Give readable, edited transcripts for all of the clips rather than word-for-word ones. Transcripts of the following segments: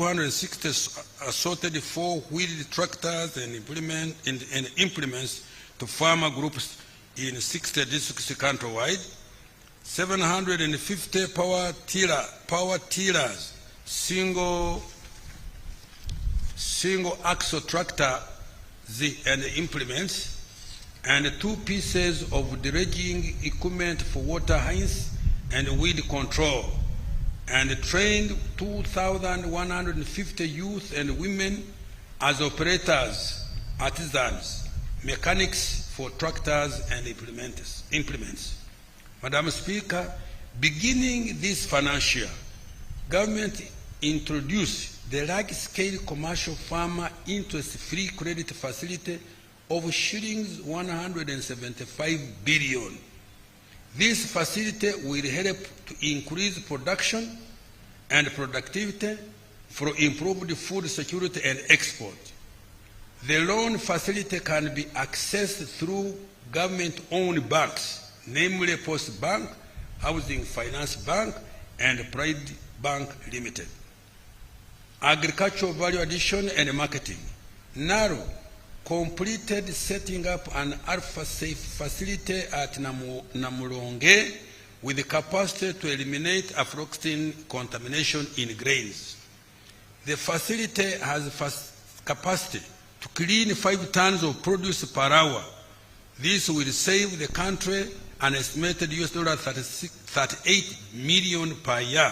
260 assorted four-wheeled tractors and implements to farmer groups in 60 districts countrywide, 750 power tillers, single axle tractor and implements, and 2 pieces of dredging equipment for water hines and weed control, and trained 2,150 youth and women as operators, artisans, mechanics for tractors and implements. Madam Speaker, beginning this financial year, government introduced the large-scale commercial farmer interest-free credit facility of shillings 175 billion. This facility will help to increase production and productivity for improved food security and export. The loan facility can be accessed through government-owned banks, namely Post Bank, Housing Finance Bank, and Pride Bank Limited. Agricultural value addition and marketing. NARO completed setting up an alpha-safe facility at Namulonge with the capacity to eliminate aflatoxin contamination in grains. The facility has capacity to clean 5 tons of produce per hour. This will save the country an estimated $38 million per year,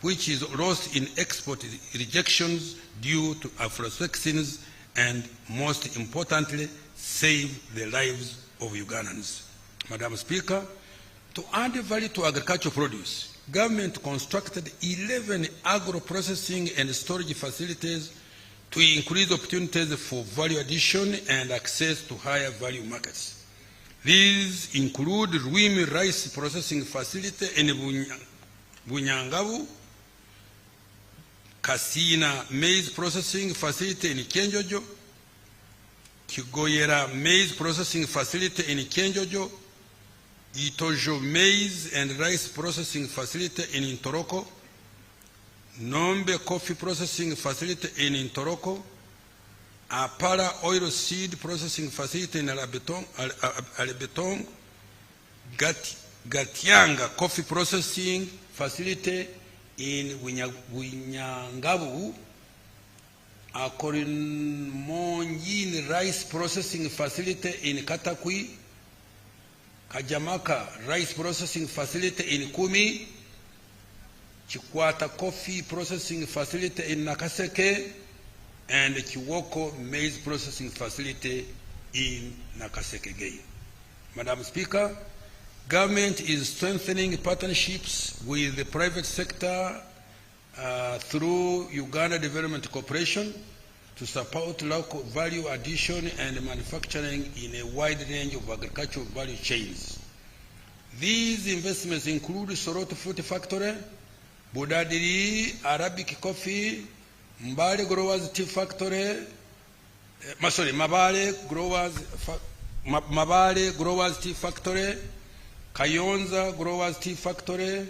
which is lost in export rejections due to aflatoxins, and most importantly, save the lives of Ugandans. Madam Speaker, to add value to agricultural produce, government constructed 11 agro-processing and storage facilities to increase opportunities for value addition and access to higher value markets. These include Rwimi Rice Processing Facility in Bunyangabu, Kasina Maize Processing Facility in Kenjojo, Kigoyera Maize Processing Facility in Kenjojo, Itojo Maize and Rice Processing Facility in Ntoroko, Nombe Coffee Processing Facility in Ntoroko, Apara Oil Seed Processing Facility in Alebetong, Gatianga Coffee Processing Facility in Winyangabu, Akorinmonyin Rice Processing Facility in Katakwi, Kajamaka Rice Processing Facility in Kumi, Chikwata Coffee Processing Facility in Nakaseke, and Chiwoko Maize Processing Facility in Nakaseke Gay. Madam Speaker, government is strengthening partnerships with the private sector through Uganda Development Corporation to support local value addition and manufacturing in a wide range of agricultural value chains. These investments include Soroto Fruit Factory, Budadiri Arabic Coffee, Mbale Growers Tea Factory, Mabale Growers Tea Factory, Kayonza Growers Tea Factory,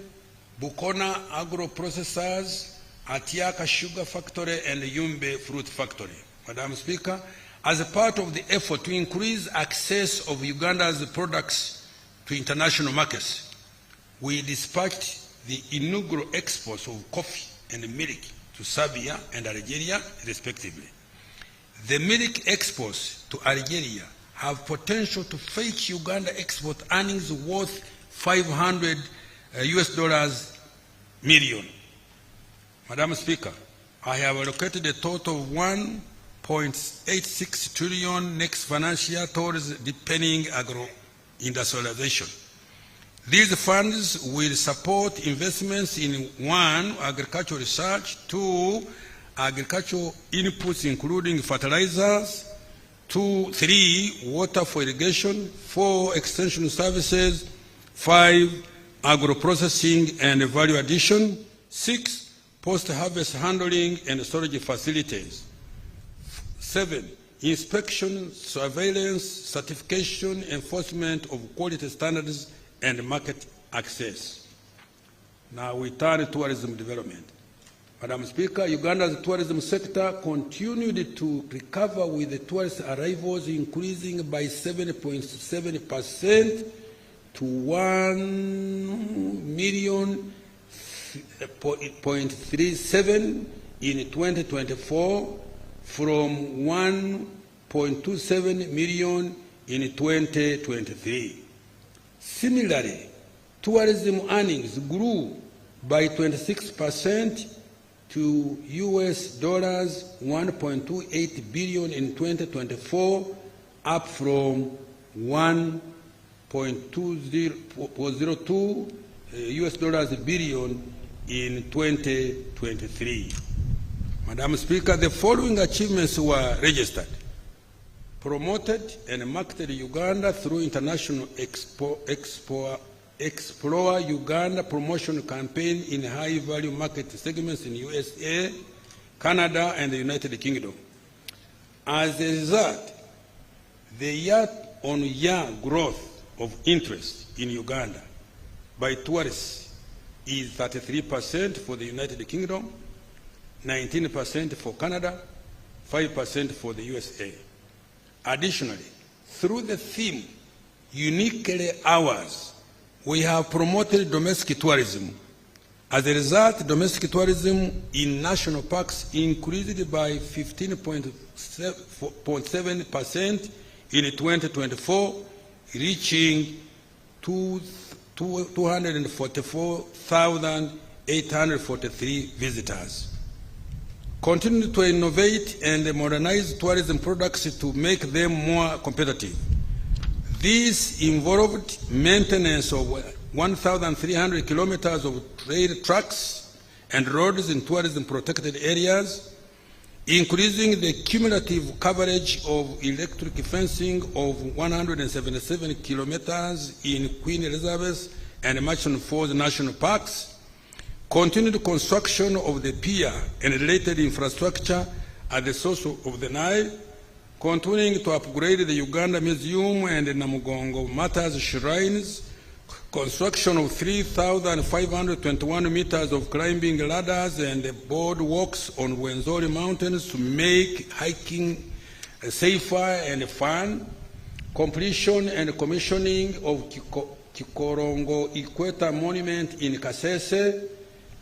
Bukona Agro Processors, Atiaka Sugar Factory, and Yumbe Fruit Factory. Madam Speaker, as a part of the effort to increase access of Uganda's products to international markets, we dispatched the inaugural exports of coffee and milk to Serbia and Algeria, respectively. The milk exports to Algeria have potential to fetch Uganda export earnings worth $500 million. Madam Speaker, I have allocated a total of 1.86 trillion next financial year towards deepening agro-industrialization. These funds will support investments in 1, agricultural research, 2, agricultural inputs including fertilizers, 3, water for irrigation, 4, extension services, 5, agro-processing and value addition, 6, post-harvest handling and storage facilities, 7, inspection, surveillance, certification, enforcement of quality standards, and market access. Now we turn to tourism development. Madam Speaker, Uganda's tourism sector continued to recover, with the tourist arrivals increasing by 7.7% to 1,000,037 in 2024 from 1.27 million in 2023. Similarly, tourism earnings grew by 26% to $1.28 billion in 2024, up from $1.02 billion in 2023. Madam Speaker, the following achievements were registered: promoted and marketed Uganda through International Explore Uganda promotion campaign in high-value market segments in USA, Canada, and the United Kingdom. As a result, the year-on-year growth of interest in Uganda by tourists is 33% for the United Kingdom, 19% for Canada, 5% for the USA. Additionally, through the theme Uniquely Ours, we have promoted domestic tourism. As a result, domestic tourism in national parks increased by 15.7% in 2024, reaching 244,843 visitors. Continue to innovate and modernize tourism products to make them more competitive. This involved maintenance of 1,300 kilometers of rail tracks and roads in tourism protected areas, increasing the cumulative coverage of electric fencing of 177 kilometers in Queen Elizabeth and Murchison Falls National Parks, continued construction of the pier and related infrastructure at the source of the Nile, continuing to upgrade the Uganda Museum and Namugongo Martyrs Shrines, construction of 3,521 meters of climbing ladders and boardwalks on Wenzori Mountains to make hiking safer and fun, completion and commissioning of Kikorongo Equator Monument in Kasese,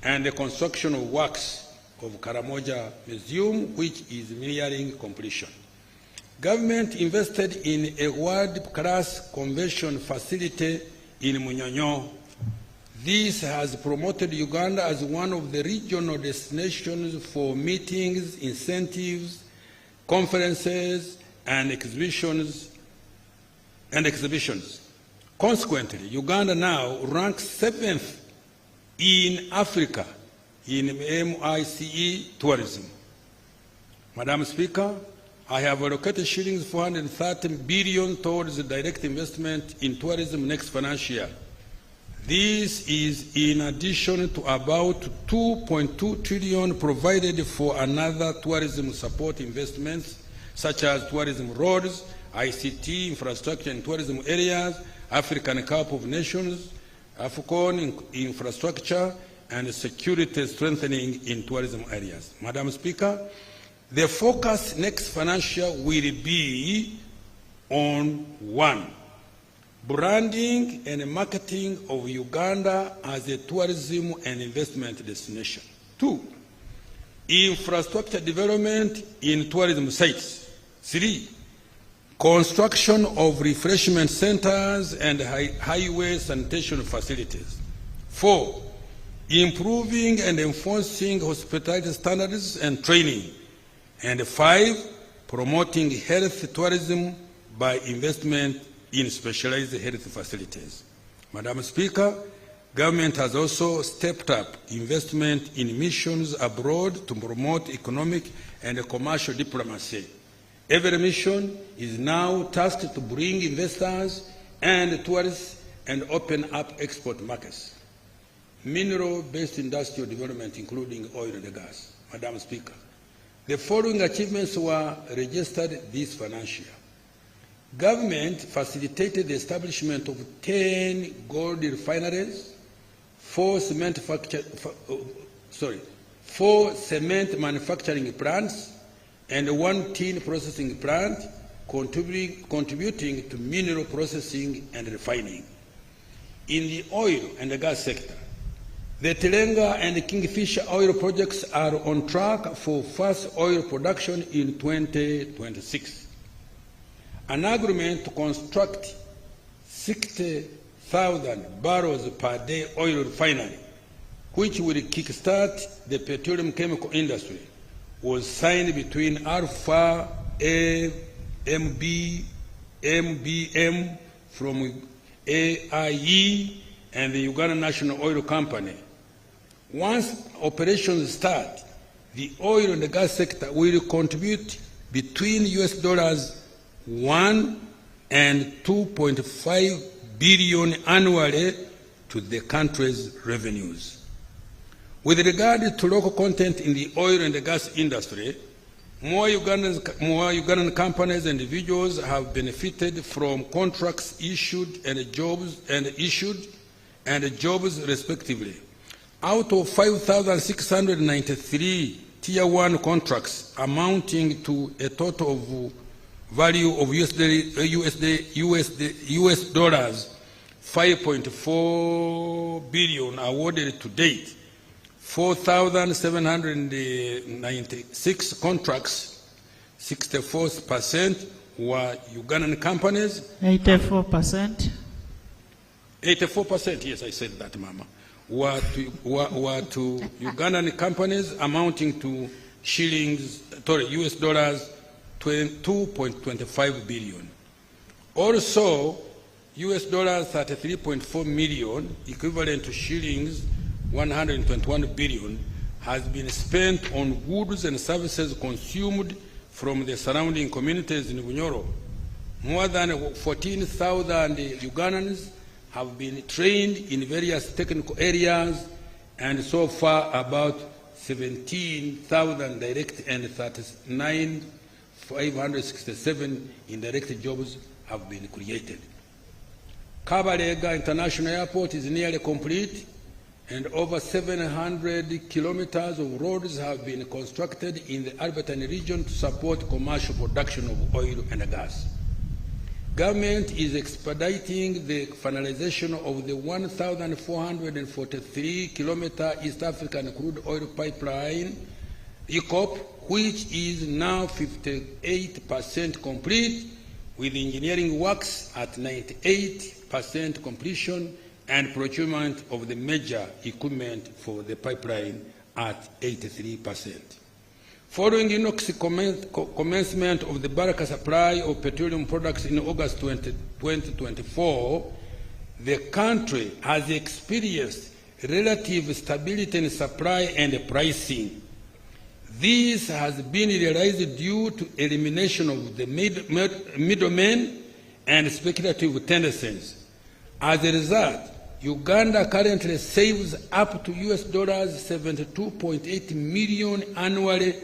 and the construction of works of Karamoja Museum, which is nearing completion. Government invested in a world-class convention facility in Munyonyo. This has promoted Uganda as one of the regional destinations for meetings, incentives, conferences, and exhibitions. Consequently, Uganda now ranks 7th in Africa in MICE tourism. Madam Speaker, I have allocated shillings 430 billion towards direct investment in tourism next financial year. This is in addition to about 2.2 trillion provided for another tourism support investments, such as tourism roads, ICT, infrastructure in tourism areas, African Cup of Nations, AFCON infrastructure, and security strengthening in tourism areas. Madam Speaker, the focus next financial will be on 1, branding and marketing of Uganda as a tourism and investment destination. 2, infrastructure development in tourism sites. 3, construction of refreshment centers and highway sanitation facilities. 4, improving and enforcing hospitality standards and training. And 5, promoting health tourism by investment in specialized health facilities. Madam Speaker, government has also stepped up investment in missions abroad to promote economic and commercial diplomacy. Every mission is now tasked to bring investors and tourists and open up export markets. Mineral-based industrial development, including oil and gas. Madam Speaker, the following achievements were registered this financial year. Government facilitated the establishment of 10 gold refineries, 4 4 cement manufacturing plants, and 1 tin processing plant, contributing to mineral processing and refining. In the oil and the gas sector, the Telenga and Kingfisher oil projects are on track for first oil production in 2026. An agreement to construct 60,000 barrels per day oil refinery, which will kickstart the petroleum chemical industry, was signed between Alpha MBM from AIE and the Uganda National Oil Company. Once operations start, the oil and the gas sector will contribute between $1 and 2.5 billion annually to the country's revenues. With regard to local content in the oil and the gas industry, more Ugandan companies and individuals have benefited from contracts issued and jobs respectively. Out of 5,693 Tier 1 contracts amounting to a total of value of US dollars 5.4 billion awarded to date, 4,796 contracts, 64% were Ugandan companies. 84%? 84%, yes, I said that, Mama, were to Ugandan companies amounting to US dollars 2.25 billion. Also, US dollars 33.4 million, equivalent to shillings 121 billion, has been spent on goods and services consumed from the surrounding communities in Bunyoro. More than 14,000 Ugandans have been trained in various technical areas, and so far about 17,000 direct and 39,567 indirect jobs have been created. Kabalega International Airport is nearly complete, and over 700 kilometers of roads have been constructed in the Albertine region to support commercial production of oil and gas. Government is expediting the finalization of the 1,443-kilometer East African crude oil pipeline, EACOP, which is now 58% complete, with engineering works at 98% completion and procurement of the major equipment for the pipeline at 83%. Following INOX commencement of the bulk supply of petroleum products in August 2024, the country has experienced relative stability in supply and pricing. This has been realized due to elimination of the middlemen and speculative tendencies. As a result, Uganda currently saves up to US dollars 72.8 million annually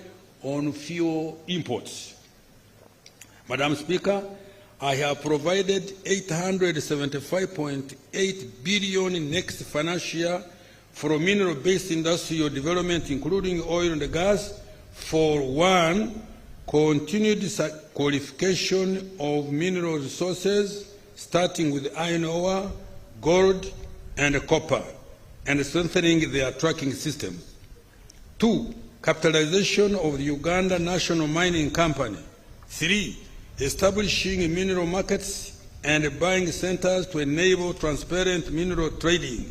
on fuel imports. Madam Speaker, I have provided 875.8 billion next financial year for mineral-based industrial development, including oil and gas, for 1, continued qualification of mineral resources, starting with iron ore, gold, and copper, and strengthening their tracking system. 2, capitalization of the Uganda National Mining Company. 3, establishing mineral markets and buying centers to enable transparent mineral trading.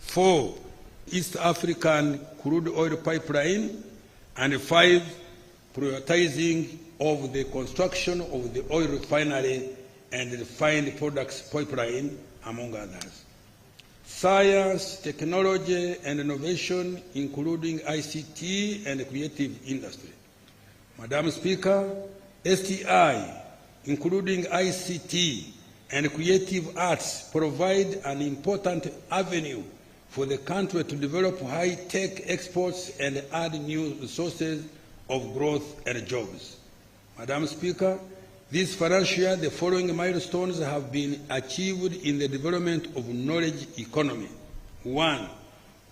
4, East African crude oil pipeline. And 5, prioritizing of the construction of the oil refinery and refined products pipeline, among others. Science, technology, and innovation, including ICT and creative industry. Madam Speaker, STI, including ICT and creative arts, provide an important avenue for the country to develop high-tech exports and add new sources of growth and jobs. Madam Speaker, this financial year, the following milestones have been achieved in the development of knowledge economy. 1,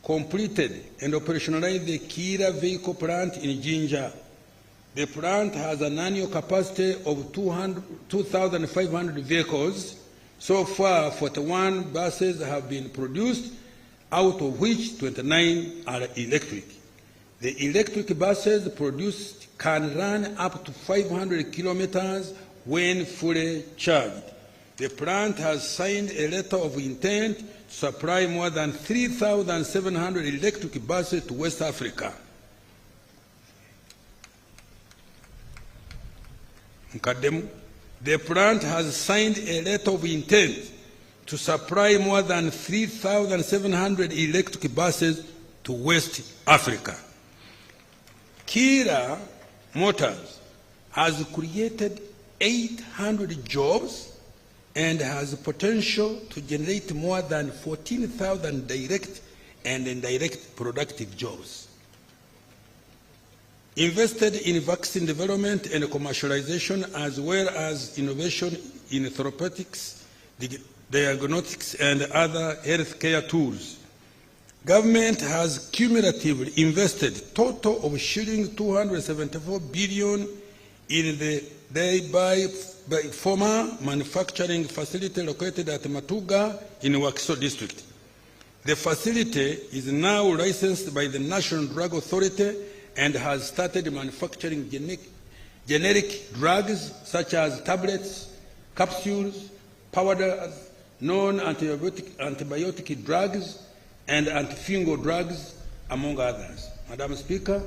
completed and operationalized the Kira vehicle plant in Jinja. The plant has an annual capacity of 2,500 vehicles. So far, 41 buses have been produced, out of which 29 are electric. The electric buses produced can run up to 500 kilometers when fully charged. The plant has signed a letter of intent to supply more than 3,700 electric buses to West Africa. The plant has signed a letter of intent to supply more than 3,700 electric buses to West Africa. Kira Motors has created 800 jobs and has potential to generate more than 14,000 direct and indirect productive jobs. Invested in vaccine development and commercialization, as well as innovation in therapeutics, diagnostics, and other healthcare tools. Government has cumulatively invested total of shilling 274 billion in the by former manufacturing facility located at Matuga in Wakiso district. The facility is now licensed by the National Drug Authority and has started manufacturing generic drugs such as tablets, capsules, powders, non-antibiotic drugs, and antifungal drugs, among others. Madam Speaker,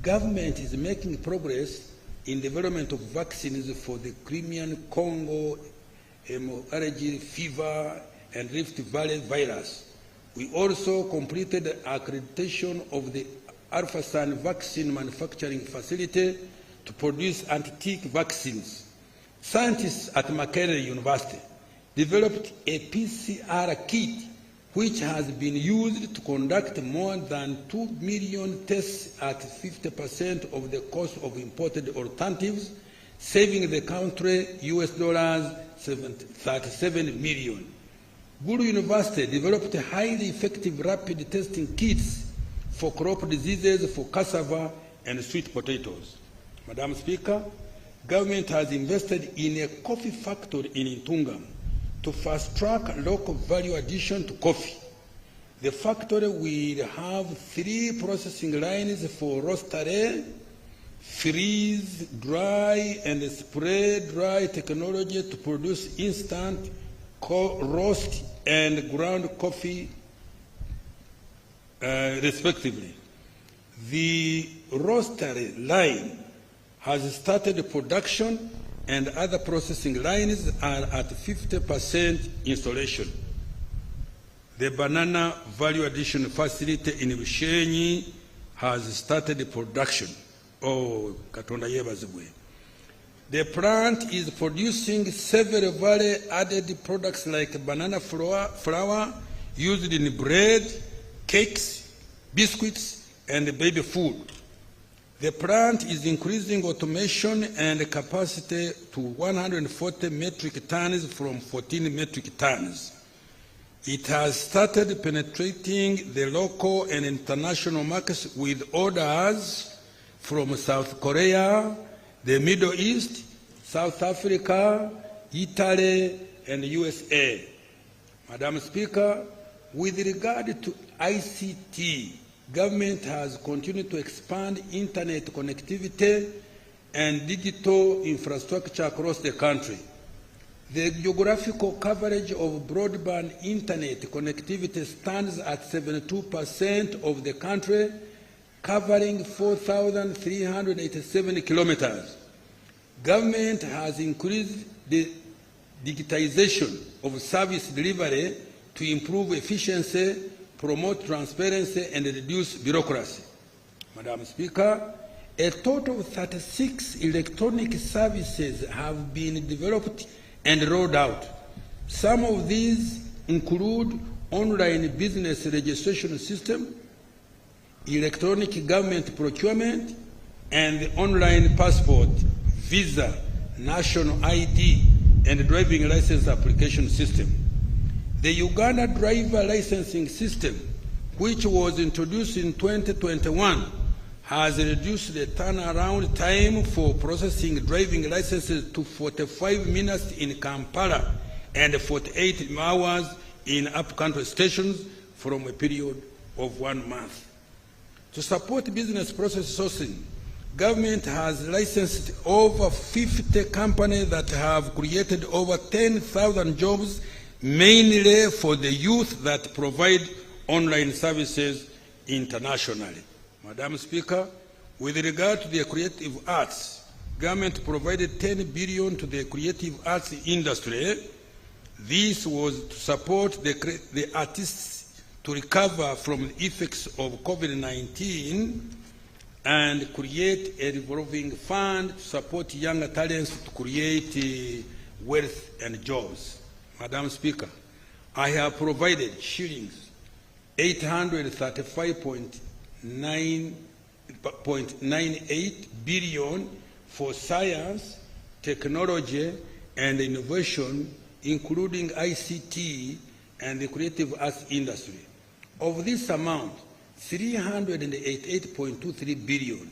government is making progress in development of vaccines for the Crimean Congo, hemorrhagic fever, and Rift Valley virus. We also completed accreditation of the Alphasan vaccine manufacturing facility to produce anti-tick vaccines. Scientists at Makerere University developed a PCR kit which has been used to conduct more than 2 million tests at 50% of the cost of imported alternatives, saving the country US dollars 37 million. Guru University developed highly effective rapid testing kits for crop diseases for cassava and sweet potatoes. Madam Speaker, government has invested in a coffee factory in Ntungam to fast-track local value addition to coffee. The factory will have 3 processing lines for roastery, freeze, dry, and spray dry technology to produce instant roast and ground coffee, respectively. The roastery line has started production and other processing lines are at 50% installation. The banana value addition facility in Bushenyi has started production. Oh, Katonda yebazibwe. The plant is producing several value-added products like banana flour used in bread, cakes, biscuits, and baby food. The plant is increasing automation and capacity to 140 metric tons from 14 metric tons. It has started penetrating the local and international markets with orders from South Korea, the Middle East, South Africa, Italy, and USA. Madam Speaker, with regard to ICT, government has continued to expand internet connectivity and digital infrastructure across the country. The geographical coverage of broadband internet connectivity stands at 72% of the country, covering 4,387 kilometers. Government has increased the digitization of service delivery to improve efficiency, promote transparency, and reduce bureaucracy. Madam Speaker, a total of 36 electronic services have been developed and rolled out. Some of these include online business registration system, electronic government procurement, and the online passport, visa, national ID, and driving license application system. The Uganda driver licensing system which was introduced in 2021, has reduced the turnaround time for processing driving licenses to 45 minutes in Kampala and 48 hours in up-country stations from a period of 1 month. To support business process sourcing, government has licensed over 50 companies that have created over 10,000 jobs, mainly for the youth that provide online services internationally. Madam Speaker, with regard to the creative arts, government provided 10 billion to the creative arts industry. This was to support the artists to recover from the effects of COVID-19 and create a revolving fund to support younger talents to create wealth and jobs. Madam Speaker, I have provided shillings 835.98 billion for science, technology, and innovation, including ICT and the creative arts industry. Of this amount, 388.23 billion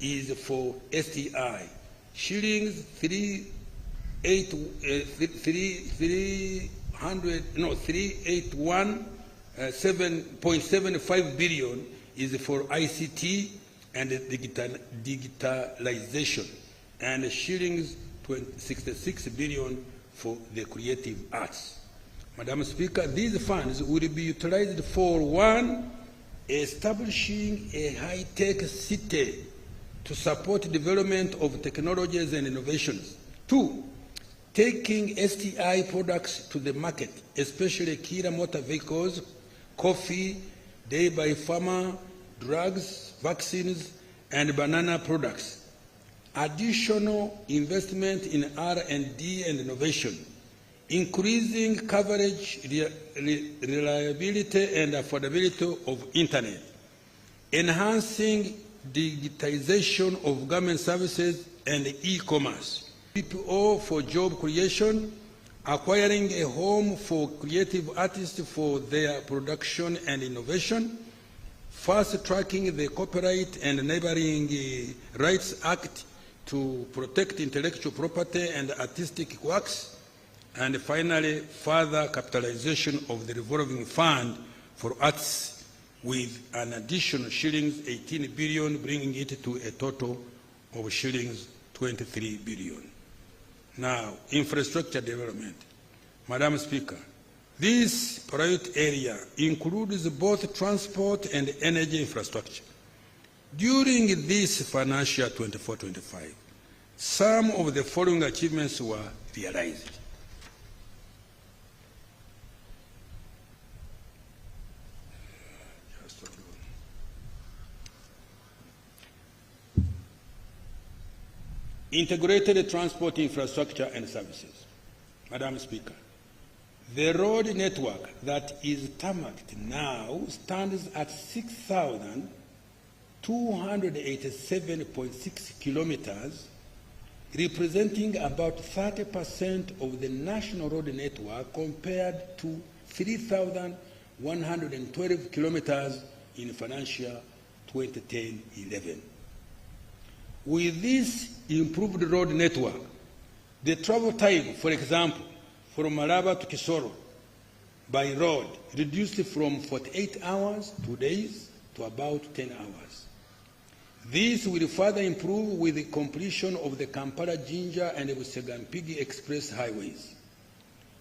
is for STI, shillings 381.75 billion is for ICT and digitalization, and shillings 66 billion for the creative arts. Madam Speaker, these funds will be utilized for 1, establishing a high-tech city to support development of technologies and innovations. 2, taking STI products to the market, especially Kira motor vehicles, coffee, day-by farmer, drugs, vaccines, and banana products. Additional investment in R&D and innovation, increasing coverage, reliability, and affordability of Internet, enhancing digitization of government services and e-commerce, PPO for job creation, acquiring a home for creative artists for their production and innovation, fast-tracking the Copyright and Neighboring Rights Act to protect intellectual property and artistic works, and finally, further capitalization of the revolving fund for arts with an additional shillings 18 billion, bringing it to a total of shillings 23 billion. Now, infrastructure development. Madam Speaker, this priority area includes both transport and energy infrastructure. During this financial 24-25, some of the following achievements were realized. Integrated transport infrastructure and services. Madam Speaker, the road network that is tarmacked now stands at 6,287.6 kilometers, representing about 30% of the national road network compared to 3,112 kilometers in financial 2010-11. With this improved road network, the travel time, for example, from Malaba to Kisoro by road reduced from 48 hours, 2 days, to about 10 hours. This will further improve with the completion of the Kampala-Jinja and Busegampigi Express highways.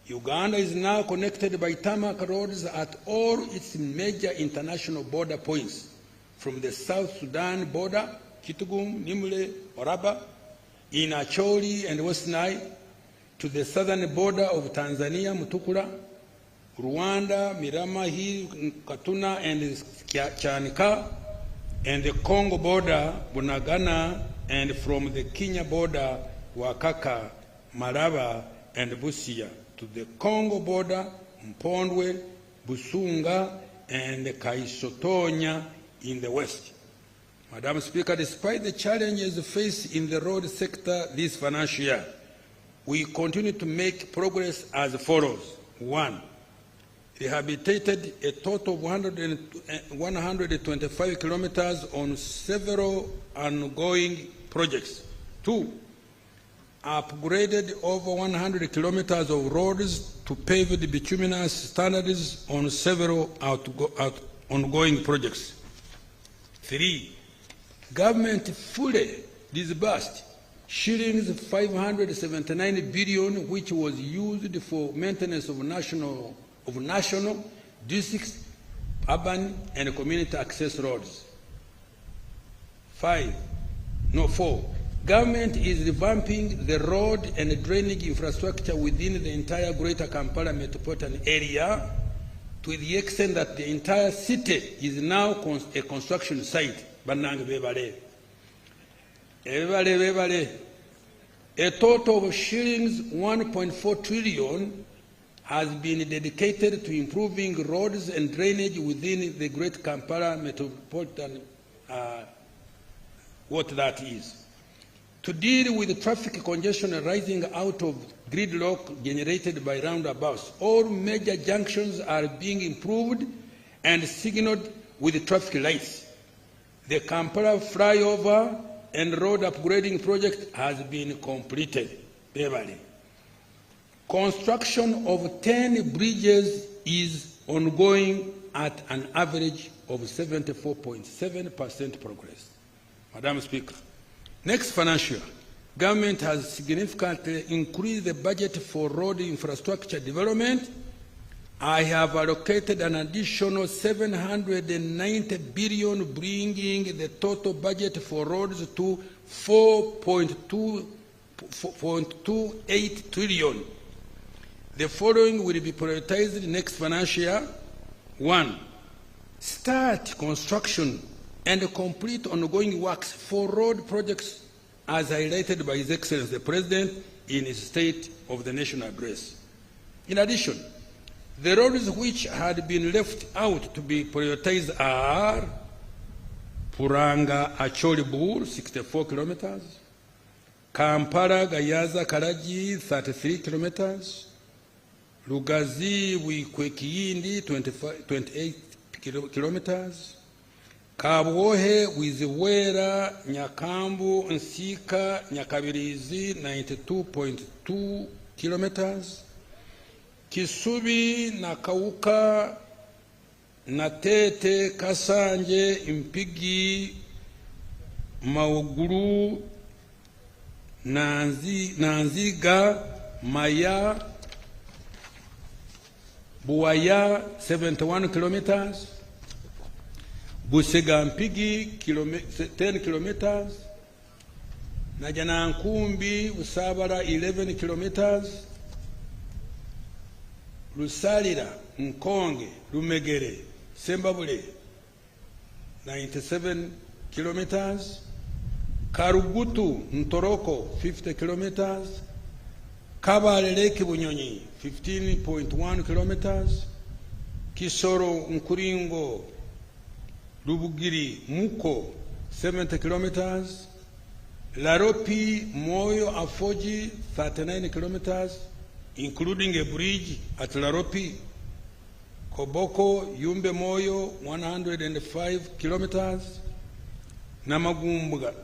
Uganda is now connected by tarmac roads at all its major international border points, from the South Sudan border, Kitgum, Nimule, Oraba, in Acholi and West Nile, to the southern border of Tanzania, Mutukula, Rwanda, Mirama Hill, Katuna, and Chanika, and the Congo border, Bunagana, and from the Kenya border, Wakaka, Maraba, and Busia, to the Congo border, Mpondwe, Busunga, and Kaisotonya in the west. Madam Speaker, despite the challenges faced in the road sector this financial year, we continue to make progress as follows. 1, rehabilitated a total of 125 kilometers on several ongoing projects. 2, upgraded over 100 kilometers of roads to paved bituminous standards on several ongoing projects. 3, government fully disbursed shillings 579 billion, which was used for maintenance of national, district, urban, and community access roads. 4, government is revamping the road and drainage infrastructure within the entire Greater Kampala metropolitan area to the extent that the entire city is now a construction site. A total of shillings 1.4 trillion has been dedicated to improving roads and drainage within the Great Kampala metropolitan, what that is. To deal with the traffic congestion arising out of gridlock generated by roundabouts, all major junctions are being improved and signaled with traffic lights. The Kampala flyover and road upgrading project has been completed. Construction of 10 bridges is ongoing at an average of 74.7% progress. Madam Speaker, next financial year, government has significantly increased the budget for road infrastructure development. I have allocated an additional 790 billion, bringing the total budget for roads to 4.28 trillion. The following will be prioritized next financial year. 1, start construction and complete ongoing works for road projects as highlighted by His Excellency the President in his State of the Nation address. In addition, the roads which had been left out to be prioritized are Puranga Acholi-Bur, 64 kilometers, Kampala Gayaza Karaji, 33 kilometers, Lugazi Wikwekiyindi, 28 kilometers, Kabwohe Wiziwera Nyakambu Nsika Nyakabirizi, 92.2 kilometers, Kisubi Nakauka Natete Kasanje Impigi Mauguru Nanziga Maya Buaya, 71 kilometers, Busega Mpigi 10 kilometers, Najanankumbi Usabara 11 kilometers, Lusalira Nkonge Lumegere Sembabule 97 kilometers, Karugutu Ntoroko 50 kilometers, Kabale Lake Bunyonyi 15.1 kilometers, Kisoro Nkuringo Lubugiri Muko 70 kilometers, Laropi Moyo Afoji 39 kilometers, including a bridge at Laropi, Koboko Yumbe Moyo 105 kilometers,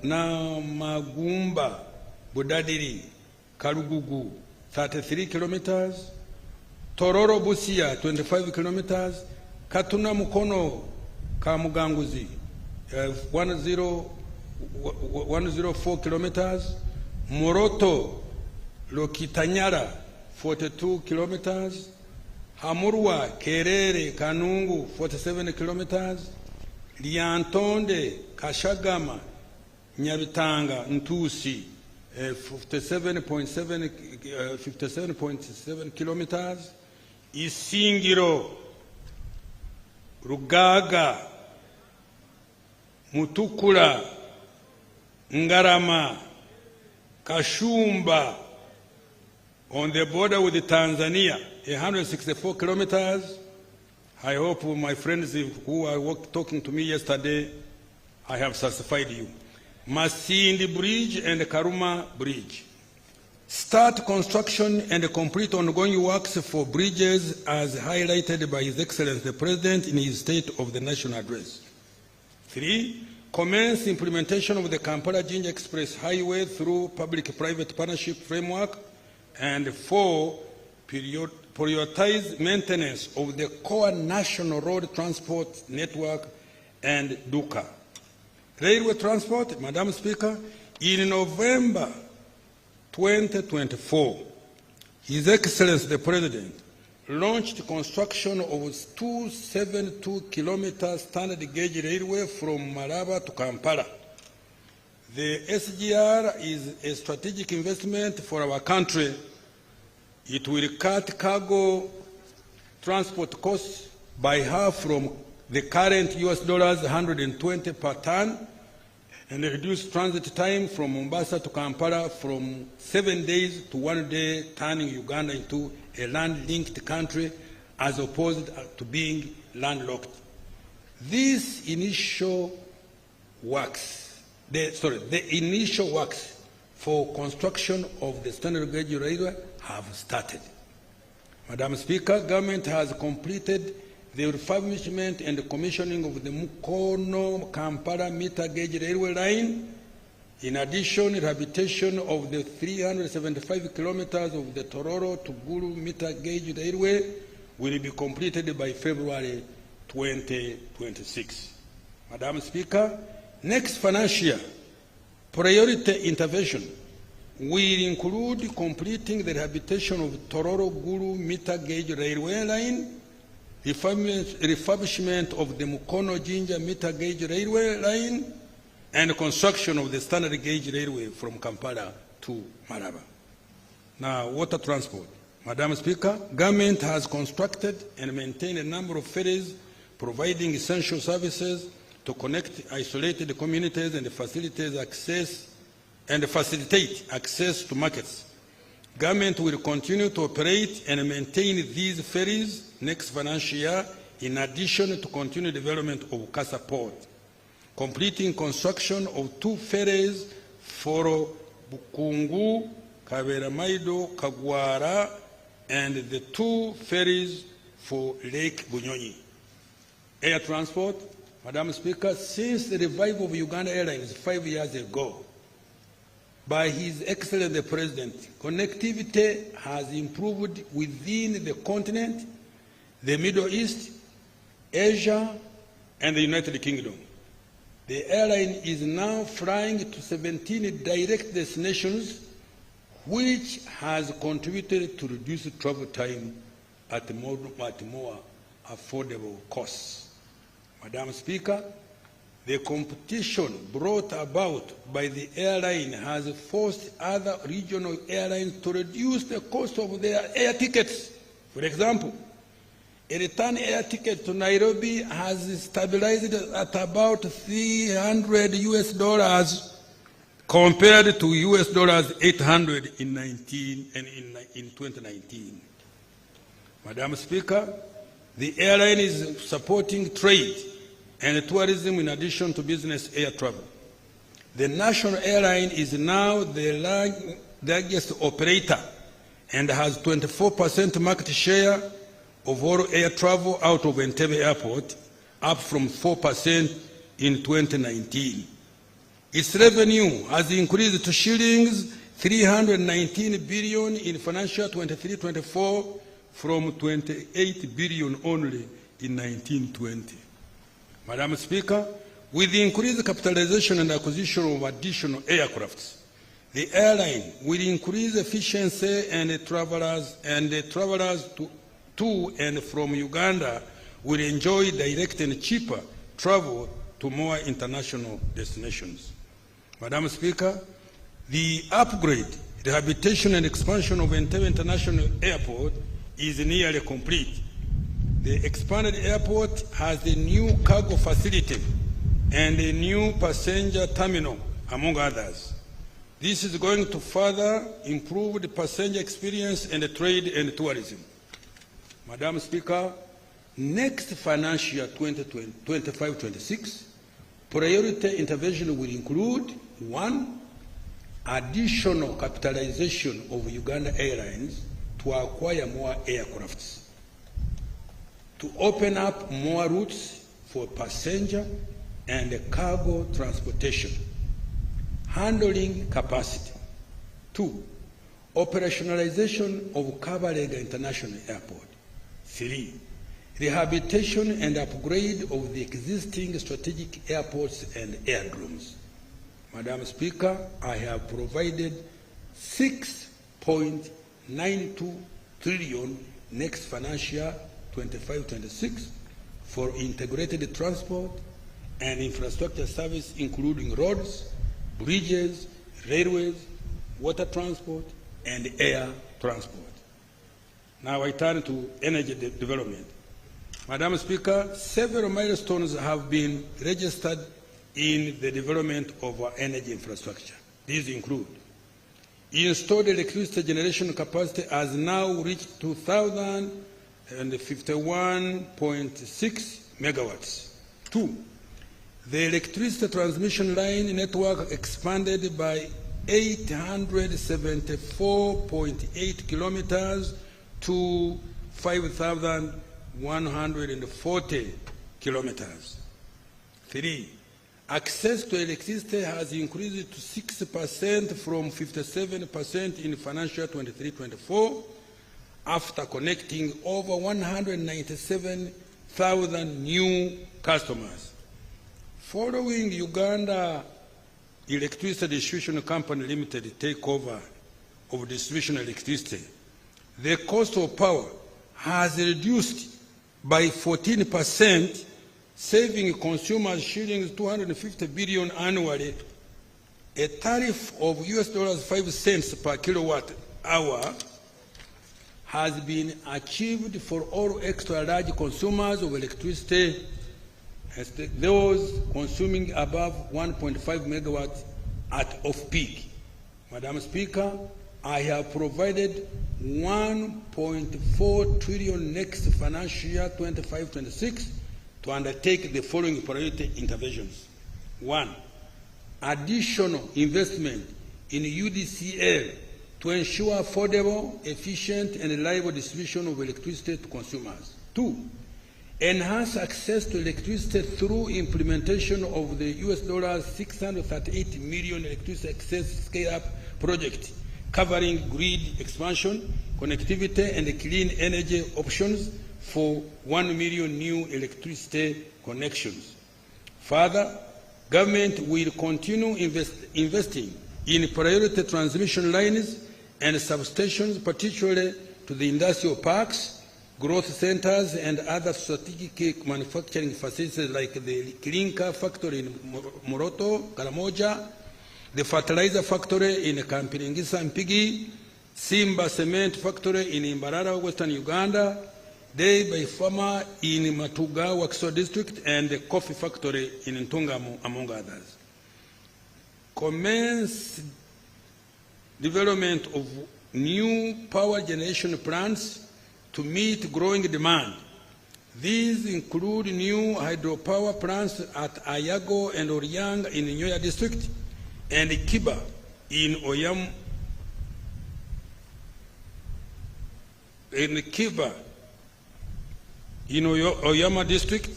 Namagumba Budadiri Karugugu 33 kilometers, Tororo Busia 25 kilometers, Katuna Mukono Kamuganguzi 104 kilometers, Moroto Lokitanyara 42 kilometers, Hamurwa Kerere Kanungu 47 kilometers, Liantonde Kashagama Nyabitanga Ntusi 57.7 kilometers, Isingiro Rugaga Mutukula Ngarama Kashumba on the border with Tanzania 164 kilometers. I hope my friends who are talking to me yesterday, I have satisfied you. Masindi Bridge and Karuma Bridge Start construction and complete ongoing works for bridges as highlighted by His Excellency the President in his State of the Nation Address. 3. Commence implementation of the Kampala-Jinja Express Highway through public-private partnership framework. And 4. Prioritize maintenance of the core national road transport network and DUCA. Railway transport, Madam Speaker, in November 2024, His Excellency the President launched construction of 272-kilometer standard gauge railway from Malaba to Kampala. The SGR is a strategic investment for our country. It will cut cargo transport costs by half from the current US$ 120 per ton, and reduce transit time from Mombasa to Kampala from 7 days to 1 day, turning Uganda into a land-linked country as opposed to being landlocked. These initial works, the initial works for construction of the standard gauge railway have started. Madam Speaker, government has completed the refurbishment and commissioning of the Mukono-Kampala meter gauge railway line. In addition, rehabilitation of the 375 kilometers of the Tororo to Gulu meter gauge railway will be completed by February 2026. Madam Speaker, next financial year, priority intervention will include completing the rehabilitation of Tororo-Gulu meter gauge railway line, refurbishment of the Mukono-Jinja meter gauge railway line, and construction of the standard gauge railway from Kampala to Malaba. Now, water transport. Madam Speaker, government has constructed and maintained a number of ferries providing essential services to connect isolated communities and facilitate access to markets. Government will continue to operate and maintain these ferries next financial year, in addition to continued development of Kasa Port, completing construction of 2 ferries for Bukungu, Kaberamaido, Kagwara, and the 2 ferries for Lake Bunyonyi. Air transport, Madam Speaker, since the revival of Uganda Airlines 5 years ago, by His Excellency the President, connectivity has improved within the continent, the Middle East, Asia, and the United Kingdom. The airline is now flying to 17 direct destinations, which has contributed to reduce travel time at more affordable costs. Madam Speaker, the competition brought about by the airline has forced other regional airlines to reduce the cost of their air tickets. For example, a return air ticket to Nairobi has stabilized at about $300 compared to $800 in 2019. Madam Speaker, the airline is supporting trade and tourism in addition to business air travel. The national airline is now the largest operator and has 24% market share of all air travel out of Entebbe Airport, up from 4% in 2019. Its revenue has increased to shillings 319 billion in financial 23-24 from 28 billion only in 1920. Madam Speaker, with the increased capitalization and acquisition of additional aircrafts, the airline will increase efficiency, and travelers to and from Uganda will enjoy direct and cheaper travel to more international destinations. Madam Speaker, the upgrade, rehabilitation, and expansion of Entebbe International Airport is nearly complete. The expanded airport has a new cargo facility and a new passenger terminal, among others. This is going to further improve the passenger experience and the trade and tourism. Madam Speaker, next financial year 2025-26, priority intervention will include: 1, additional capitalization of Uganda Airlines to acquire more aircrafts, to open up more routes for passenger and cargo transportation, handling capacity. 2, operationalization of Kabalega International Airport. 3, rehabilitation and upgrade of the existing strategic airports and aerodromes. Madam Speaker, I have provided 6.92 trillion next financial year 25-26 for integrated transport and infrastructure service, including roads, bridges, railways, water transport, and air transport. Now I turn to energy development. Madam Speaker, several milestones have been registered in the development of our energy infrastructure. These include installed electricity generation capacity has now reached 2,051.6 megawatts. 2, the electricity transmission line network expanded by 874.8 kilometers to 5,140 kilometers. 3, access to electricity has increased to 6% from 57% in financial 23-24 after connecting over 197,000 new customers. Following Uganda Electricity Distribution Company Limited takeover of distribution electricity, the cost of power has reduced by 14%, saving consumers shillings 250 billion annually. A tariff of $5 cents per kilowatt hour has been achieved for all extra large consumers of electricity, those consuming above 1.5 megawatts at off-peak. Madam Speaker, I have provided 1.4 trillion next financial year 25-26 to undertake the following priority interventions. 1, additional investment in UDCL to ensure affordable, efficient, and reliable distribution of electricity to consumers. 2, enhance access to electricity through implementation of the $638 million electricity access scale-up project, covering grid expansion, connectivity, and clean energy options for 1 million new electricity connections. Further, government will continue investing in priority transmission lines and substations, particularly to the industrial parks, growth centers, and other strategic manufacturing facilities like the clinker factory in Moroto, Karamoja, the fertilizer factory in Kampiringisa Mpigi, Simba cement factory in Imbarara, Western Uganda, Day by Farmer in Matuga, Wakiso district, and the coffee factory in Ntungamo, among others. Commence development of new power generation plants to meet growing demand. These include new hydropower plants at Ayago and Oryang in Nyoya district, and Kiba in Oyama district,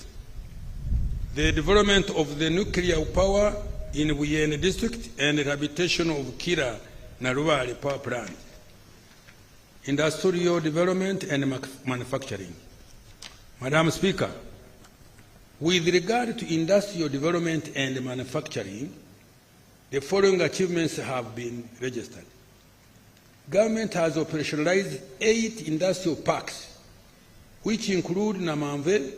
the development of the nuclear power in Wiyene district, and the rehabilitation of Kira Naruwari power plant. Industrial development and manufacturing. Madam Speaker, with regard to industrial development and manufacturing, the following achievements have been registered. Government has operationalized 8 industrial parks, which include Namamve,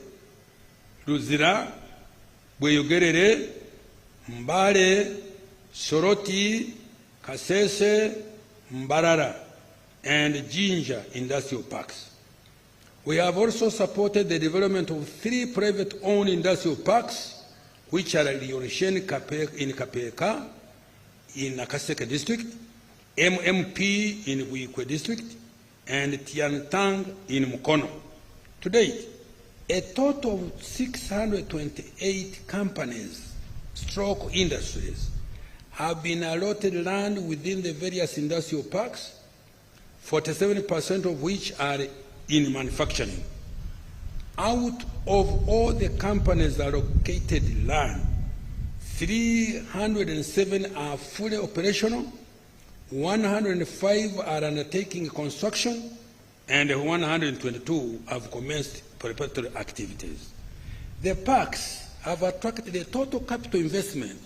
Luzira, Bweyogerere, Mbale, Soroti, Kasese, Mbarara, and Jinja industrial parks. We have also supported the development of 3 private-owned industrial parks, which are Liorishen in Kapeka, in Nakaseke district, MMP in Wikwe district, and Tiantang in Mukono. To date, a total of 628 companies, industries, have been allotted land within the various industrial parks, 47% of which are in manufacturing. Out of all the companies allocated land, 307 are fully operational, 105 are undertaking construction, and 122 have commenced preparatory activities. The parks have attracted a total capital investment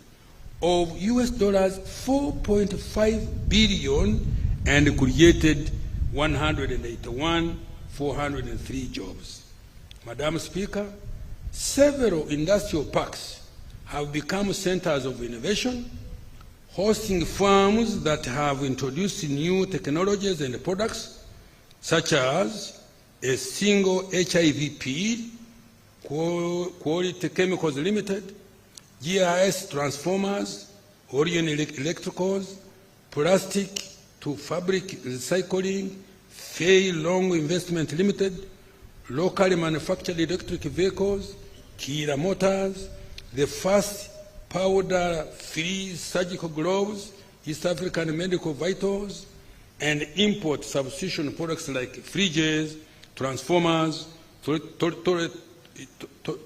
of US dollars 4.5 billion and created 181,403 jobs. Madam Speaker, several industrial parks have become centers of innovation, hosting firms that have introduced new technologies and products, such as a single HIV pill, Quality Chemicals Limited, GIS Transformers, Orion Electricals, Plastic to Fabric Recycling, Fay Long Investment Limited, locally manufactured electric vehicles, Kira Motors, the first powder-free surgical gloves, East African Medical Vitals, and import substitution products like fridges, transformers,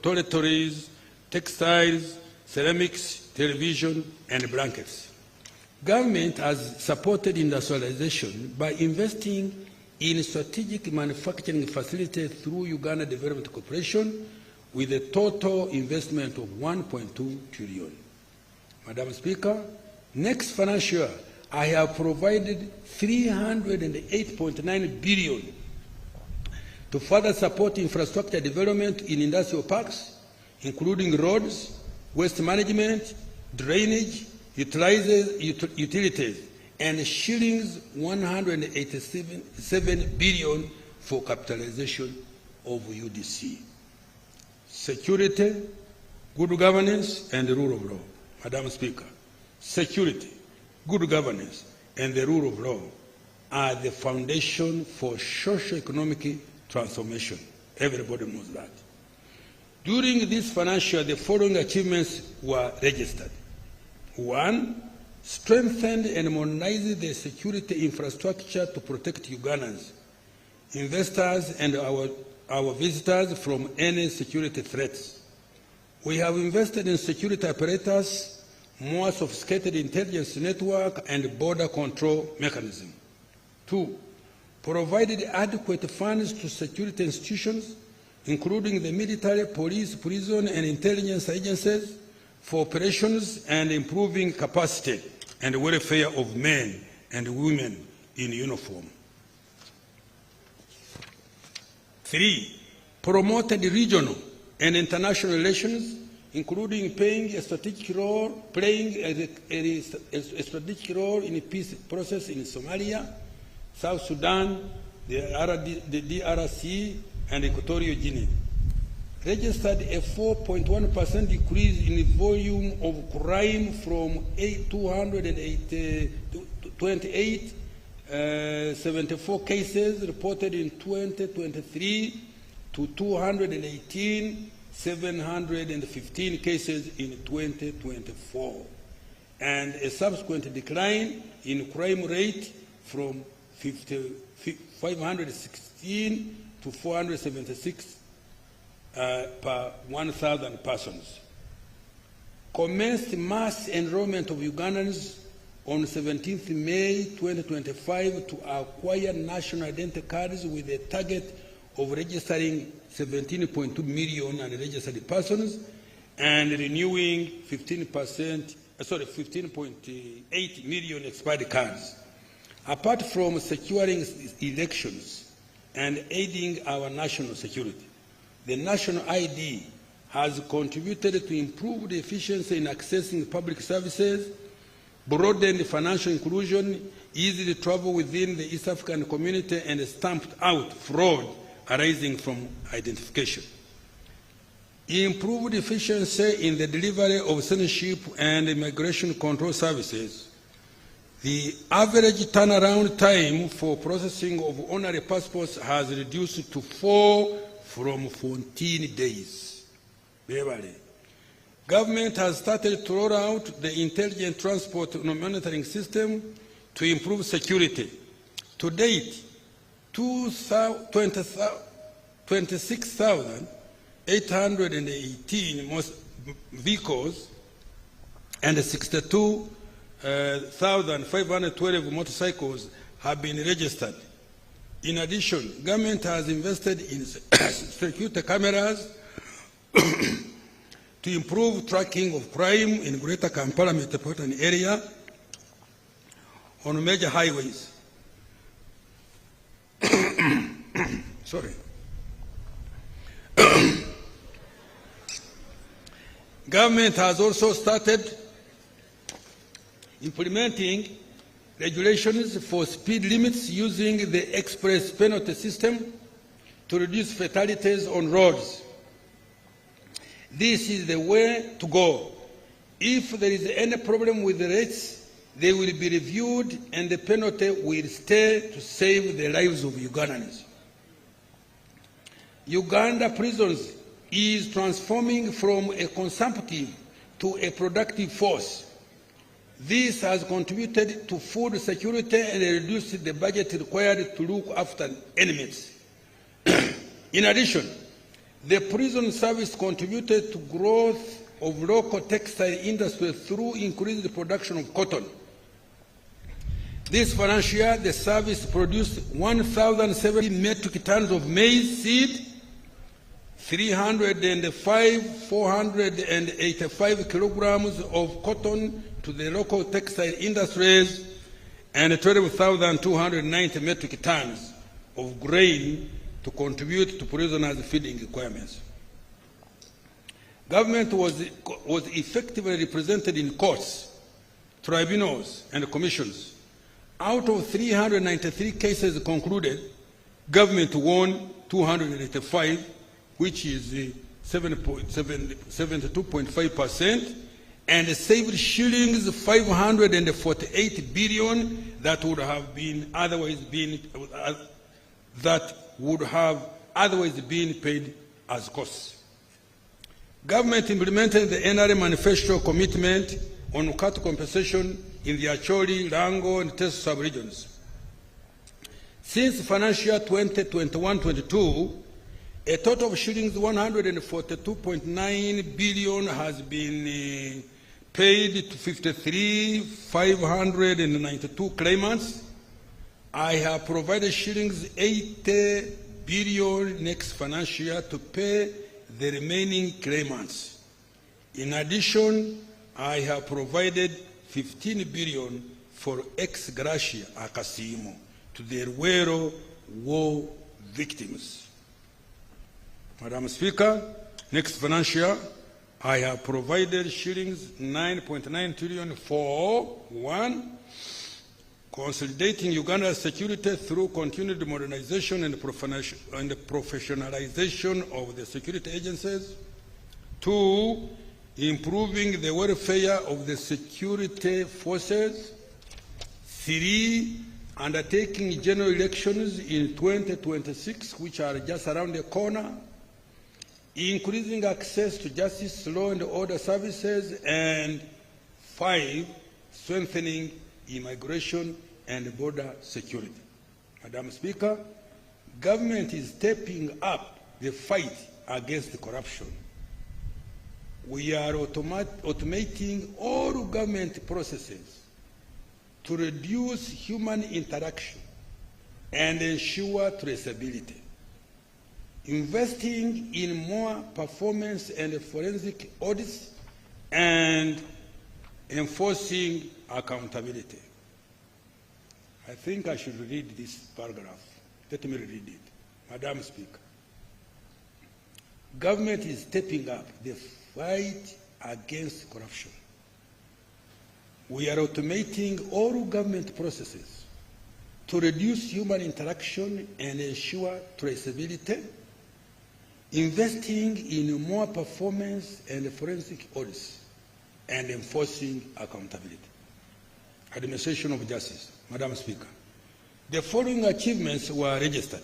toiletries, textiles, ceramics, television, and blankets. Government has supported industrialization by investing in strategic manufacturing facilities through Uganda Development Corporation with a total investment of 1.2 trillion. Madam Speaker, next financial year, I have provided 308.9 billion to further support infrastructure development in industrial parks, including roads, waste management, drainage, utilities, and shillings 187 billion for capitalization of UDC. Security, good governance, and the rule of law. Madam Speaker, security, good governance, and the rule of law are the foundation for socio-economic transformation. Everybody knows that. During this financial year, the following achievements were registered. 1, strengthened and modernized the security infrastructure to protect Ugandans, investors, and our visitors from any security threats. We have invested in security apparatus, more sophisticated intelligence network, and border control mechanism. 2, provided adequate funds to security institutions, including the military, police, prison, and intelligence agencies, for operations and improving capacity and welfare of men and women in uniform. 3, promoted regional and international relations, including playing a strategic role in the peace process in Somalia, South Sudan, the DRC, and Equatorial Guinea. Registered a 4.1% decrease in the volume of crime from 274 cases reported in 2023 to 218,715 cases in 2024, and a subsequent decline in crime rate from 516 to 476 per 1,000 persons. Commenced mass enrollment of Ugandans on 17th May 2025 to acquire national identity cards with a target of registering 17.2 million unregistered persons and renewing 15.8 million expired cards. Apart from securing elections and aiding our national security, the national ID has contributed to improve the efficiency in accessing public services, broadened financial inclusion, easily travel within the East African community, and stamped out fraud arising from identification. Improved efficiency in the delivery of citizenship and immigration control services. The average turnaround time for processing of honorary passports has reduced to 4 from 14 days. Government has started to roll out the intelligent transport monitoring system to improve security. To date, 26,818 vehicles and 62,512 motorcycles have been registered. In addition, government has invested in security cameras to improve tracking of crime in Greater Kampala metropolitan area on major highways. Sorry. Government has also started implementing regulations for speed limits using the express penalty system to reduce fatalities on roads. This is the way to go. If there is any problem with the rates, they will be reviewed and the penalty will stay to save the lives of Ugandans. Uganda prisons is transforming from a consumptive to a productive force. This has contributed to food security and reduced the budget required to look after inmates. In addition, the prison service contributed to growth of local textile industry through increased production of cotton. This financial year, the service produced 1,070 metric tons of maize seed, 485 kilograms of cotton to the local textile industries, and 12,290 metric tons of grain to contribute to prisoners' feeding requirements. Government was effectively represented in courts, tribunals, and commissions. Out of 393 cases concluded, government won 285, which is 72.5%, and saved shillings 548 billion that would have otherwise been paid as costs. Government implemented the NRA manifesto commitment on cattle compensation in the Acholi, Rango, and Teso sub-regions. Since financial year 2021-22, a total of shillings 142.9 billion has been paid to 53,592 claimants. I have provided shillings 80 billion next financial year to pay the remaining claimants. In addition, I have provided 15 billion for ex gratia Akasimo to the Ruero war victims. Madam Speaker, next financial year, I have provided shillings 9.9 trillion for 1. Consolidating Uganda's security through continued modernization and professionalization of the security agencies. 2, improving the welfare of the security forces. 3, undertaking general elections in 2026, which are just around the corner. Increasing access to justice, law and order services. And 5, strengthening immigration and border security. Madam Speaker, government is stepping up the fight against corruption. We are automating all government processes to reduce human interaction and ensure traceability. Investing in more performance and forensic audits and enforcing accountability. I think I should read this paragraph. Let me read it. Madam Speaker, government is stepping up the fight against corruption. We are automating all government processes to reduce human interaction and ensure traceability, investing in more performance and forensic audits, and enforcing accountability. Administration of justice. Madam Speaker, the following achievements were registered.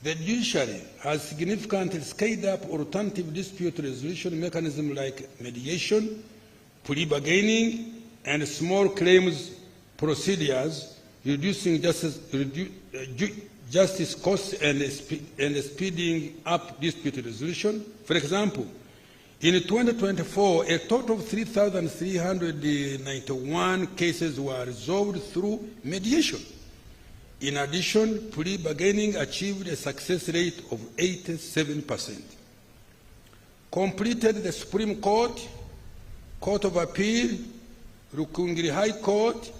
The judiciary has significantly scaled up alternative dispute resolution mechanisms like mediation, plea bargaining, and small claims procedures, reducing justice costs and speeding up dispute resolution. For example, in 2024, a total of 3,391 cases were resolved through mediation. In addition, plea bargaining achieved a success rate of 87%. Completed the Supreme Court, Court of Appeal, Rukungiri High Court,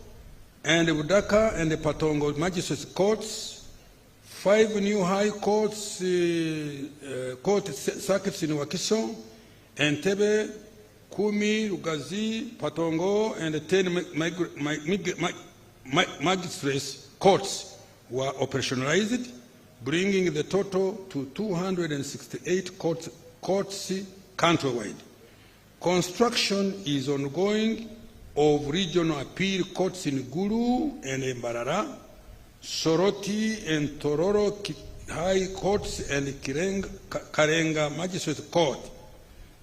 and Budaka and the Patongo Magistrates Courts, 5 new High Courts, court circuits in Wakiso, Entebbe, Kumi, Rugazi, Patongo, and 10 magistrates courts were operationalized, bringing the total to 268 courts countrywide. Construction is ongoing of regional appeal courts in Gulu and Mbarara, Soroti and Tororo High Courts, and Karenga Magistrate Court.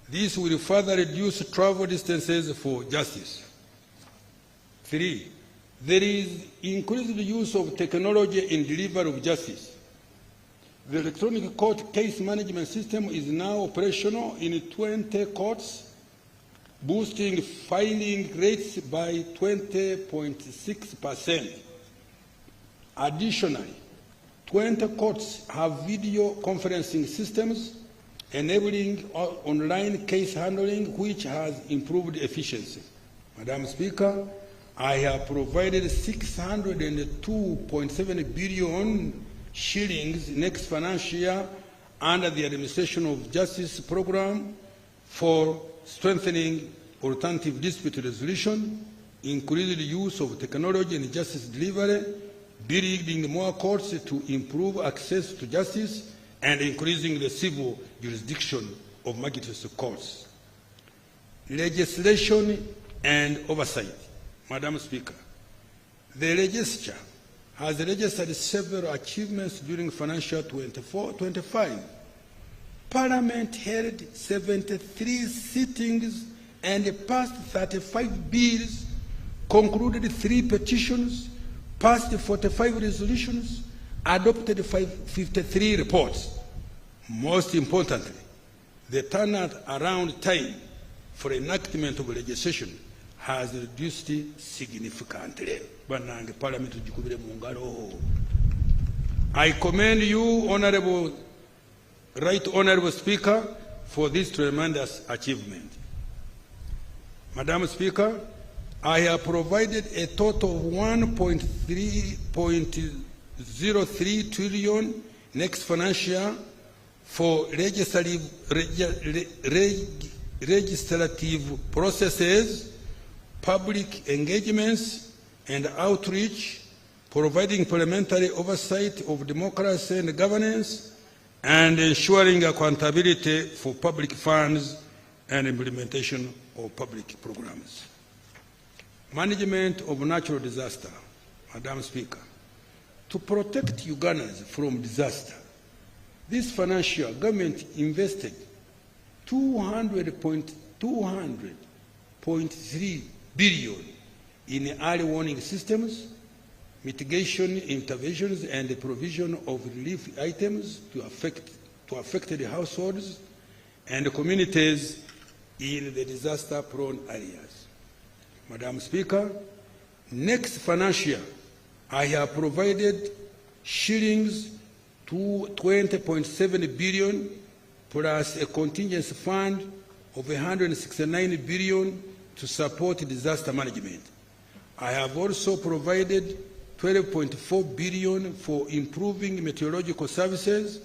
This will further reduce travel distances for justice. 3. There is increased use of technology in delivery of justice. The electronic court case management system is now operational in 20 courts, boosting filing rates by 20.6%. Additionally, 20 courts have video conferencing systems enabling online case handling, which has improved efficiency. Madam Speaker, I have provided 602.7 billion shillings next financial year under the Administration of Justice program for strengthening alternative dispute resolution, increased use of technology in justice delivery, building more courts to improve access to justice, and increasing the civil jurisdiction of magistrates courts. Legislation and oversight. Madam Speaker, the legislature has registered several achievements during financial 24-25. Parliament held 73 sittings and passed 35 bills, concluded 3 petitions, passed 45 resolutions, adopted 53 reports. Most importantly, the turnaround time for enactment of legislation has reduced significantly. I commend you, Right Honorable Speaker, for this tremendous achievement. Madam Speaker, I have provided a total of 1.03 trillion next financial year for legislative processes, public engagements, and outreach, providing parliamentary oversight of democracy and governance, and ensuring accountability for public funds and implementation of public programs. Management of natural disaster. Madam Speaker, to protect Ugandans from disaster, this financial government invested 200.3 billion in early warning systems, mitigation interventions, and the provision of relief items to affected households and communities in the disaster-prone areas. Madam Speaker, next financial year, I have provided shillings to 20.7 billion plus a contingency fund of 169 billion to support disaster management. I have also provided 12.4 billion for improving meteorological services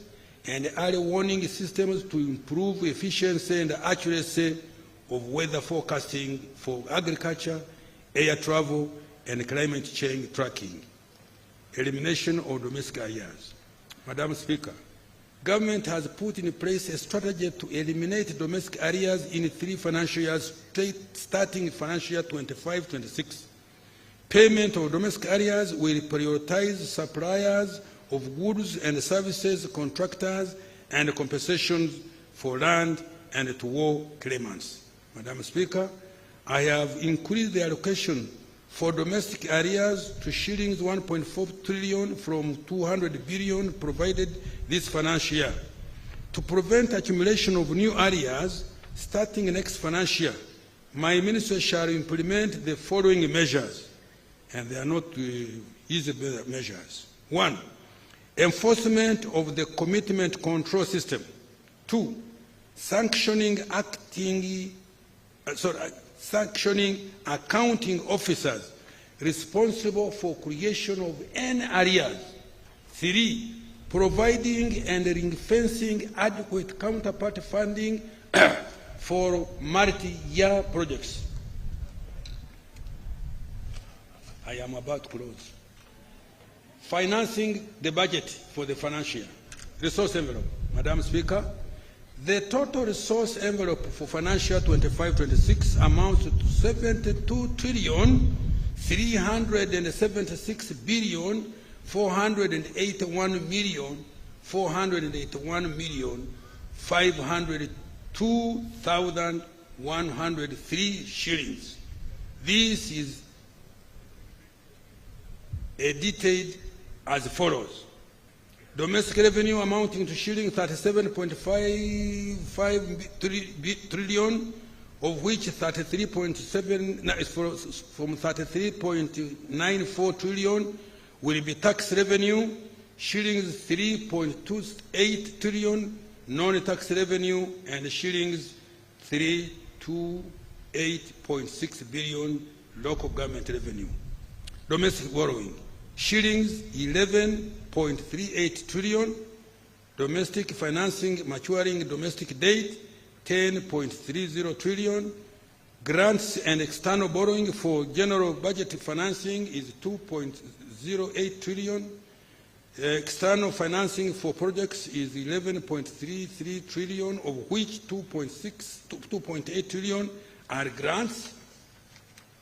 and early warning systems to improve efficiency and accuracy of weather forecasting for agriculture, air travel, and climate change tracking. Elimination of domestic arrears. Madam Speaker, government has put in place a strategy to eliminate domestic arrears in 3 financial years, starting financial year 25-26. Payment of domestic arrears will prioritize suppliers of goods and services contractors and compensations for land and to war claimants. Madam Speaker, I have increased the allocation for domestic arrears to shillings 1.4 trillion from 200 billion provided this financial year. To prevent accumulation of new arrears starting next financial year, my ministry shall implement the following measures, and they are not easy measures. 1. Enforcement of the commitment control system. 2. Sanctioning accounting officers responsible for creation of any arrears. 3. Providing and ring-fencing adequate counterpart funding for multi-year projects. I am about to close. Financing the budget for the financial year. Resource envelope. Madam Speaker, the total resource envelope for financial year 25-26 amounts to 72,481,502,103 shillings. This is detailed as follows. Domestic revenue amounting to shilling 37.55 trillion, of which 33.7 is from 33.94 trillion will be tax revenue, shillings 3.28 trillion non-tax revenue, and shillings 328.6 billion local government revenue. Domestic borrowing, shillings 11.38 trillion, domestic financing maturing domestic debt 10.30 trillion, grants and external borrowing for general budget financing is 2.08 trillion, external financing for projects is 11.33 trillion, of which 2.8 trillion are grants.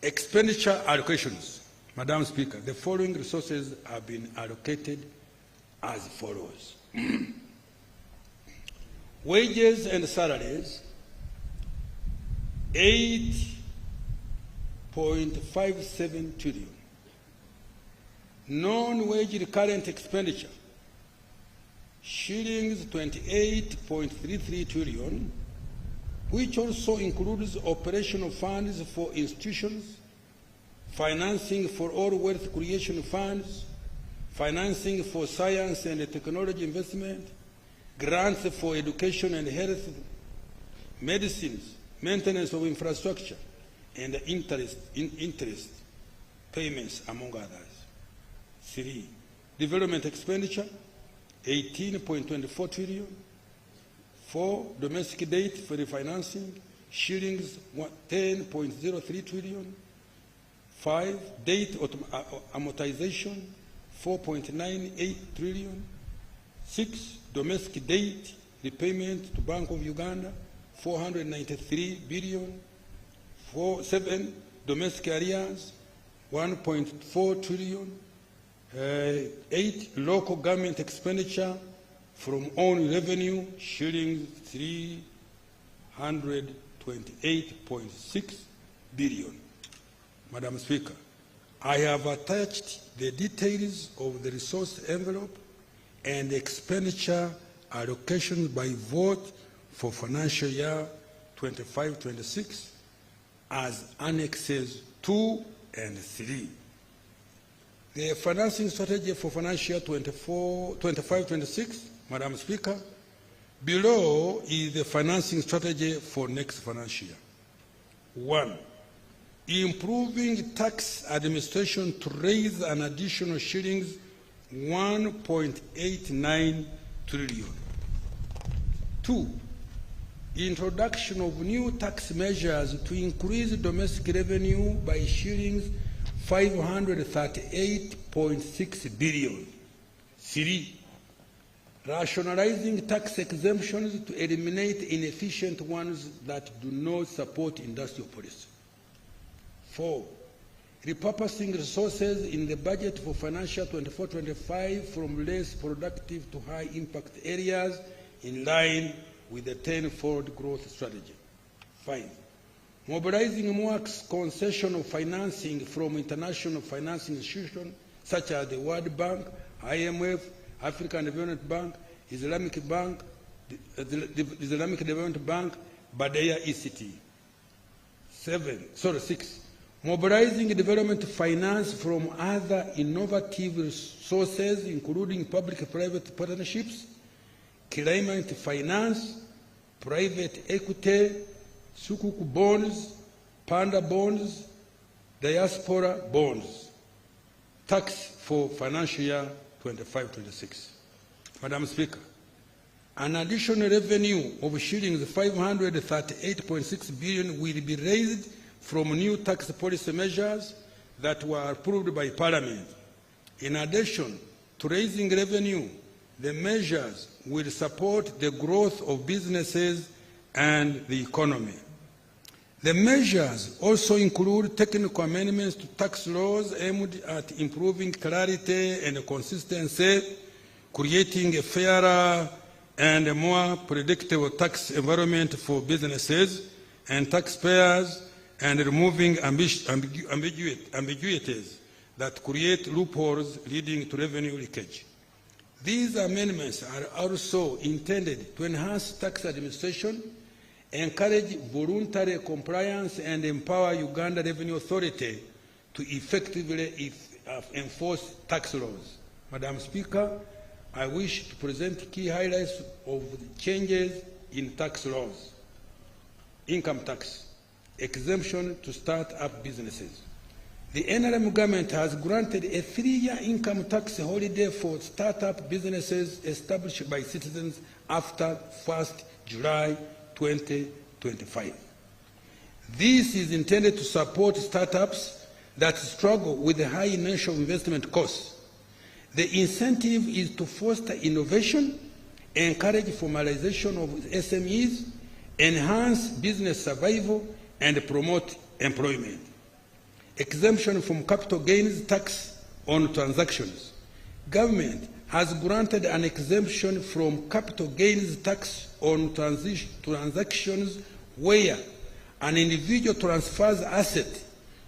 Expenditure allocations. Madam Speaker, the following resources have been allocated as follows. Wages and salaries, 8.57 trillion. Non-wage recurrent expenditure, shillings 28.33 trillion, which also includes operational funds for institutions, financing for all wealth creation funds, financing for science and technology investment, grants for education and health, medicines, maintenance of infrastructure, and interest payments, among others. 3. Development expenditure, 18.24 trillion. 4. Domestic debt for refinancing, shillings 10.03 trillion. 5. Debt amortization, 4.98 trillion. 6. Domestic debt repayment to Bank of Uganda, 493 billion. 7. Domestic arrears, 1.4 trillion. 8. Local government expenditure from own revenue, shillings 328.6 billion. Madam Speaker, I have attached the details of the resource envelope and expenditure allocations by vote for financial year 25-26 as annexes 2 and 3. The financing strategy for financial year 25-26, Madam Speaker, below is the financing strategy for next financial year. 1. Improving tax administration to raise an additional shillings 1.89 trillion. 2. Introduction of new tax measures to increase domestic revenue by shillings 538.6 billion. 3. Rationalizing tax exemptions to eliminate inefficient ones that do not support industrial policy. 4. repurposing resources in the budget for financial 24-25 from less productive to high impact areas in line with the 10-fold growth strategy. 5. Mobilizing more concessional financing from international financing institutions such as the World Bank, IMF, African Development Bank, Islamic Development Bank, Badea ECT. 6. Mobilizing development finance from other innovative sources, including public-private partnerships, climate finance, private equity, sukuk bonds, panda bonds, diaspora bonds. Tax for financial year 25-26. Madam Speaker, an additional revenue of shillings 538.6 billion will be raised from new tax policy measures that were approved by Parliament. In addition to raising revenue, the measures will support the growth of businesses and the economy. The measures also include technical amendments to tax laws aimed at improving clarity and consistency, creating a fairer and a more predictable tax environment for businesses and taxpayers, and removing ambiguities that create loopholes leading to revenue leakage. These amendments are also intended to enhance tax administration, encourage voluntary compliance, and empower Uganda Revenue Authority to effectively enforce tax laws. Madam Speaker, I wish to present key highlights of the changes in tax laws. Income tax exemption to start-up businesses. The NRM government has granted a 3-year income tax holiday for start-up businesses established by citizens after 1st July 2025. This is intended to support startups that struggle with the high initial investment costs. The incentive is to foster innovation, encourage formalization of SMEs, enhance business survival, and promote employment. Exemption from capital gains tax on transactions. Government has granted an exemption from capital gains tax on transactions where an individual transfers assets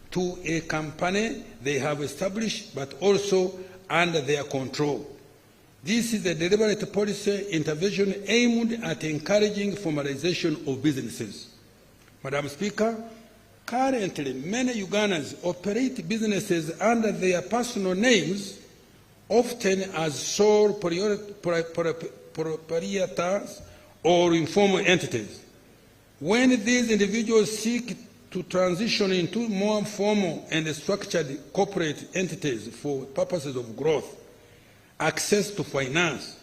to a company they have established but also under their control. This is a deliberate policy intervention aimed at encouraging formalization of businesses. Madam Speaker, currently many Ugandans operate businesses under their personal names, often as sole proprietors or informal entities. When these individuals seek to transition into more formal and structured corporate entities for purposes of growth, access to finance,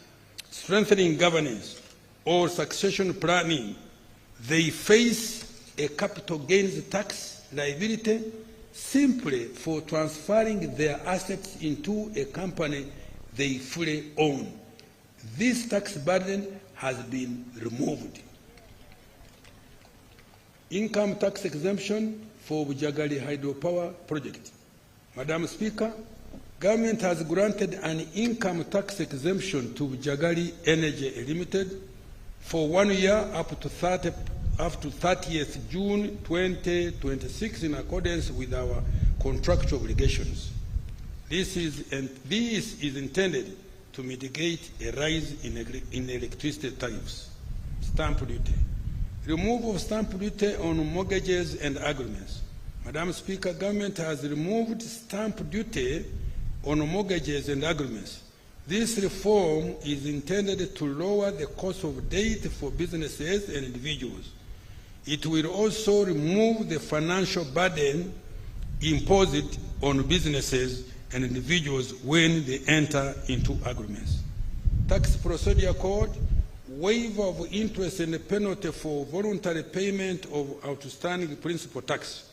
strengthening governance, or succession planning, they face a capital gains tax liability simply for transferring their assets into a company they fully own. This tax burden has been removed. Income tax exemption for Bujagali hydropower project. Madam Speaker, government has granted an income tax exemption to Bujagali Energy Limited for 1 year up to 30th June 2026 in accordance with our contractual obligations. This is intended to mitigate a rise in electricity tariffs. Stamp duty. Removal of stamp duty on mortgages and agreements. Madam Speaker, government has removed stamp duty on mortgages and agreements. This reform is intended to lower the cost of debt for businesses and individuals. It will also remove the financial burden imposed on businesses and individuals when they enter into agreements. Tax Procedure Code, waiver of interest and penalty for voluntary payment of outstanding principal tax.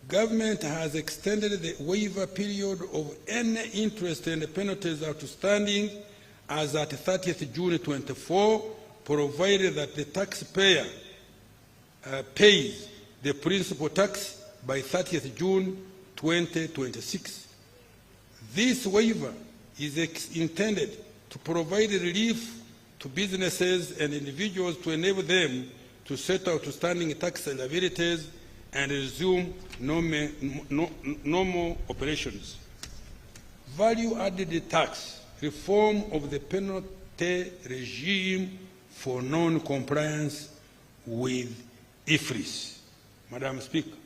Government has extended the waiver period of any interest and penalties outstanding as at 30th June 24, provided that the taxpayer pays the principal tax by 30th June 2026. This waiver is intended to provide relief to businesses and individuals to enable them to settle outstanding tax liabilities and resume normal operations. Value-added tax reform of the penalty regime for non-compliance with IFRS. Madam Speaker,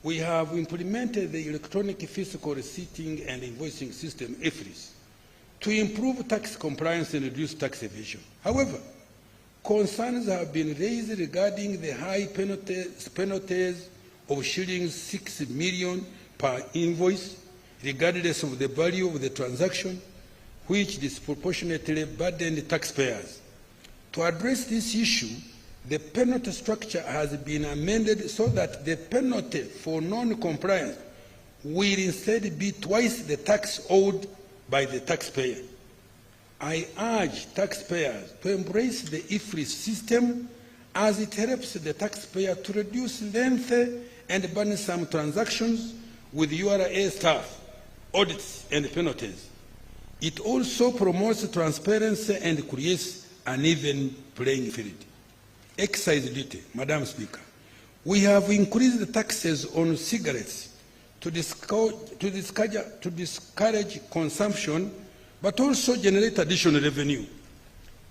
we have implemented the electronic fiscal receipting and invoicing system, IFRS, to improve tax compliance and reduce tax evasion. However, concerns have been raised regarding the high penalties of shillings 6 million per invoice, regardless of the value of the transaction, which disproportionately burden the taxpayers. To address this issue, the penalty structure has been amended so that the penalty for non-compliance will instead be twice the tax owed by the taxpayer. I urge taxpayers to embrace the IFRS system as it helps the taxpayer to reduce lengthy and burdensome transactions with URA staff, audits, and penalties. It also promotes transparency and creates an even playing field. Excise duty, Madam Speaker. We have increased the taxes on cigarettes to discourage consumption, but also generate additional revenue.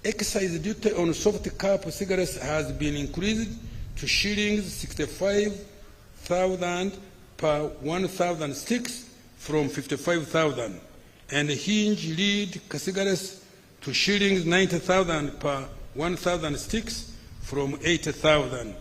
Excise duty on soft cap cigarettes has been increased to shillings 65,000 per 1,000 sticks from 55,000, and hinge lead cigarettes to shillings 90,000 per 1,000 sticks from 80,000.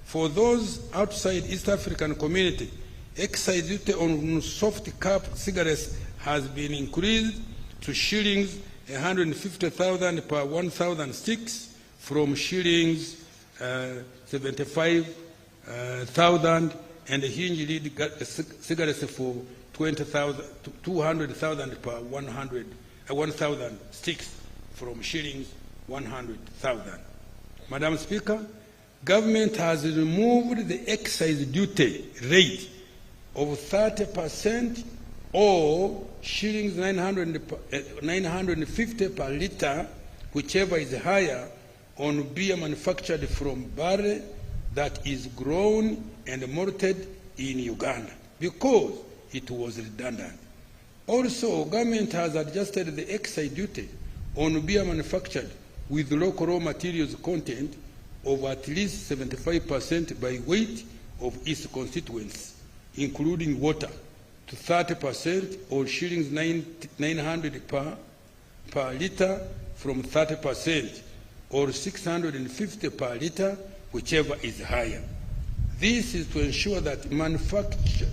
For those outside East African community, excise duty on soft cap cigarettes has been increased to shillings 150,000 per 1,000 sticks from shillings 75,000, and hinge lead cigarettes for 200,000 per 1,000 sticks from shillings 100,000. Madam Speaker, government has removed the excise duty rate of 30% or shillings 950 per litre, whichever is higher, on beer manufactured from barley that is grown and malted in Uganda, because it was redundant. Also, government has adjusted the excise duty on beer manufactured with local raw materials content of at least 75% by weight of its constituents, including water, to 30% or shillings 900 per litre from 30%, or 650 per litre, whichever is higher. This is to ensure that a manufacturer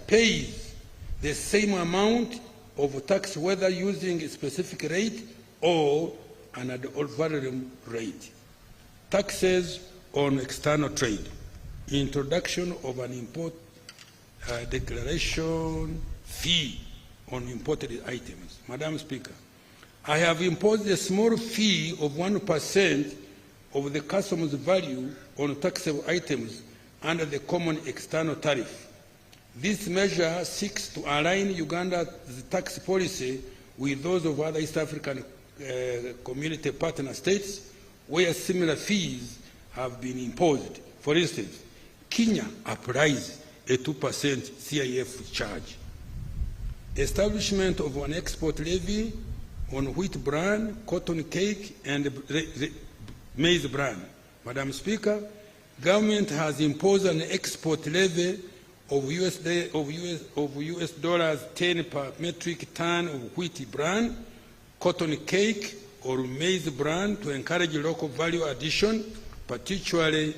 pays the same amount of tax whether using a specific rate or an ad valorem rate. Taxes on external trade. Introduction of an import declaration fee on imported items. Madam Speaker, I have imposed a small fee of 1% of the customs value on taxable items under the common external tariff. This measure seeks to align Uganda's tax policy with those of other East African community partner states where similar fees have been imposed. For instance, Kenya applies a 2% CIF charge. Establishment of an export levy on wheat bran, cotton cake, and maize bran. Madam Speaker, government has imposed an export levy of US dollars 10 per metric ton of wheat bran, cotton cake, or maize bran to encourage local value addition, particularly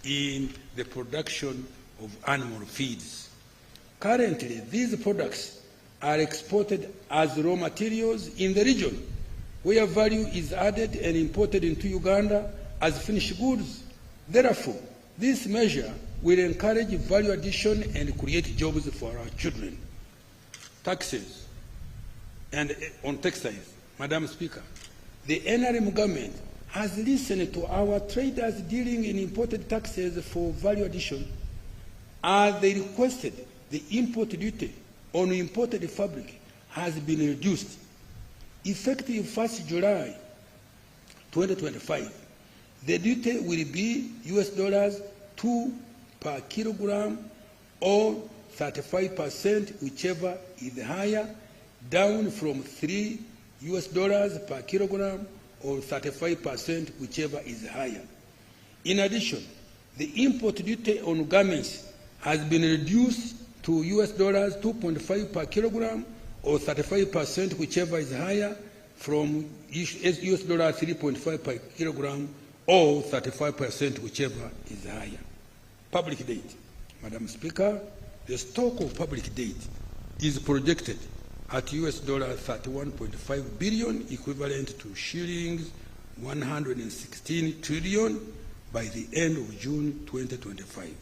in the production of animal feeds. Currently, these products are exported as raw materials in the region, where value is added and imported into Uganda as finished goods. Therefore, this measure will encourage value addition and create jobs for our children. Taxes and on textiles. Madam Speaker, the NRM government has listened to our traders dealing in imported taxes for value addition As they requested, the import duty on imported fabric has been reduced. Effective 1st July 2025, the duty will be $2 per kilogram or 35%, whichever is higher, down from $3 per kilogram or 35%, whichever is higher. In addition, the import duty on garments has been reduced to $2.5 per kilogram or 35%, whichever is higher, from $3.5 per kilogram or 35%, whichever is higher. Public debt. Madam Speaker, the stock of public debt is projected at $31.5 billion, equivalent to shillings 116 trillion by the end of June 2025.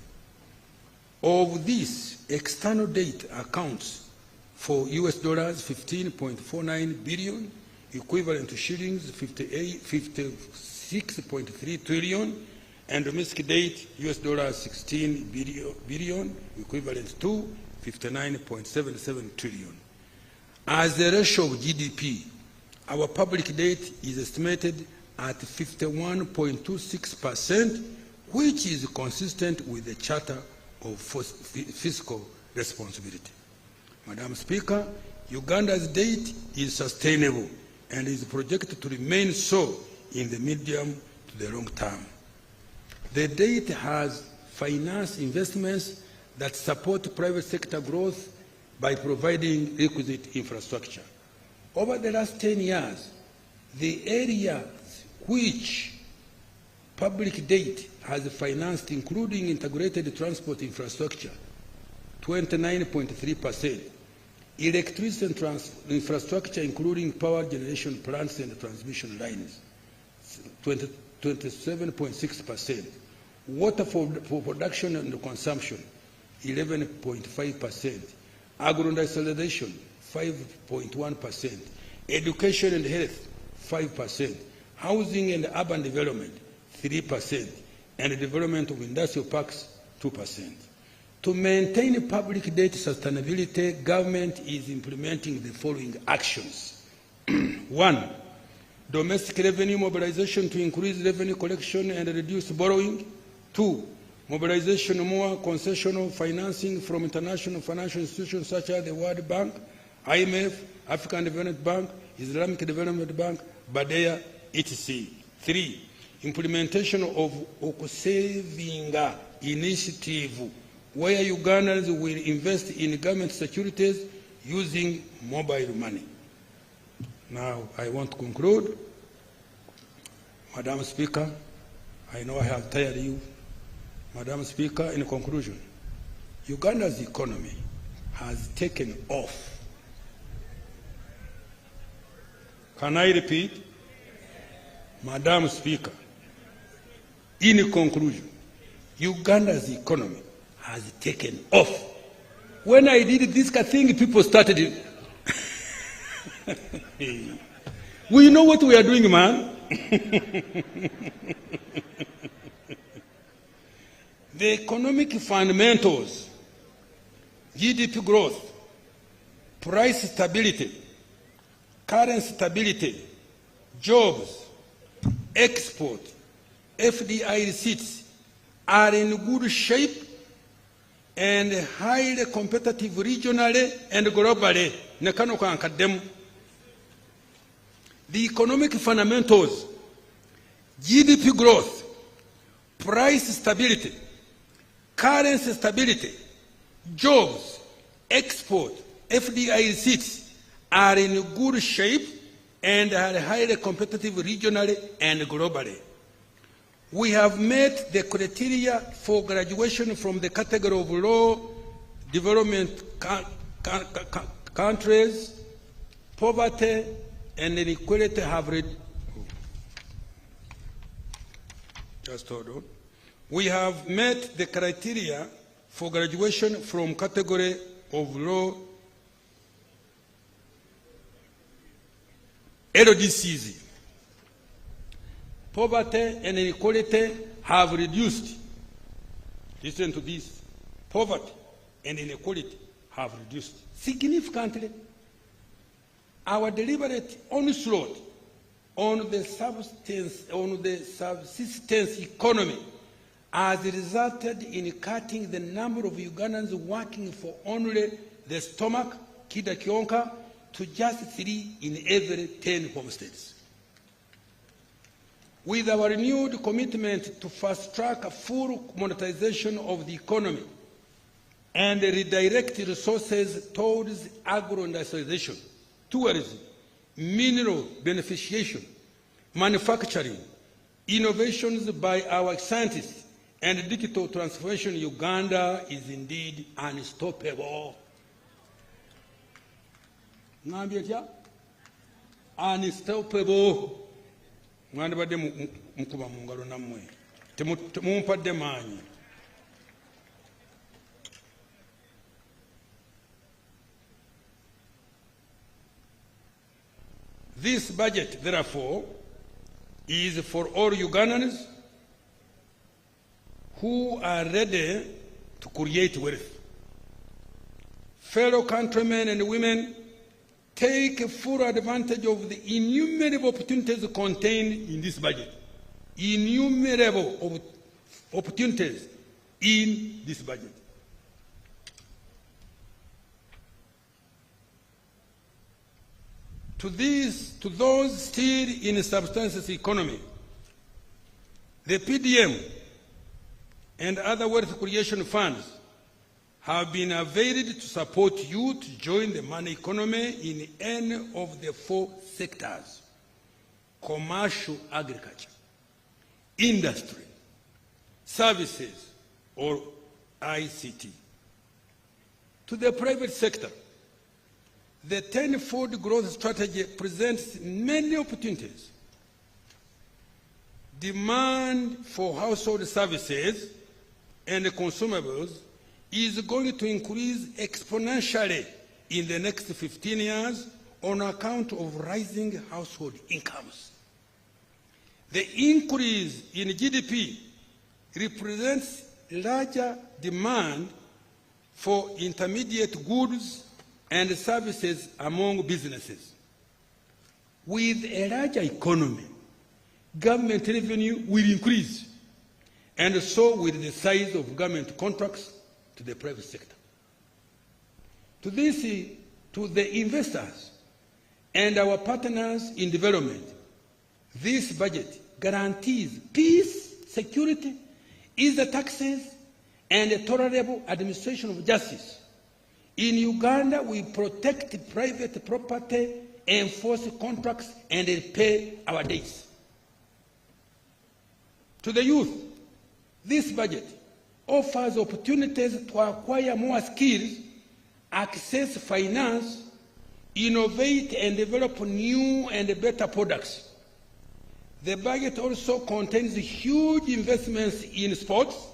Of this, external debt accounts for $15.49 billion, equivalent to shillings 56.3 trillion, and domestic debt $16 billion, equivalent to 59.77 trillion. As the ratio of GDP, our public debt is estimated at 51.26%, which is consistent with the Charter of Fiscal Responsibility. Madam Speaker, Uganda's debt is sustainable and is projected to remain so in the medium to the long term. The debt has financed investments that support private sector growth by providing requisite infrastructure. Over the last 10 years, the areas which public debt has financed, including integrated transport infrastructure, 29.3%, electricity infrastructure, including power generation plants and transmission lines, 27.6%, water for production and consumption, 11.5%, agro-industrialization, 5.1%, education and health, 5%, housing and urban development, 3%, and development of industrial parks, 2%. To maintain public debt sustainability, government is implementing the following actions. 1, domestic revenue mobilization to increase revenue collection and reduce borrowing. 2, mobilization of more concessional financing from international financial institutions such as the World Bank, IMF, African Development Bank, Islamic Development Bank, BADEA, etc. 3, implementation of saving initiative, where Ugandans will invest in government securities using mobile money. Now, I want to conclude. Madam Speaker, I know I have tired you. Madam Speaker, in conclusion, Uganda's economy has taken off. Can I repeat? Madam Speaker, in conclusion, Uganda's economy has taken off. When I did this thing, people started. We know what we are doing, man. The economic fundamentals, GDP growth, price stability, currency stability, jobs, export, FDI receipts are in good shape and highly competitive regionally and globally. The economic fundamentals, GDP growth, price stability, currency stability, jobs, export, FDI receipts are in good shape and are highly competitive regionally and globally. We have met the criteria for graduation from the category of low development countries. Poverty and inequality have just hold on. We have met the criteria for graduation from category of low LDCs. Poverty and inequality have reduced. Listen to this. poverty and inequality have reduced significantly. Our deliberate onslaught on the subsistence economy has resulted in cutting the number of Ugandans working for only the stomach, kida kionka, to just 3 in every 10 homesteads. With our renewed commitment to fast-track full monetization of the economy and redirect resources towards agro-industrialization, tourism, mineral beneficiation, manufacturing, innovations by our scientists, and digital transformation, Uganda is indeed unstoppable. Unstoppable. Mwandibadde mukuba mu ngalo nammwe. Temumpadde maanyi. This budget, therefore, is for all Ugandans who are ready to create wealth. Fellow countrymen and women, take full advantage of the innumerable opportunities contained in this budget. Innumerable opportunities in this budget. To those still in the subsistence economy, the PDM and other wealth creation funds have been availed to support you to join the money economy in any of the 4 sectors: commercial agriculture, industry, services, or ICT. To the private sector, the 10-fold growth strategy presents many opportunities. Demand for household services and consumables is going to increase exponentially in the next 15 years on account of rising household incomes. The increase in GDP represents larger demand for intermediate goods and services among businesses. With a larger economy, government revenue will increase, and so will the size of government contracts to the private sector. To the investors and our partners in development, this budget guarantees peace, security, easy taxes, and a tolerable administration of justice. In Uganda, we protect private property, enforce contracts, and pay our debts. To the youth, this budget offers opportunities to acquire more skills, access finance, innovate and develop new and better products. The budget also contains huge investments in sports,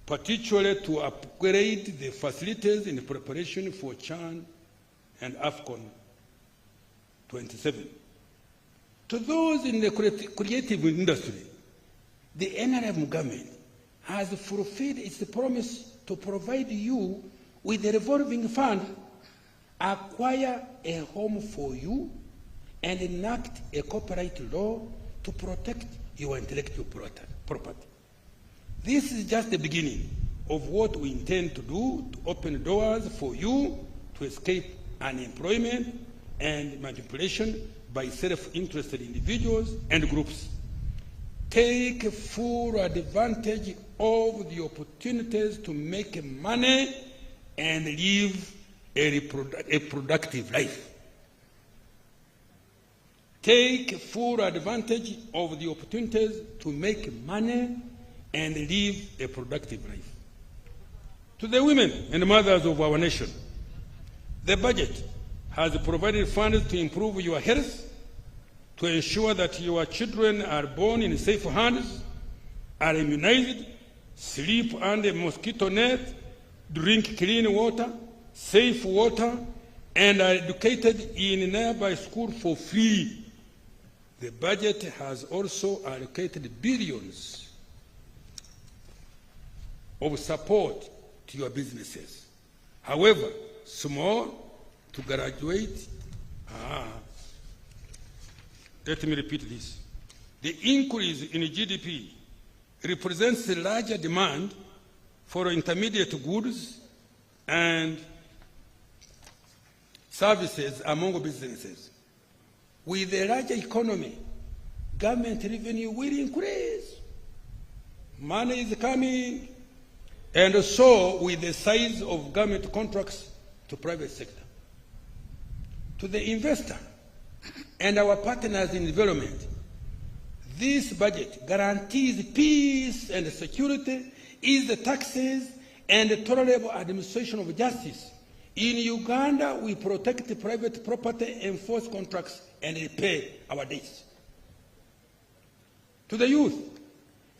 particularly to upgrade the facilities in preparation for CHAN and AFCON 27. To those in the creative industry, the NRM government has fulfilled its promise to provide you with a revolving fund, acquire a home for you, and enact a copyright law to protect your intellectual property. This is just the beginning of what we intend to do to open doors for you to escape unemployment and manipulation by self-interested individuals and groups. Take full advantage of the opportunities to make money and live a productive life. Take full advantage of the opportunities to make money and live a productive life. To the women and mothers of our nation, the budget has provided funds to improve your health, to ensure that your children are born in safe hands, are immunized, sleep under a mosquito net, drink clean water, safe water, and are educated in a nearby school for free. The budget has also allocated billions of support to your businesses. However, small to graduate, let me repeat this. The increase in GDP represents a larger demand for intermediate goods and services among businesses. With a larger economy, government revenue will increase. Money is coming, and so with the size of government contracts to private sector. To the investor and our partners in development, this budget guarantees peace and security, ease the taxes, and the tolerable administration of justice. In Uganda, we protect private property, enforce contracts, and repay our debts. To the youth,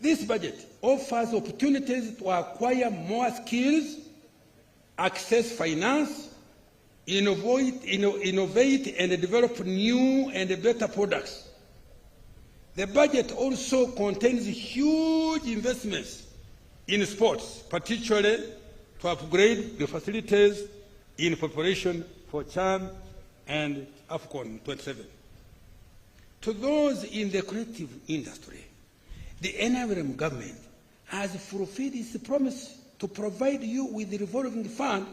this budget offers opportunities to acquire more skills, access finance, innovate and develop new and better products. The budget also contains huge investments in sports, particularly to upgrade the facilities in preparation for CHAN and AFCON 27. To those in the creative industry, the NRM government has fulfilled its promise to provide you with the revolving fund,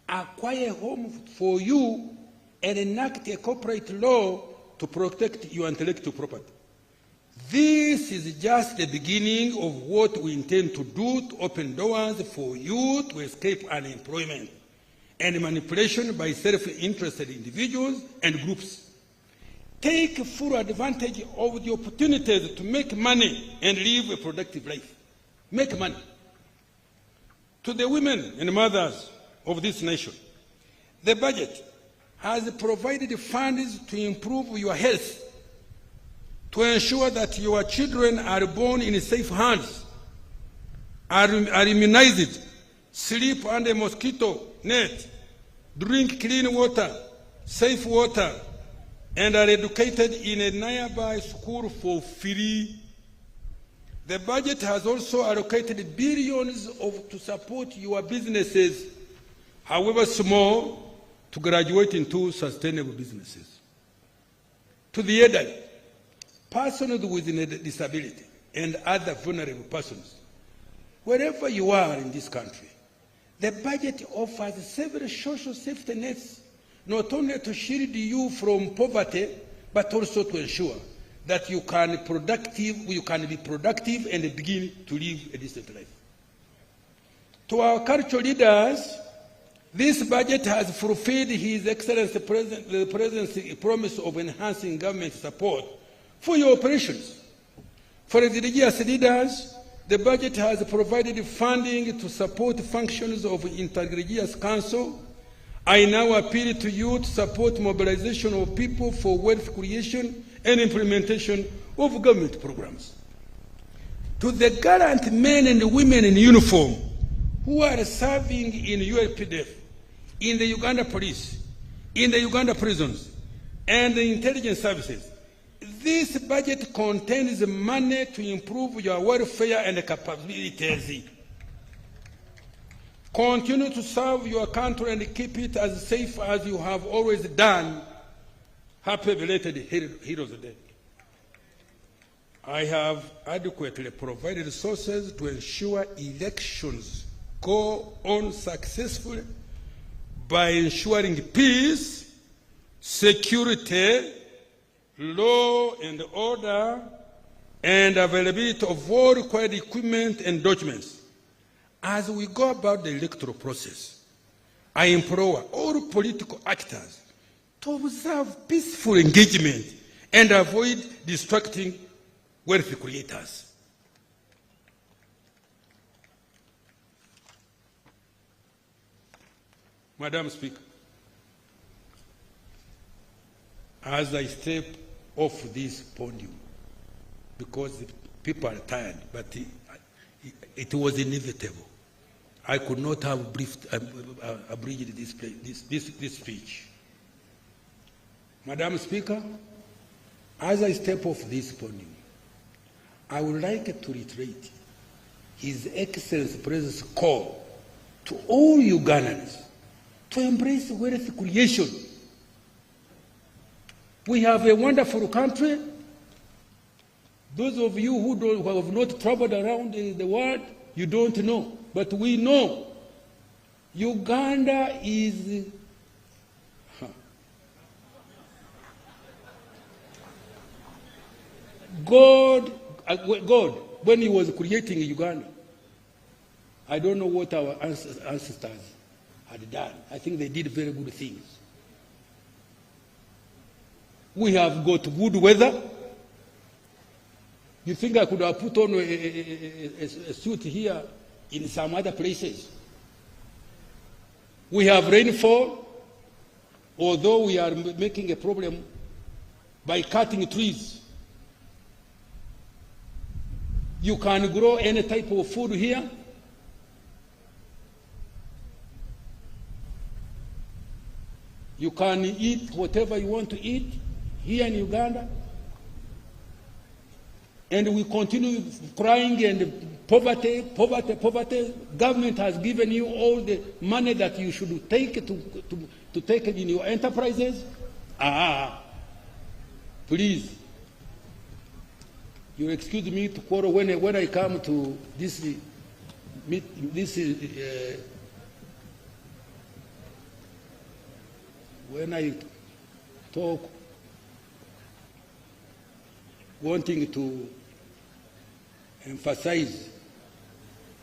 acquire a home for you, and enact a corporate law to protect your intellectual property. This is just the beginning of what we intend to do to open doors for you to escape unemployment and manipulation by self-interested individuals and groups. Take full advantage of the opportunities to make money and live a productive life. Make money. To the women and mothers of this nation, the budget has provided funds to improve your health, to ensure that your children are born in safe hands, are immunized, sleep under a mosquito net, drink clean water, safe water, and are educated in a nearby school for free. The budget has also allocated billions to support your businesses, however small, to graduate into sustainable businesses. To the elderly, persons with a disability, and other vulnerable persons, wherever you are in this country, the budget offers several social safety nets, not only to shield you from poverty, but also to ensure that you can be productive and begin to live a decent life. To our cultural leaders, this budget has fulfilled His Excellency the President's promise of enhancing government support for your operations. For the religious leaders, the budget has provided funding to support functions of Interreligious Council. I now appeal to you to support mobilization of people for wealth creation and implementation of government programs. To the gallant men and women in uniform who are serving in ULPDF, in the Uganda police, in the Uganda prisons, and the intelligence services, this budget contains money to improve your welfare and capabilities. Continue to serve your country and keep it as safe as you have always done. Happy belated Heroes Day. I have adequately provided resources to ensure elections go on successfully by ensuring peace, security, law and order, and availability of all required equipment and documents. As we go about the electoral process, I implore all political actors to observe peaceful engagement and avoid distracting wealth creators. Madam Speaker, as I step off this podium, because the people are tired, but it was inevitable. I could not have abridged this speech. Madam Speaker, as I step off this podium, I would like to reiterate His Excellency President's call to all Ugandans to embrace wealth creation. We have a wonderful country. Those of you who have not traveled around the world, you don't know. But we know Uganda is God, when he was creating Uganda, I don't know what our ancestors had done. I think they did very good things. We have got good weather. You think I could have put on a suit here in some other places? We have rainfall, although we are making a problem by cutting trees. You can grow any type of food here. You can eat whatever you want to eat here in Uganda. And we continue crying and poverty. Government has given you all the money that you should take to take it in your enterprises. Please. You excuse me to quarrel when I come to this when I talk wanting to emphasize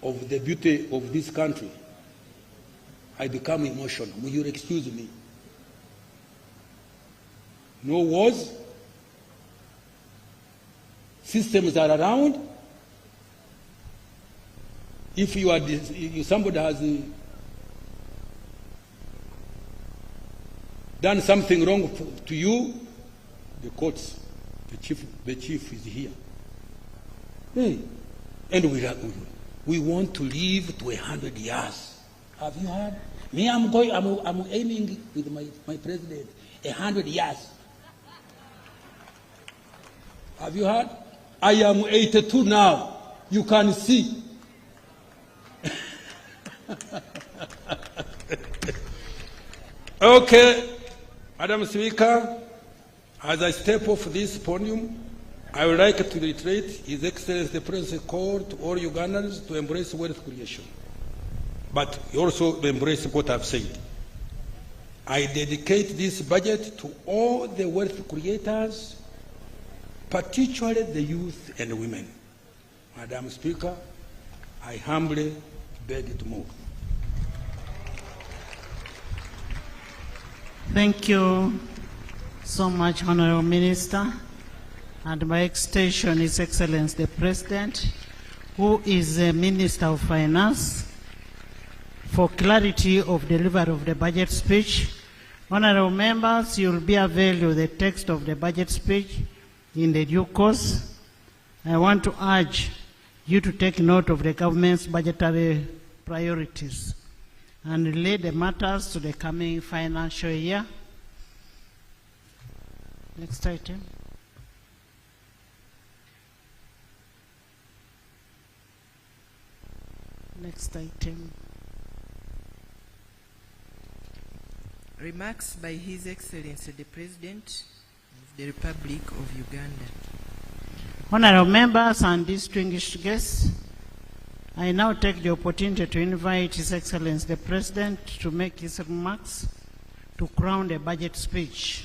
of the beauty of this country, I become emotional. Will you excuse me? No wars. Systems are around. If you are somebody has done something wrong to you, the courts, the chief is here. Hey. And we want to live to 100 years. Have you heard? Me, I'm aiming with my president 100 years. Have you heard? I am 82 now. You can see. Okay, Madam Speaker, as I step off this podium, I would like to reiterate His Excellency the President called to all Ugandans to embrace wealth creation, but also to embrace what I've said. I dedicate this budget to all the wealth creators, particularly the youth and women. Madam Speaker, I humbly beg to move. Thank you so much, Honorable Minister. And by extension, His Excellency the President, who is the Minister of Finance, for clarity of delivery of the budget speech. Honorable members, you will be availed with the text of the budget speech in the due course. I want to urge you to take note of the government's budgetary priorities and relate the matters to the coming financial year. Next item. Next item. Remarks by His Excellency the President of the Republic of Uganda. Honorable members and distinguished guests, I now take the opportunity to invite His Excellency the President to make his remarks to crown the budget speech.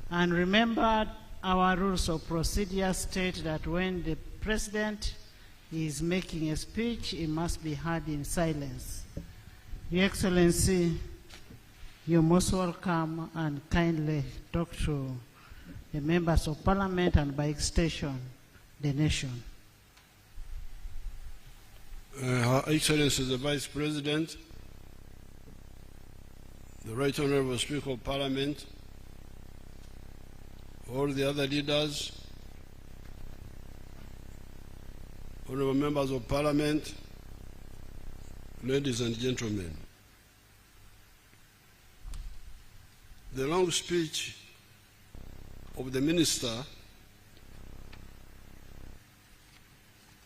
And remember, our rules of procedure state that when the President is making a speech, it must be heard in silence. Your Excellency, you're most welcome, and kindly talk to the members of Parliament and by extension, the nation. Her Excellency the Vice President, the Right Honorable Speaker of Parliament, all the other leaders, honorable members of Parliament, ladies and gentlemen. The long speech of the Minister,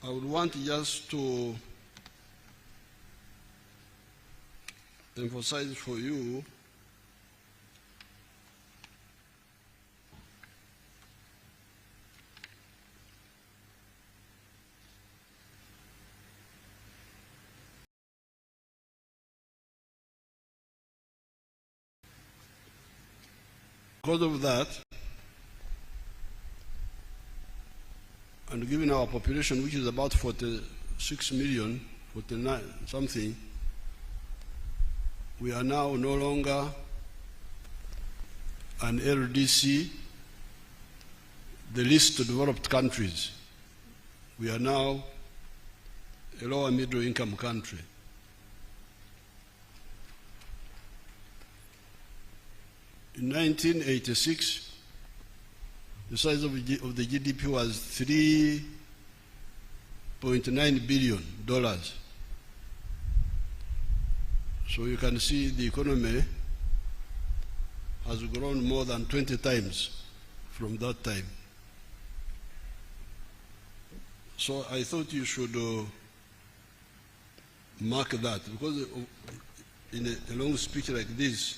I would want just to emphasize for you because of that, and given our population, which is about 46 million, 49 something, we are now no longer an LDC, the least developed countries. We are now a lower middle income country. In 1986, the size of the GDP was $3.9 billion. So you can see the economy has grown more than 20 times from that time. So I thought you should mark that, because in a long speech like this,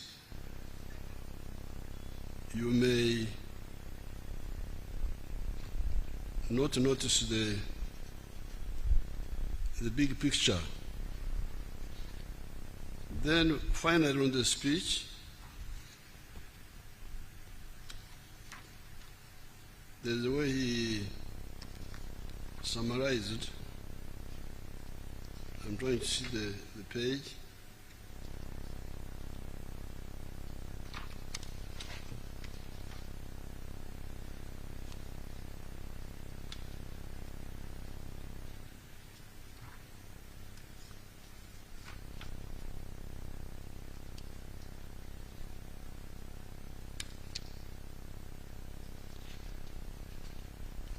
you may not notice the big picture. Then finally on the speech, there's a way he summarized. I'm trying to see the page.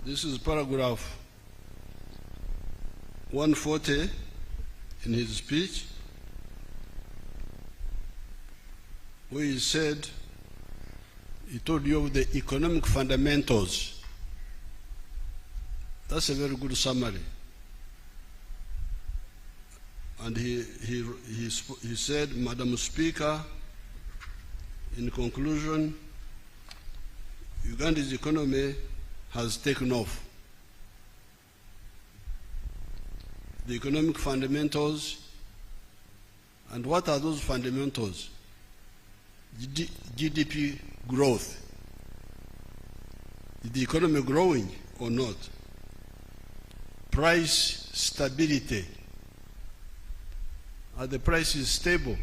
This is paragraph 140 in his speech, where he said, he told you of the economic fundamentals. That's a very good summary. And he said, Madam Speaker, in conclusion, Uganda's economy has taken off. The economic fundamentals, and what are those fundamentals? GDP growth. Is the economy growing or not? Price stability. Are the prices stable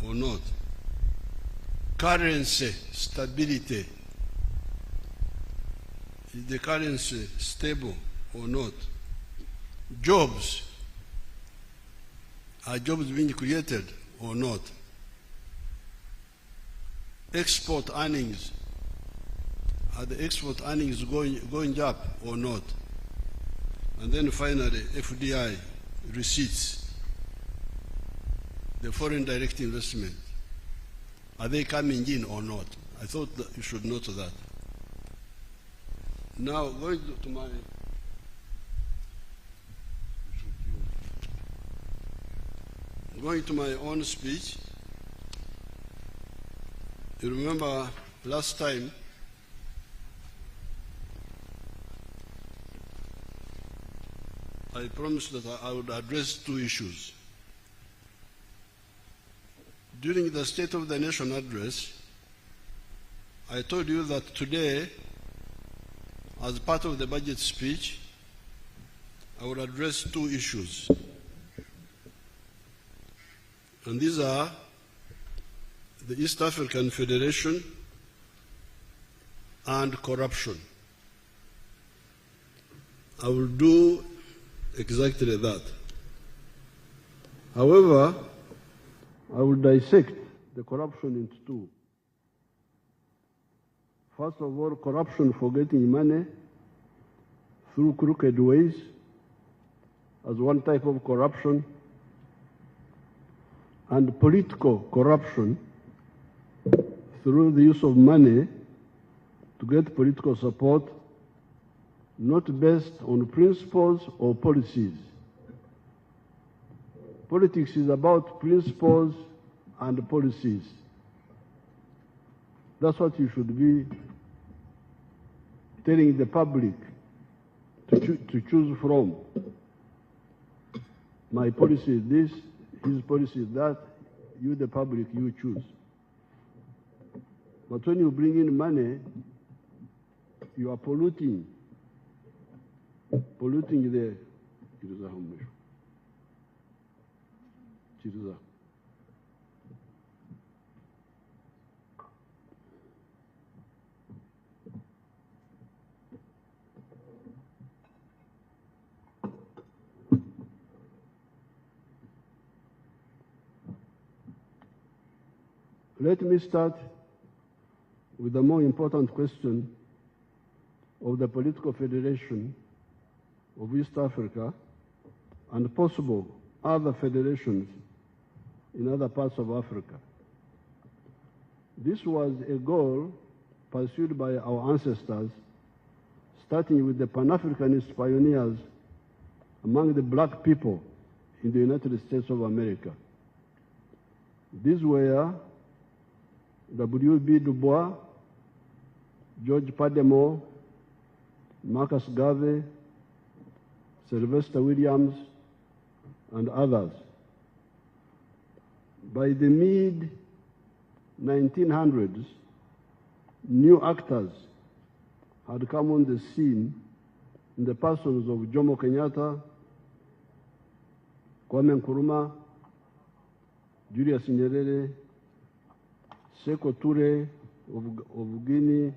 or not? Currency stability. Is the currency stable or not? Jobs. Are jobs being created or not? Export earnings. Are the export earnings going up or not? And then finally, FDI receipts. The foreign direct investment. Are they coming in or not? I thought that you should note that. Now, going to my own speech, you remember last time I promised that I would address two issues. During the State of the Nation address, I told you that today, as part of the budget speech, I will address two issues. And these are the East African Federation and corruption. I will do exactly that. However, I will dissect the corruption into two. First of all, corruption for getting money through crooked ways as one type of corruption, and political corruption through the use of money to get political support, not based on principles or policies. Politics is about principles, and policies. That's what you should be telling the public to choose from. My policy is this, his policy is that, you the public, you choose. But when you bring in money, you are polluting the Let me start with the more important question of the political federation of East Africa and possible other federations in other parts of Africa. This was a goal pursued by our ancestors, starting with the Pan-Africanist pioneers among the black people in the United States of America. These were W.B. Du Bois, George Pademore, Marcus Garvey, Sylvester Williams, and others. By the mid-1900s, new actors had come on the scene in the persons of Jomo Kenyatta, Kwame Nkrumah, Julius Nyerere, Sekou Toure of Guinea,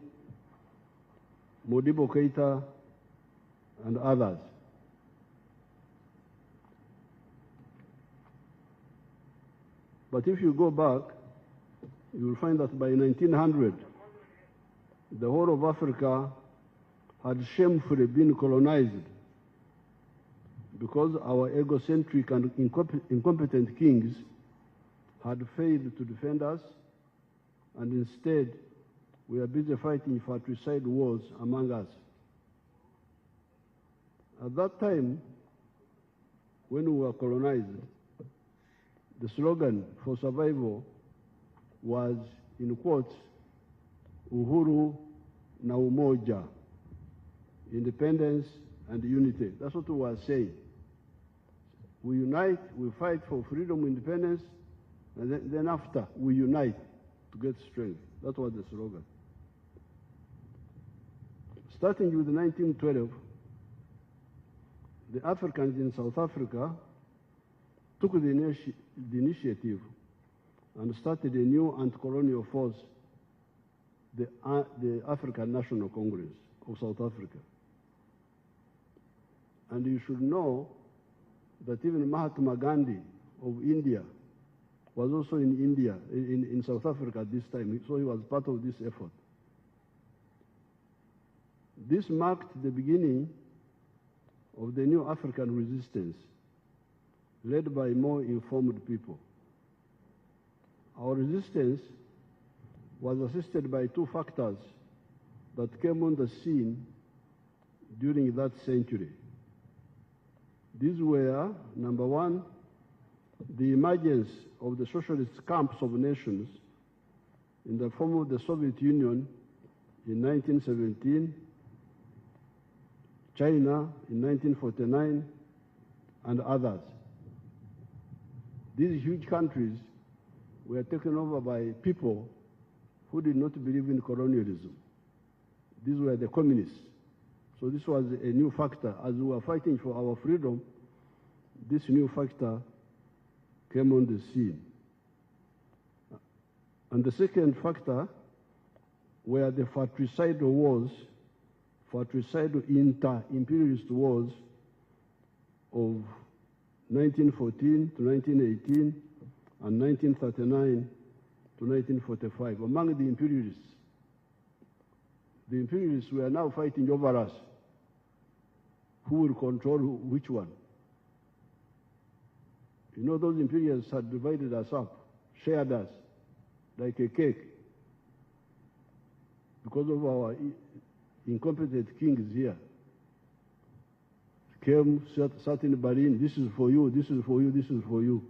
Modibo Keita, and others. But if you go back, you will find that by 1900, the whole of Africa had shamefully been colonized because our egocentric and incompetent kings had failed to defend us, and instead we are busy fighting fratricide wars among us. At that time, when we were colonized, the slogan for survival was, in quotes, Uhuru na Umoja, independence and unity. That's what we were saying. We unite, we fight for freedom, independence, and then after, we unite to get strength. That was the slogan. Starting with 1912, the Africans in South Africa took the initiative and started a new anti-colonial force, the African National Congress of South Africa. And you should know that even Mahatma Gandhi of India was also in India, in South Africa at this time, so he was part of this effort. This marked the beginning of the new African resistance, led by more informed people. Our resistance was assisted by two factors that came on the scene during that century. These were, number one, the emergence of the socialist camps of nations in the form of the Soviet Union in 1917, China in 1949, and others. These huge countries were taken over by people who did not believe in colonialism. These were the communists. So this was a new factor. As we were fighting for our freedom, this new factor came on the scene. And the second factor were the fratricidal wars, fratricidal inter-imperialist wars of 1914 to 1918 and 1939 to 1945 among the imperialists. The imperialists were now fighting over us. Who will control which one? You know, those imperialists had divided us up, shared us like a cake because of our incompetent kings here. Came, sat in Berlin, this is for you, this is for you, this is for you.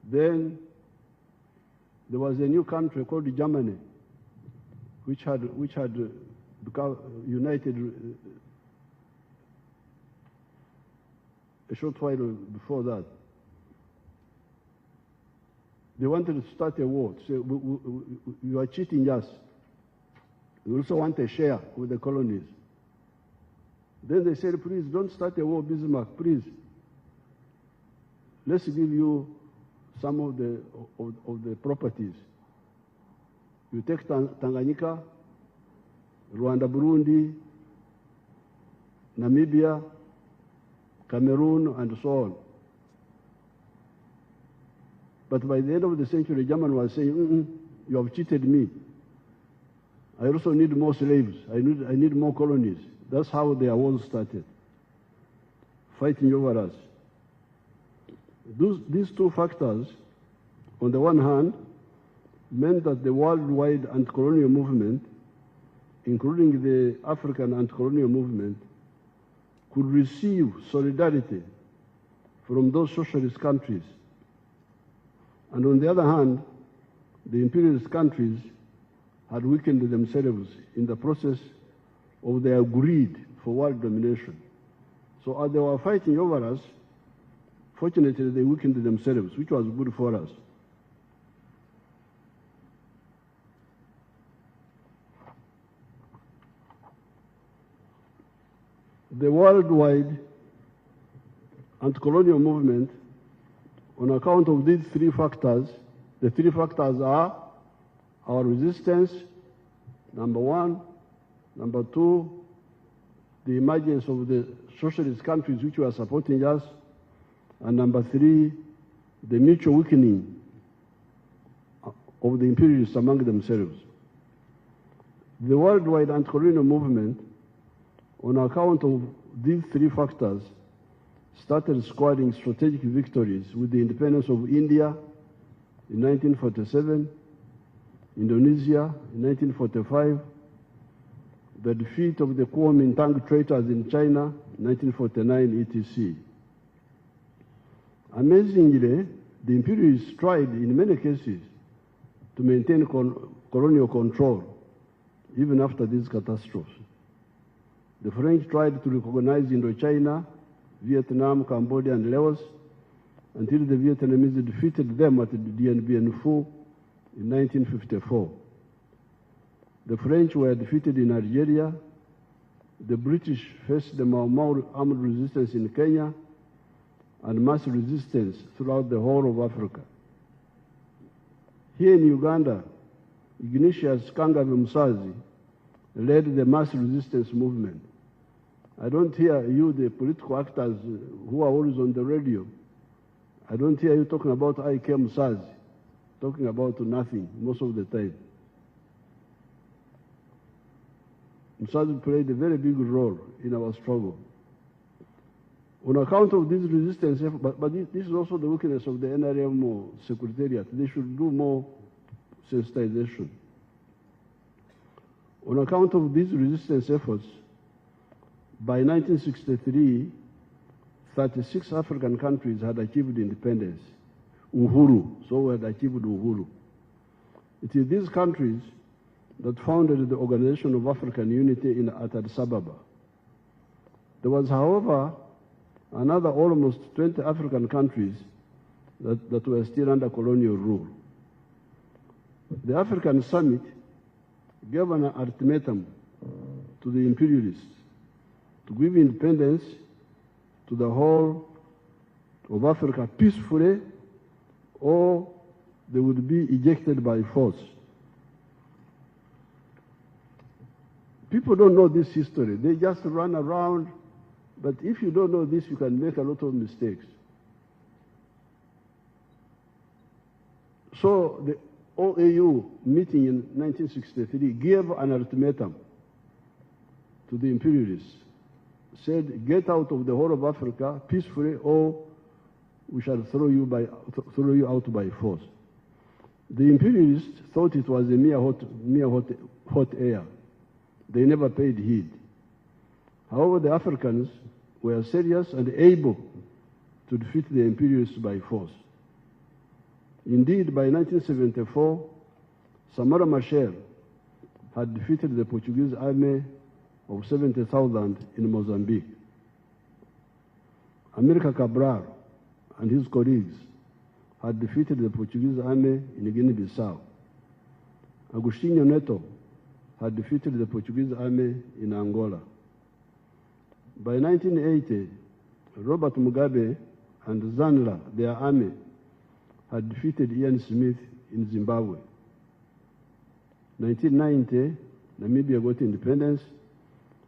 Then there was a new country called Germany, which had become united a short while before that. They wanted to start a war. Say, you are cheating us. We also want a share with the colonies. Then they said, please don't start a war, Bismarck, please. Let's give you some of the properties. You take Tanganyika, Rwanda, Burundi, Namibia, Cameroon, and so on. But by the end of the century, Germany was saying, you have cheated me. I also need more slaves. I need more colonies. That's how their wars started, fighting over us. These two factors, on the one hand, meant that the worldwide anti-colonial movement, including the African anti-colonial movement, could receive solidarity from those socialist countries. And on the other hand, the imperialist countries had weakened themselves in the process of their greed for world domination. So as they were fighting over us, fortunately they weakened themselves, which was good for us. The worldwide anti-colonial movement, on account of these three factors, the three factors are our resistance, number one, number two, the emergence of the socialist countries which were supporting us, and number three, the mutual weakening of the imperialists among themselves. The worldwide anti-colonial movement, on account of these three factors, started scoring strategic victories with the independence of India in 1947, Indonesia in 1945, the defeat of the Kuomintang traitors in China, 1949, etc. Amazingly, the imperialists tried in many cases to maintain colonial control even after these catastrophes. The French tried to recognize Indochina, Vietnam, Cambodia, and Laos until the Vietnamese defeated them at Dien Bien Phu in 1954. The French were defeated in Algeria. The British faced the Mau Mau armed resistance in Kenya and mass resistance throughout the whole of Africa. Here in Uganda, Ignatius Kangabe Musazi led the mass resistance movement. I don't hear you, the political actors who are always on the radio, I don't hear you talking about I.K. Musazi, talking about nothing most of the time. Musazi played a very big role in our struggle. On account of this resistance, but this is also the weakness of the NRM Secretariat. They should do more sensitization. On account of these resistance efforts, by 1963, 36 African countries had achieved independence, Uhuru, so we had achieved Uhuru. It is these countries that founded the Organization of African Unity at Addis Ababa. There was, however, another almost 20 African countries that were still under colonial rule. The African Summit gave an ultimatum to the imperialists to give independence to the whole of Africa peacefully, or they would be ejected by force. People don't know this history. They just run around, but if you don't know this, you can make a lot of mistakes. So the OAU meeting in 1963 gave an ultimatum to the imperialists, said, get out of the whole of Africa peacefully, or we shall throw you out by force. The imperialists thought it was a mere hot air. They never paid heed. However, the Africans were serious and able to defeat the imperialists by force. Indeed, by 1974, Samora Machel had defeated the Portuguese army of 70,000 in Mozambique. Amílcar Cabral and his colleagues had defeated the Portuguese army in Guinea-Bissau. Agostinho Neto had defeated the Portuguese army in Angola. By 1980, Robert Mugabe and Zanla, their army, had defeated Ian Smith in Zimbabwe. 1990, Namibia got independence,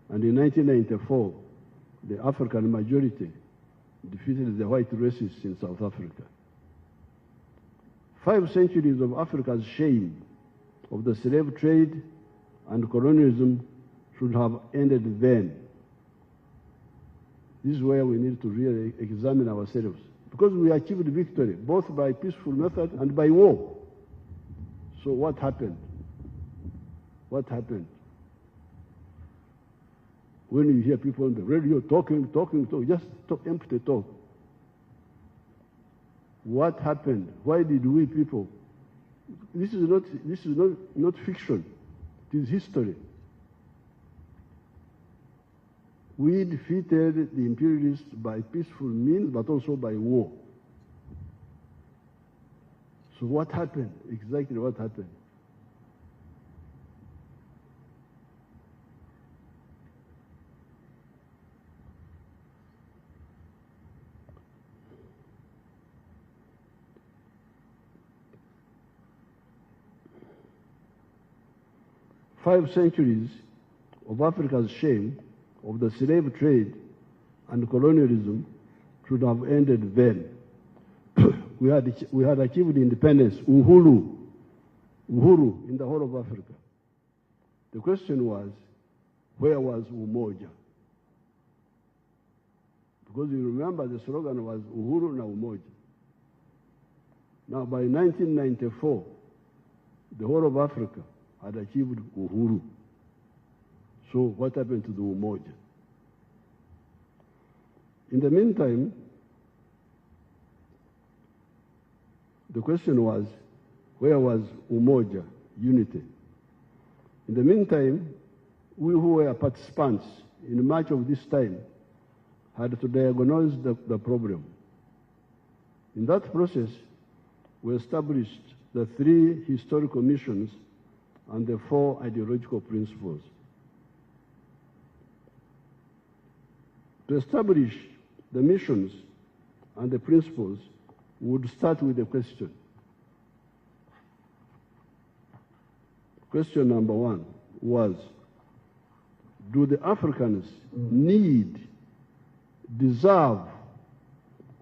and in 1994, the African majority defeated the white racists in South Africa. 5 centuries of Africa's shame of the slave trade and colonialism should have ended then. This is where we need to really examine ourselves, because we achieved victory both by peaceful method and by war. So what happened? What happened? When you hear people on the radio talking, just talk, empty talk. What happened? Why did we people? This is not fiction. It is history. We defeated the imperialists by peaceful means, but also by war. So what happened? Exactly what happened? Five centuries of Africa's shame of the slave trade and colonialism should have ended then. we had achieved independence, uhuru in the whole of Africa. The question was, where was umoja? Because you remember the slogan was uhuru na umoja. Now by 1994, the whole of Africa had achieved uhuru. So what happened to the umoja? In the meantime, the question was, where was umoja, unity? In the meantime, we who were participants in much of this time had to diagnose the problem. In that process, we established the 3 historical missions and the 4 ideological principles. To establish the missions and the principles, we would start with a question. Question number 1 was, do the Africans need, deserve,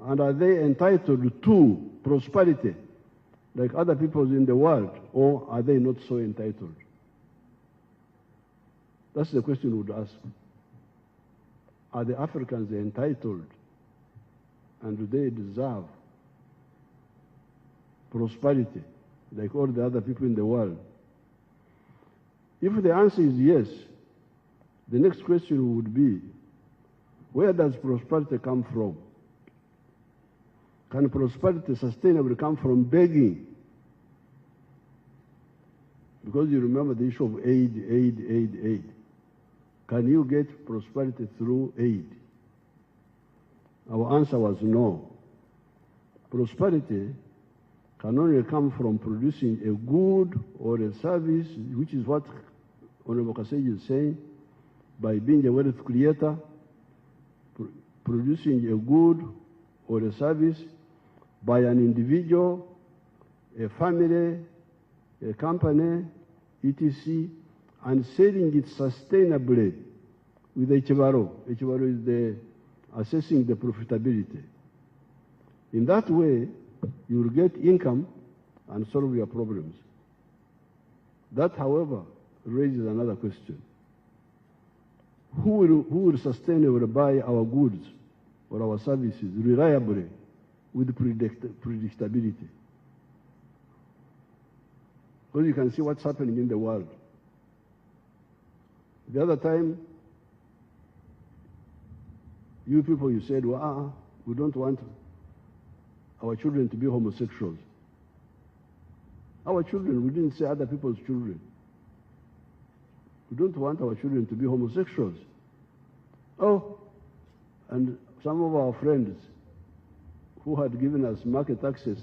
and are they entitled to prosperity like other peoples in the world, or are they not so entitled? That's the question we would ask. Are the Africans entitled, and do they deserve prosperity like all the other people in the world? If the answer is yes, the next question would be, where does prosperity come from? Can prosperity sustainably come from begging? Because you remember the issue of aid. Can you get prosperity through aid? Our answer was no. Prosperity can only come from producing a good or a service, which is what Honorable Kasej is saying, by being a wealth creator, producing a good or a service by an individual, a family, a company, etc., and selling it sustainably with Echibaro. Echibaro is the assessing the profitability. In that way, you will get income and solve your problems. That, however, raises another question. Who will sustainably buy our goods or our services reliably with predictability? Because you can see what's happening in the world. The other time, you people, you said, well, we don't want our children to be homosexuals. Our children, we didn't say other people's children. We don't want our children to be homosexuals. Oh, and some of our friends who had given us market access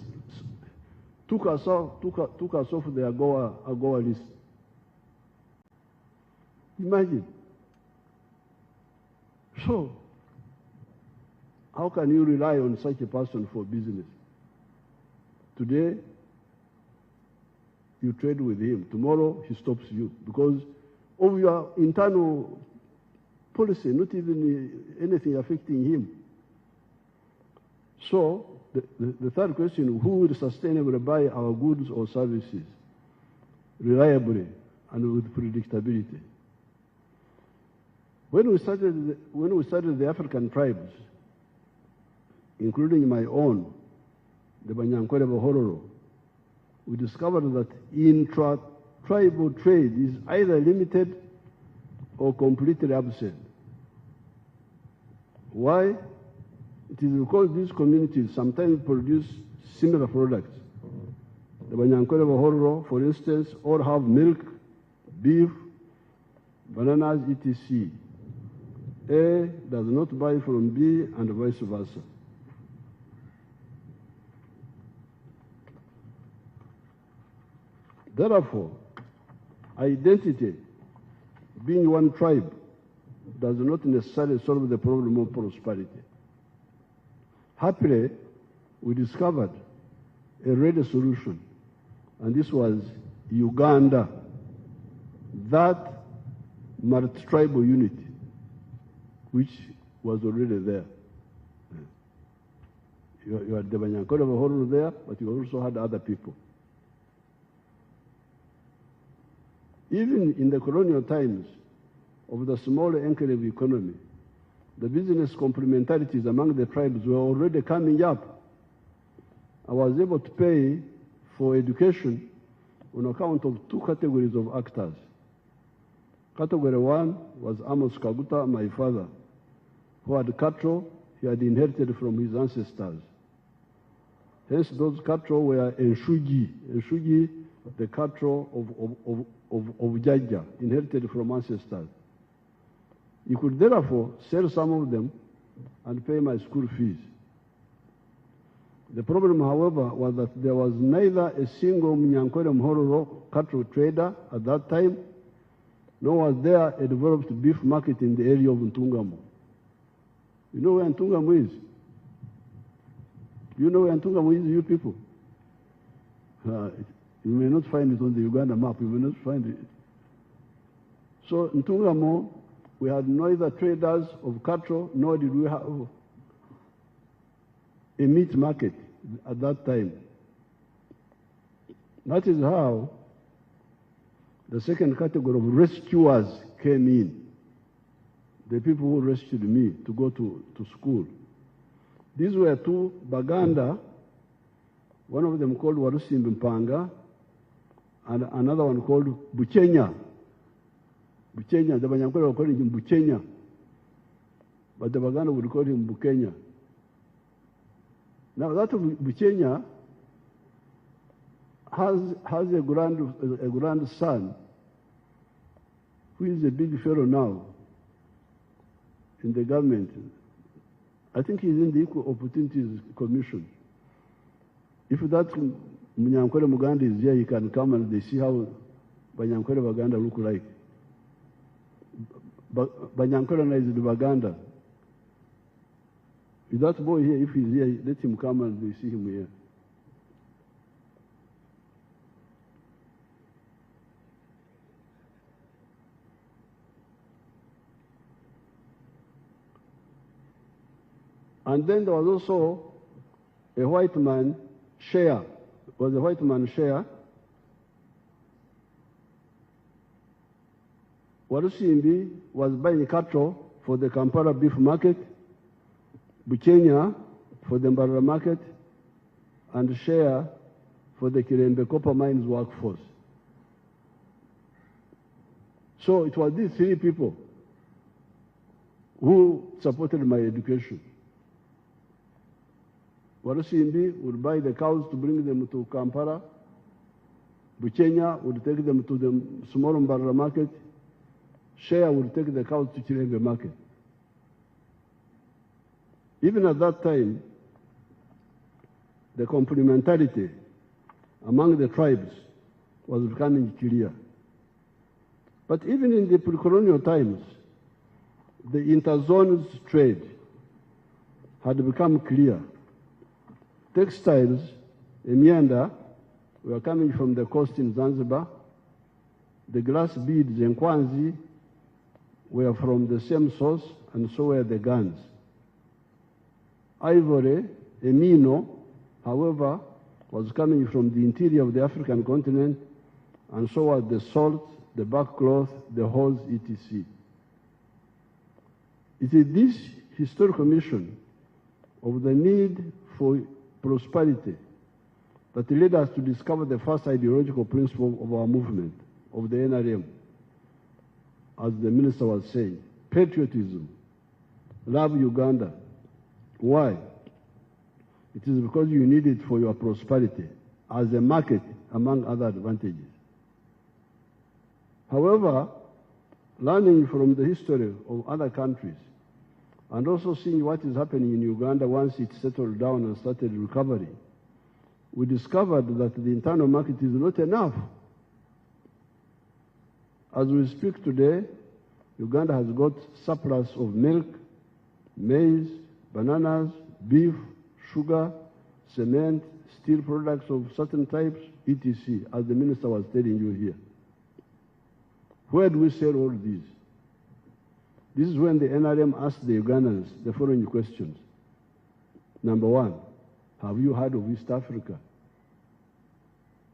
took us off their AGOA list. Imagine. So, how can you rely on such a person for business? Today, you trade with him. Tomorrow, he stops you because of your internal policy, not even anything affecting him. So, the third question, who will sustainably buy our goods or services reliably and with predictability? When we started the African tribes, including my own, the Banyankwere Bahororo, we discovered that intra-tribal trade is either limited or completely absent. Why? It is because these communities sometimes produce similar products. The Banyankwere Bahororo, for instance, all have milk, beef, bananas, etc. A does not buy from B and vice versa. Therefore, identity, being one tribe, does not necessarily solve the problem of prosperity. Happily, we discovered a ready solution, and this was Uganda, that multi-tribal unity, which was already there. You had the Banyankwere Bahororo there, but you also had other people. Even in the colonial times of the small enclave economy, the business complementarities among the tribes were already coming up. I was able to pay for education on account of two categories of actors. Category one was Amos Kaguta, my father, who had cattle he had inherited from his ancestors. Hence, those cattle were Enshugi, the cattle of Jaja, inherited from ancestors. You could therefore sell some of them and pay my school fees. The problem, however, was that there was neither a single Munyankwere Mhororo cattle trader at that time, nor was there a developed beef market in the area of Ntungamo. You know where Ntungamo is? You know where Ntungamo is, you people? You may not find it on the Uganda map. You may not find it. So in Ntungamo, we had neither traders of cattle, nor did we have a meat market at that time. That is how the second category of rescuers came in. The people who rescued me to go to school. These were two Baganda, one of them called Warusimbi Mpanga, and another one called Buchenya. Buchenya, the Banyankwere were calling him Buchenya, but the Baganda would call him Bukenya. Now that of Buchenya has a grandson who is a big fellow now in the government. I think he's in the Equal Opportunities Commission. If that Munyankwere Muganda is here, he can come and they see how Banyankwere Baganda look like. Banyankwere is the Baganda. If that boy here, if he's here, let him come and they see him here. And then there was also a white man share. Was a white man share. Warusimbi was buying cattle for the Kampala beef market, Buchenya for the Mbarara market, and share for the Kirembe copper mines workforce. So it was these three people who supported my education. Warusimbi would buy the cows to bring them to Kampala. Bukenya would take them to the small Mbarara market. Shea would take the cows to Chirenge market. Even at that time, the complementarity among the tribes was becoming clear. But even in the pre-colonial times, the interzones trade had become clear. Textiles, Emianda, were coming from the coast in Zanzibar. The glass beads in Kwanzi were from the same source, and so were the guns. Ivory, Emino, however, was coming from the interior of the African continent, and so were the salt, the backcloth, the hulls, etc. It is this historical mission of the need for prosperity that led us to discover the first ideological principle of our movement, of the NRM, as the minister was saying, patriotism, love Uganda. Why? It is because you need it for your prosperity as a market, among other advantages. However, learning from the history of other countries and also seeing what is happening in Uganda once it settled down and started recovery, we discovered that the internal market is not enough. As we speak today, Uganda has got surplus of milk, maize, bananas, beef, sugar, cement, steel products of certain types, etc., as the minister was telling you here. Where do we sell all these? This is when the NRM asked the Ugandans the following questions. Number one, have you heard of East Africa?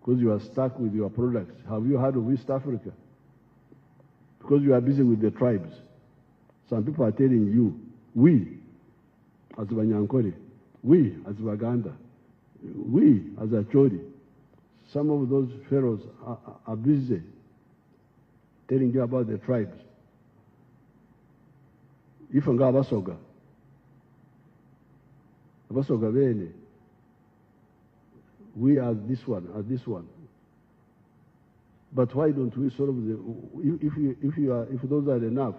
Because you are stuck with your products. Have you heard of East Africa? Because you are busy with the tribes. Some people are telling you, we, as Banyankore, we, as Baganda, we, as Achori, some of those pharaohs are busy telling you about the tribes. If nga Abasoga bene, we are this one, are this one. But why don't we solve the, if those are enough,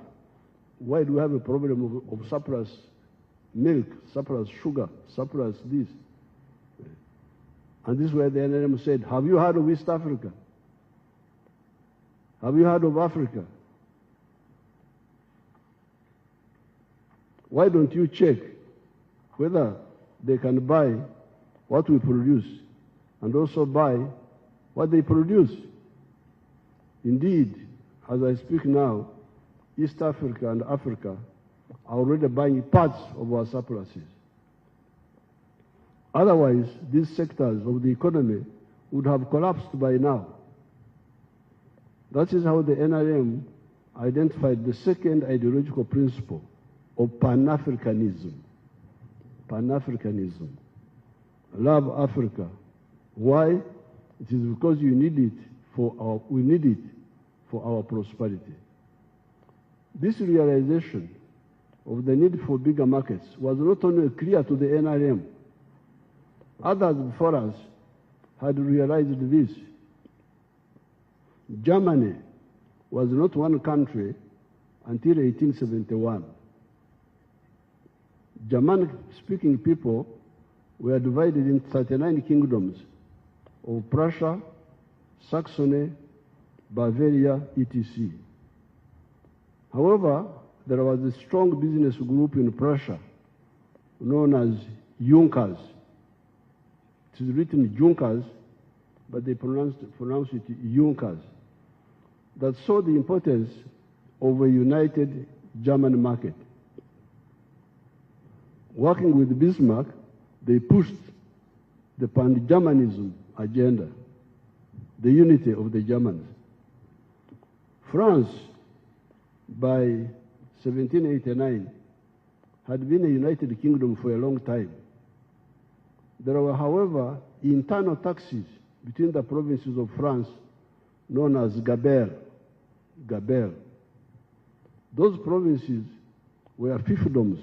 why do we have a problem of surplus milk, surplus sugar, surplus this? And this is where the NRM said, have you heard of East Africa? Have you heard of Africa? Why don't you check whether they can buy what we produce and also buy what they produce? Indeed, as I speak now, East Africa and Africa are already buying parts of our surpluses. Otherwise, these sectors of the economy would have collapsed by now. That is how the NRM identified the second ideological principle of Pan-Africanism. Pan-Africanism. Love Africa. Why? It is because you need it we need it for our prosperity. This realization of the need for bigger markets was not only clear to the NRM, others before us had realized this. Germany was not one country until 1871. German-speaking people were divided into 39 kingdoms of Prussia, Saxony, Bavaria, etc. However, there was a strong business group in Prussia known as Junkers. It is written Junkers, but they pronounce it Junkers, that saw the importance of a united German market. Working with Bismarck, they pushed the pan-Germanism agenda, the unity of the Germans. France, by 1789, had been a united kingdom for a long time. There were, however, internal taxes between the provinces of France known as Gabelle. Those provinces were fiefdoms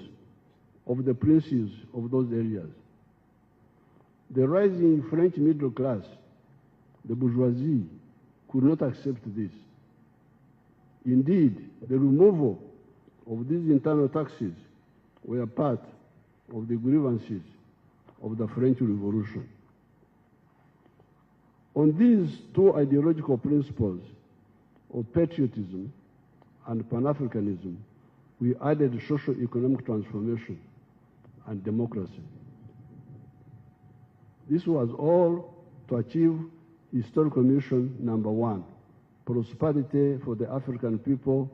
of the princes of those areas. The rising French middle class the bourgeoisie, could not accept this. Indeed, the removal of these internal taxes were part of the grievances of the French Revolution. On these two ideological principles of patriotism and Pan-Africanism, we added socio-economic transformation and democracy. This was all to achieve historical mission number one, prosperity for the African people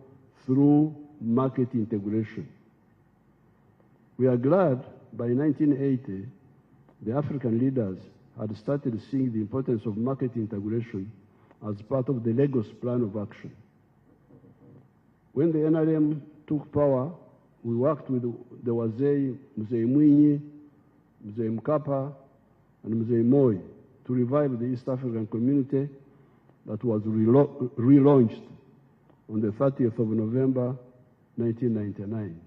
through market integration. We are glad by 1980, the African leaders had started seeing the importance of market integration as part of the Lagos Plan of Action. When the NRM took power, we worked with the Wazee, Mzee Mwinyi, Mzee Mkapa, and Mzee Moi to revive the East African community that was relaunched on the 30th of November, 1999.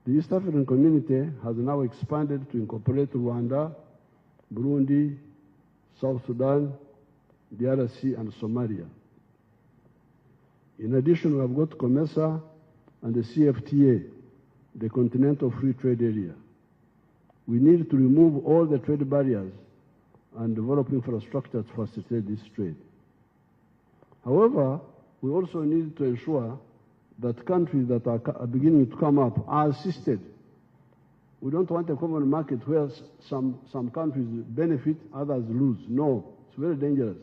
The East African community has now expanded to incorporate Rwanda, Burundi, South Sudan, DRC, and Somalia. In addition, we have got COMESA and the CFTA, the Continental Free Trade Area. We need to remove all the trade barriers and develop infrastructure to facilitate this trade. However, we also need to ensure that countries that are beginning to come up are assisted. We don't want a common market where some countries benefit, others lose. No, it's very dangerous.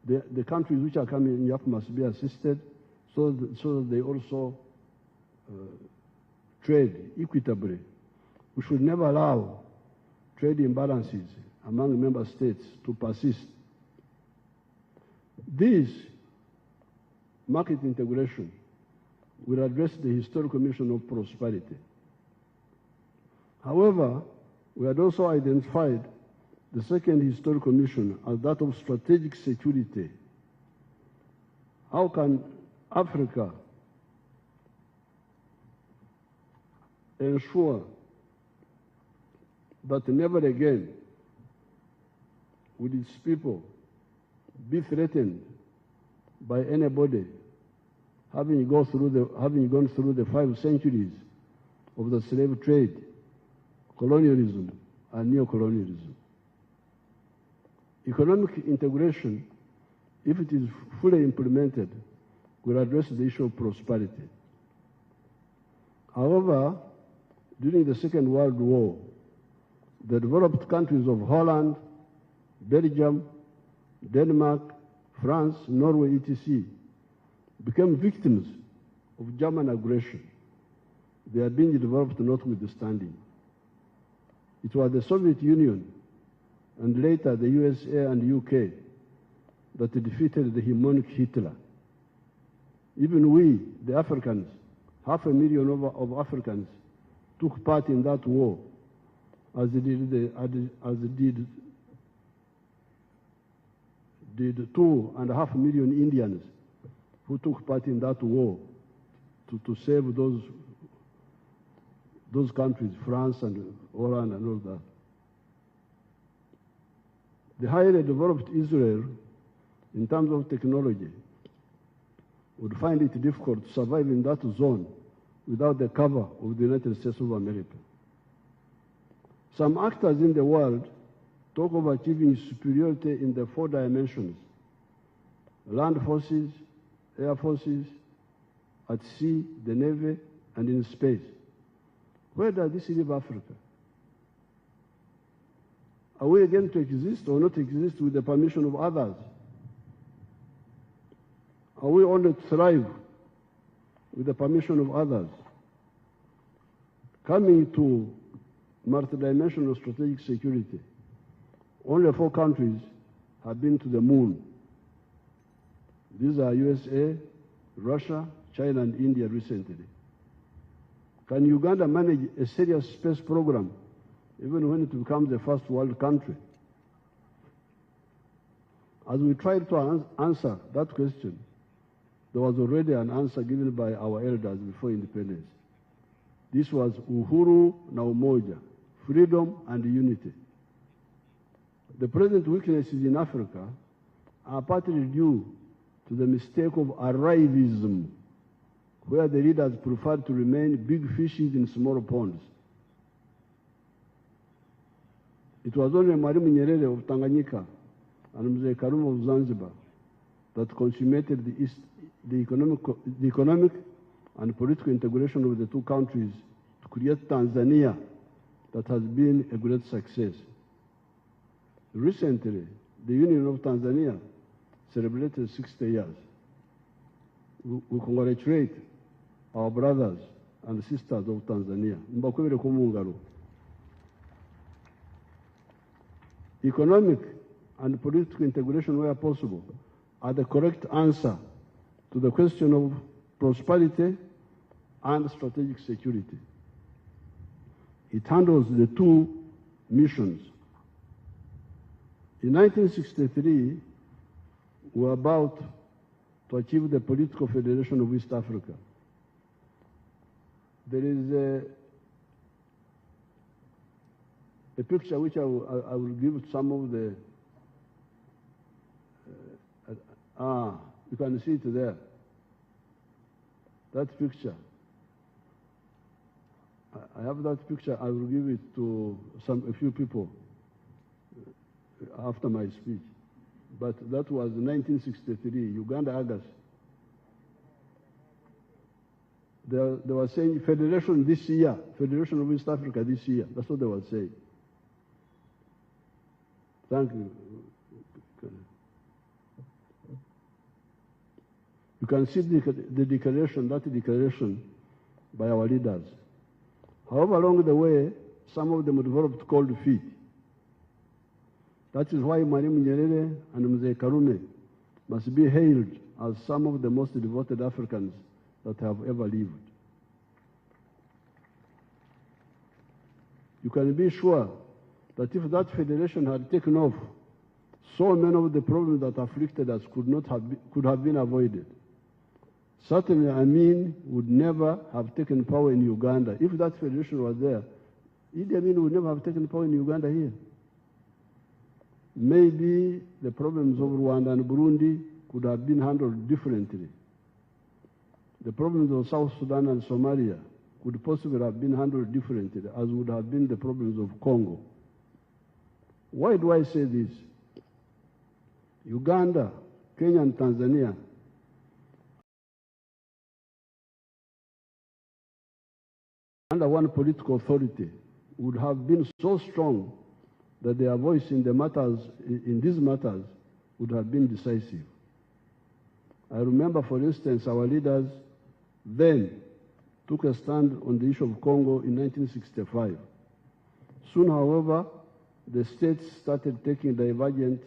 The countries which are coming up must be assisted so that they also trade equitably. We should never allow trade imbalances among member states to persist. This market integration will address the historical mission of prosperity. However, we had also identified the second historical mission as that of strategic security. How can Africa ensure that never again will its people be threatened by anybody having gone through the 5 centuries of the slave trade, colonialism, and neocolonialism? Economic integration, if it is fully implemented, will address the issue of prosperity. However, during the Second World War, the developed countries of Holland, Belgium, Denmark, France, Norway, etc., became victims of German aggression. They are being developed notwithstanding. It was the Soviet Union and later the USA and UK that defeated the hegemonic Hitler. Even we, the Africans, 500,000 of Africans, took part in that war, as did 2.5 million Indians who took part in that war to save those countries, France and Holland and all that. The highly developed Israel, in terms of technology, would find it difficult to survive in that zone without the cover of the United States of America. Some actors in the world talk of achieving superiority in the 4 dimensions: land forces, air forces, at sea, the Navy, and in space. Where does this leave Africa? Are we going to exist or not exist with the permission of others? Are we only to thrive with the permission of others? Coming to multidimensional strategic security, only 4 countries have been to the moon. These are USA, Russia, China, and India recently. Can Uganda manage a serious space program even when it becomes the first world country? As we tried to answer that question, there was already an answer given by our elders before independence. This was Uhuru na Umoja, freedom and unity. The present weaknesses in Africa are partly due to the mistake of arrivism, where the leaders prefer to remain big fishes in small ponds. It was only Mwalimu Nyerere of Tanganyika and Mzee Karume of Zanzibar that consummated the economic and political integration of the two countries to create Tanzania that has been a great success. Recently, the Union of Tanzania celebrated 60 years. We congratulate our brothers and sisters of Tanzania. Mbakwebere kumungalo. Economic and political integration, where possible, are the correct answer to the question of prosperity and strategic security. It handles the two missions. In 1963, we were about to achieve the political federation of East Africa. There is a picture which I will give some of the, you can see it there. That picture. I have that picture. I will give it to a few people after my speech. But that was 1963, Uganda, August. They were saying federation this year, Federation of East Africa this year. That's what they were saying. Thank you. You can see the declaration, that declaration by our leaders. However, along the way, some of them developed cold feet. That is why Mwalimu Nyerere and Mzee Karume must be hailed as some of the most devoted Africans that have ever lived. You can be sure that if that federation had taken off, so many of the problems that afflicted us could have been avoided. Certainly, Amin would never have taken power in Uganda. If that federation was there, Idi Amin would never have taken power in Uganda here. Maybe the problems of Rwanda and Burundi could have been handled differently. The problems of South Sudan and Somalia could possibly have been handled differently, as would have been the problems of Congo. Why do I say this? Uganda, Kenya, and Tanzania under one political authority would have been so strong that their voice in these matters would have been decisive. I remember, for instance, our leaders then took a stand on the issue of Congo in 1965. Soon, however, the states started taking divergent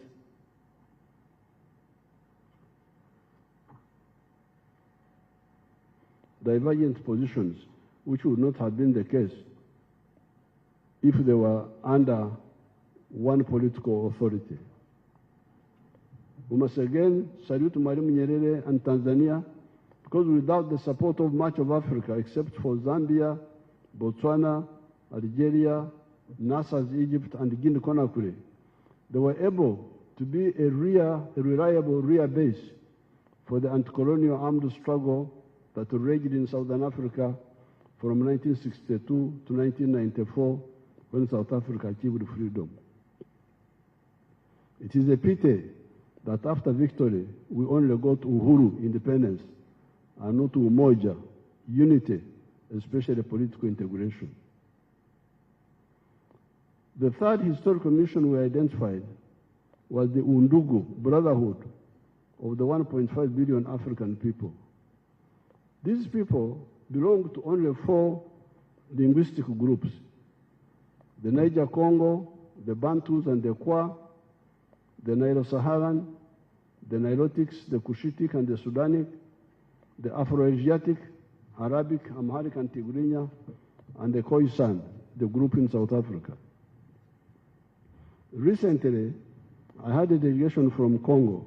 positions, which would not have been the case if they were under one political authority. We must again salute Mwalimu Nyerere and Tanzania, because without the support of much of Africa, except for Zambia, Botswana, Algeria, Nasser's Egypt, and Guinea-Conakry, they were able to be a reliable rear base for the anti-colonial armed struggle that raged in Southern Africa from 1962 to 1994, when South Africa achieved freedom. It is a pity that after victory, we only got Uhuru, independence, and not Umoja, unity, especially political integration. The third historical mission we identified was the Undugu, brotherhood of the 1.5 billion African people. These people belong to only 4 linguistic groups: the Niger-Congo, the Bantus and the Kwa, the Nilo-Saharan, the Nilotics, the Cushitic and the Sudanic, the Afro-Asiatic, Arabic, Amharic and Tigrinya, and the Khoisan, the group in South Africa. Recently, I had a delegation from Congo,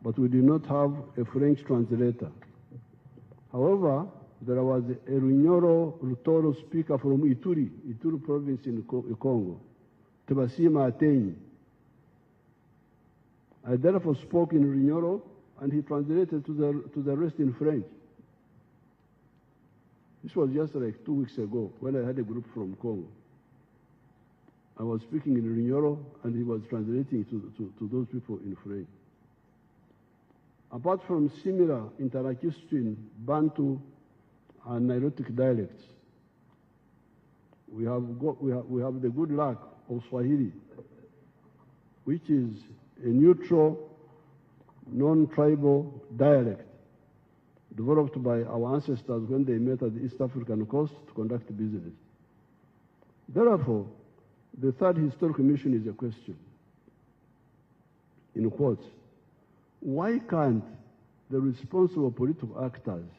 but we did not have a French translator. However, there was a Runyoro Rutoro speaker from Ituri province in Congo, Tebasima Atenyi. I therefore spoke in Rinyoro, and he translated to the rest in French. This was just like 2 weeks ago when I had a group from Congo. I was speaking in Rinyoro, and he was translating to those people in French. Apart from similar Interakistian, Bantu, and Nilotic dialects, we have the good luck of Swahili, which is a neutral, non-tribal dialect developed by our ancestors when they met at the East African coast to conduct business. Therefore, the third historical mission is a question, in quotes. Why can't the responsible political actors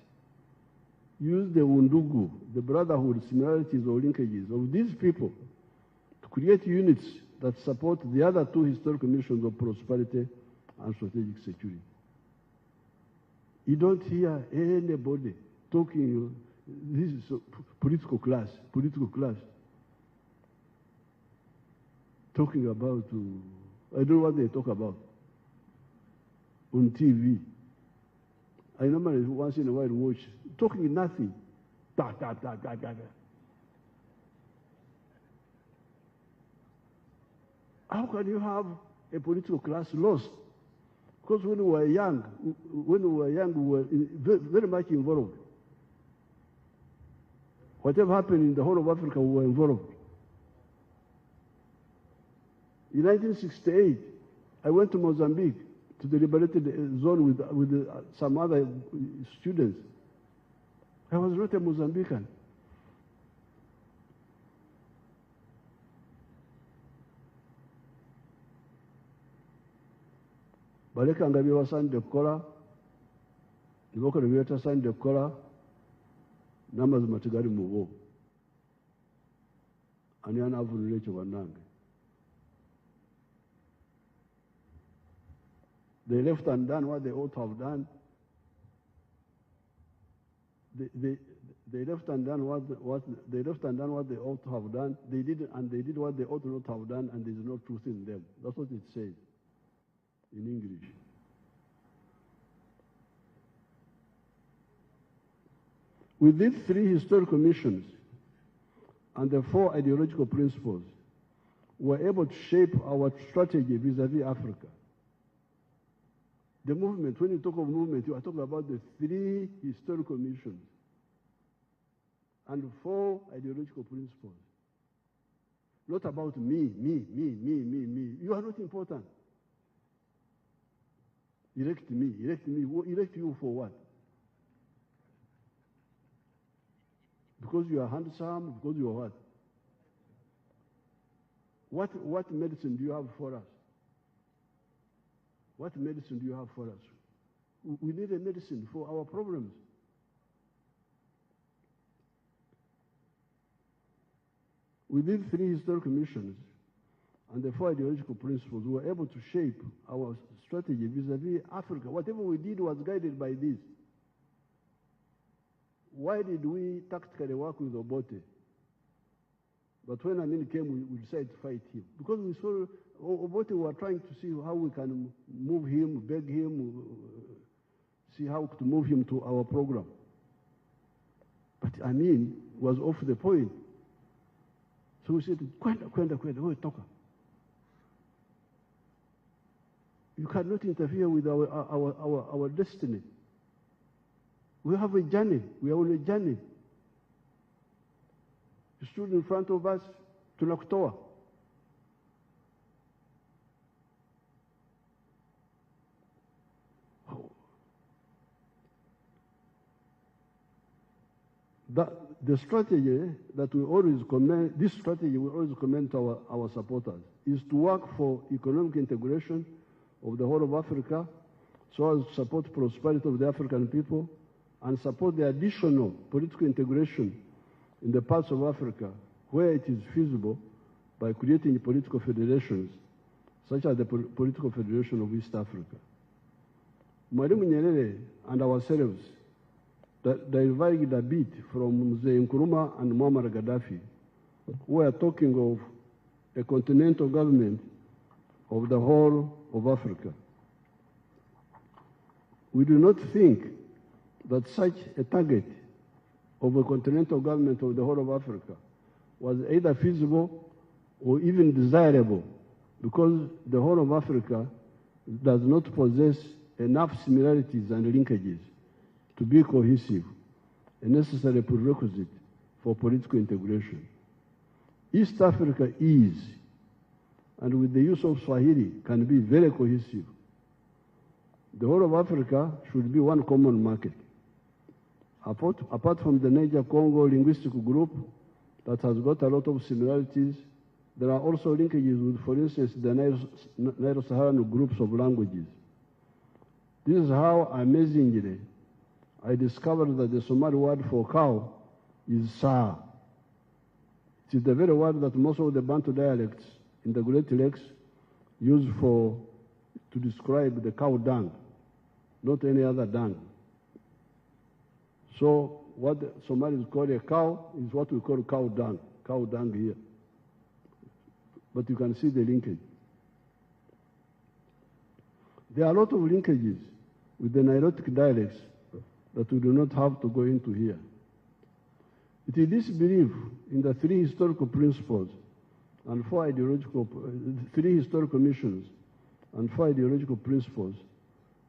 use the undugu, the brotherhood, similarities or linkages of these people to create units that support the other two historical missions of prosperity and strategic security? You don't hear anybody talking, this is political class, talking about, I don't know what they talk about on TV. I normally once in a while watch, talking nothing. How can you have a political class lost? Because when we were young, we were very much involved. Whatever happened in the whole of Africa, we were involved. In 1968, I went to Mozambique, to the liberated zone with some other students. I was not a Mozambican. Baleka ngabi wasande kola, niboko nibeta sande kola, namazi matigari muwo. Ani anavululeche wanange. They left undone what they ought to have done. They left undone what they ought to have done. They did what they ought not to have done, and there is no truth in them. That's what it says in English. With these three historical missions and the four ideological principles, we're able to shape our strategy vis-à-vis Africa. The movement, when you talk of movement, you are talking about the three historical missions and four ideological principles. Not about me. You are not important. Elect me. Elect you for what? Because you are handsome, because you are what? What medicine do you have for us? What medicine do you have for us? We need a medicine for our problems. With these three historical missions and the four ideological principles, we were able to shape our strategy vis-à-vis Africa. Whatever we did was guided by this. Why did we tactically work with Obote? But when Amin came, we decided to fight him. Because we saw Obote, we were trying to see how we can move him, beg him, see how to move him to our program. But Amin was off the point. So we said, Kwenda, talker. You cannot interfere with our destiny. We have a journey. We are on a journey. You stood in front of us to Nakutoa. The strategy that we always commend, this strategy we always commend to our supporters, is to work for economic integration of the whole of Africa, so as to support prosperity of the African people and support the additional political integration in the parts of Africa where it is feasible by creating political federations, such as the Political Federation of East Africa. Mwalimu Nyerere and ourselves diverged a bit from Mzee Nkrumah and Muammar Gaddafi, who are talking of a continental government of the whole of Africa. We do not think that such a target of a continental government of the whole of Africa was either feasible or even desirable, because the whole of Africa does not possess enough similarities and linkages to be cohesive, a necessary prerequisite for political integration. East Africa is, and with the use of Swahili, can be very cohesive. The whole of Africa should be one common market. Apart from the Niger-Congo linguistic group that has got a lot of similarities, there are also linkages with, for instance, the Nilo-Saharan groups of languages. This is how, amazingly, I discovered that the Somali word for cow is Saa. It is the very word that most of the Bantu dialects in the Great Lakes use to describe the cow dung, not any other dung. So what the Somalis call a cow is what we call cow dung here. But you can see the linkage. There are a lot of linkages with the Nilotic dialects that we do not have to go into here. It is this belief in the three historical principles and three historical missions and 4 ideological principles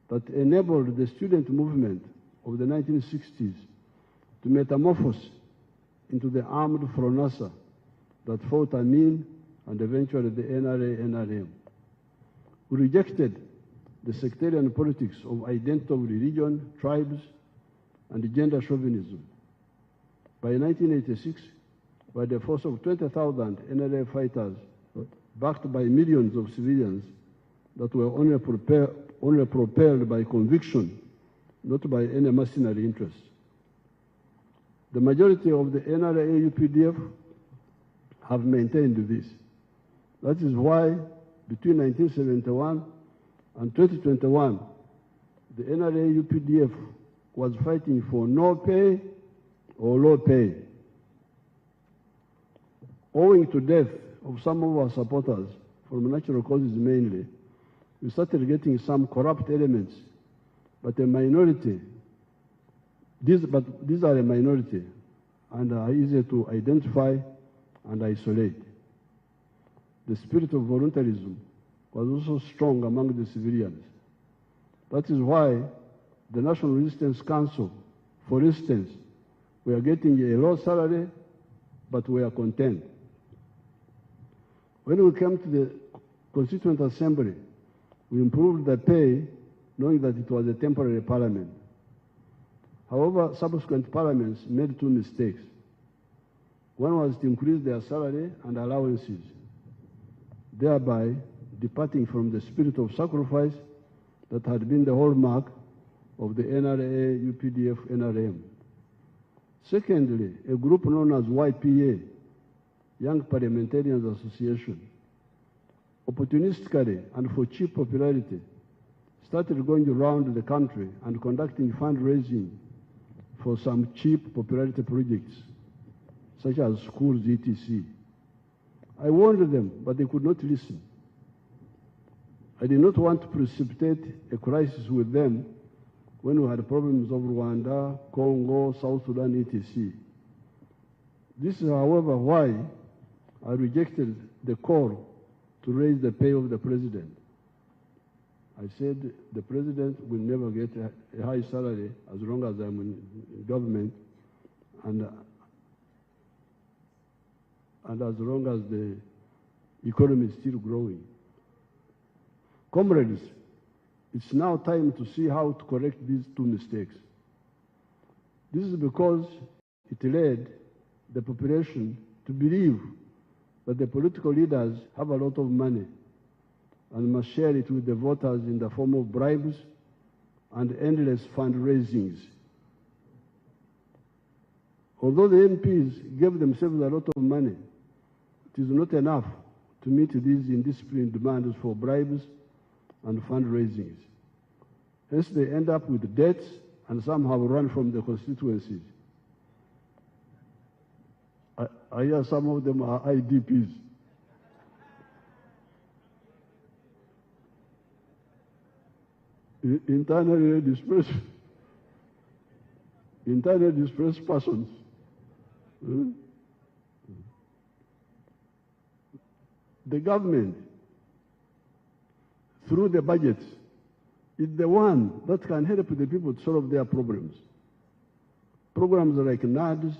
that enabled the student movement of the 1960s to metamorphose into the armed Fronasa that fought Amin and eventually the NRA-NRM. We rejected the sectarian politics of identity of religion, tribes, and gender chauvinism. By 1986, by the force of 20,000 NRA fighters, backed by millions of civilians that were only propelled by conviction, not by any mercenary interest. The majority of the NRA-UPDF have maintained this. That is why between 1971 and 2021, the NRA-UPDF was fighting for no pay or low pay. Owing to death of some of our supporters, from natural causes mainly, we started getting some corrupt elements, but a minority. These are a minority and are easy to identify and isolate. The spirit of voluntarism was also strong among the civilians. That is why the National Resistance Council, for instance, we are getting a low salary, but we are content. When we came to the Constituent Assembly, we improved the pay, knowing that it was a temporary parliament. However, subsequent parliaments made 2 mistakes. One was to increase their salary and allowances, thereby departing from the spirit of sacrifice that had been the hallmark of the NRA, UPDF, NRM. Secondly, a group known as YPA, Young Parliamentarians Association, opportunistically and for cheap popularity, started going around the country and conducting fundraising for some cheap popularity projects, such as schools, etc. I warned them, but they could not listen. I did not want to precipitate a crisis with them when we had problems of Rwanda, Congo, South Sudan, etc. This is, however, why I rejected the call to raise the pay of the president. I said the president will never get a high salary as long as I'm in government and as long as the economy is still growing. Comrades, it's now time to see how to correct these 2 mistakes. This is because it led the population to believe that the political leaders have a lot of money and must share it with the voters in the form of bribes and endless fundraisings. Although the MPs gave themselves a lot of money, it is not enough to meet these indisciplined demands for bribes and fundraisings. Hence, they end up with debts, and some have run from the constituencies. I hear some of them are IDPs. internally displaced persons. The government, through the budget, is the one that can help the people to solve their problems. Programs like NADS,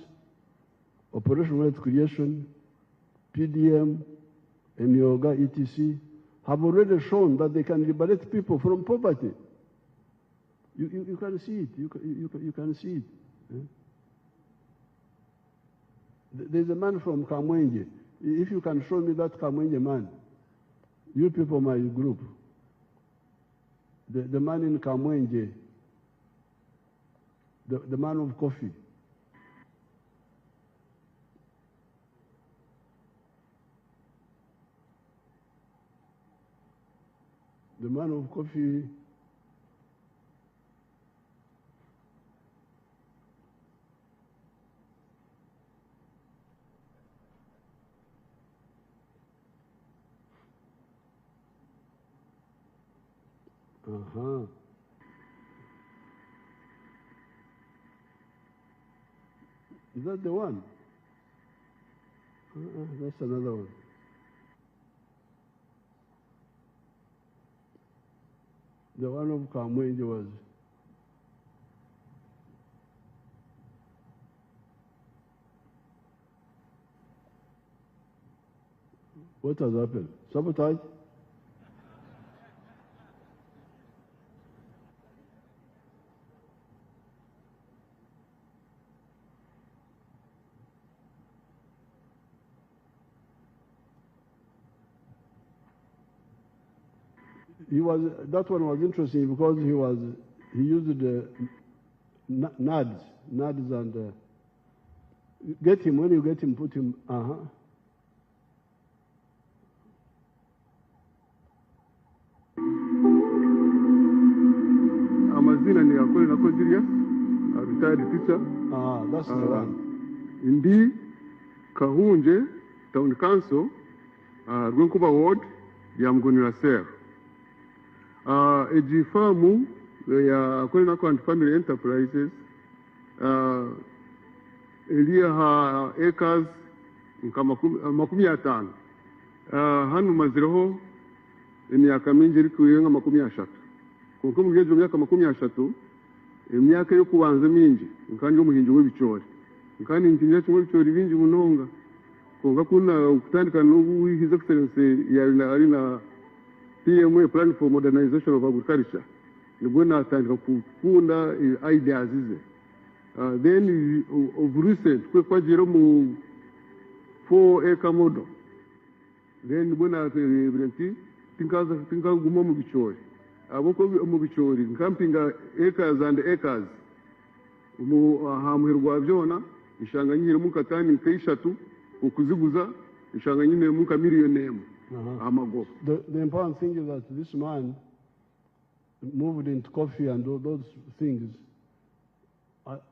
Operation Wealth Creation, PDM, Emioga, etc., have already shown that they can liberate people from poverty. You can see it. You can see it. There's a man from Kamwenje. If you can show me that Kamwenje man, you people, my group, the man in Kamwenje, the man of coffee. The man of coffee. Is that the one? That's another one. The one of Kamwenje was. What has happened? Sabotage? That one was interesting because he used the NADS and get him, when you get him, put him, Amazina ni Akoli na Julius, a retired teacher. That's the one. Indi Kahunje, Town Council, Rwenkuba Ward, Yamgunira Ser. Ejifamu ya Akoli na and Family Enterprises, Elia ha acres, makumi atano. Hanu maziroho, emyaka mingi iri kuyenga makumi ashatu. Kuko mugejo myaka makumi ashatu, emyaka yo kubanza mingi, nkanje umuhinji w'ibicori. Nkani ntinya cyo w'ibicori bingi munonga. Konga kuna kutandika n'ubu His Excellency ari na PMA, Plan for Modernization of Agriculture. Nibwo natandika kukunda ideas ize. Then of recent kwa jero mu 4-acre model. Then nibwo natandika tinka guma mu bicori. Aboko mu bicori nkampinga acres and acres. Hamuhirwa byona ishanga nyire mu katani nk'eshatu okuziguza ishanga nyine mu ka millionaire. The important thing is that this man moved into coffee and those things.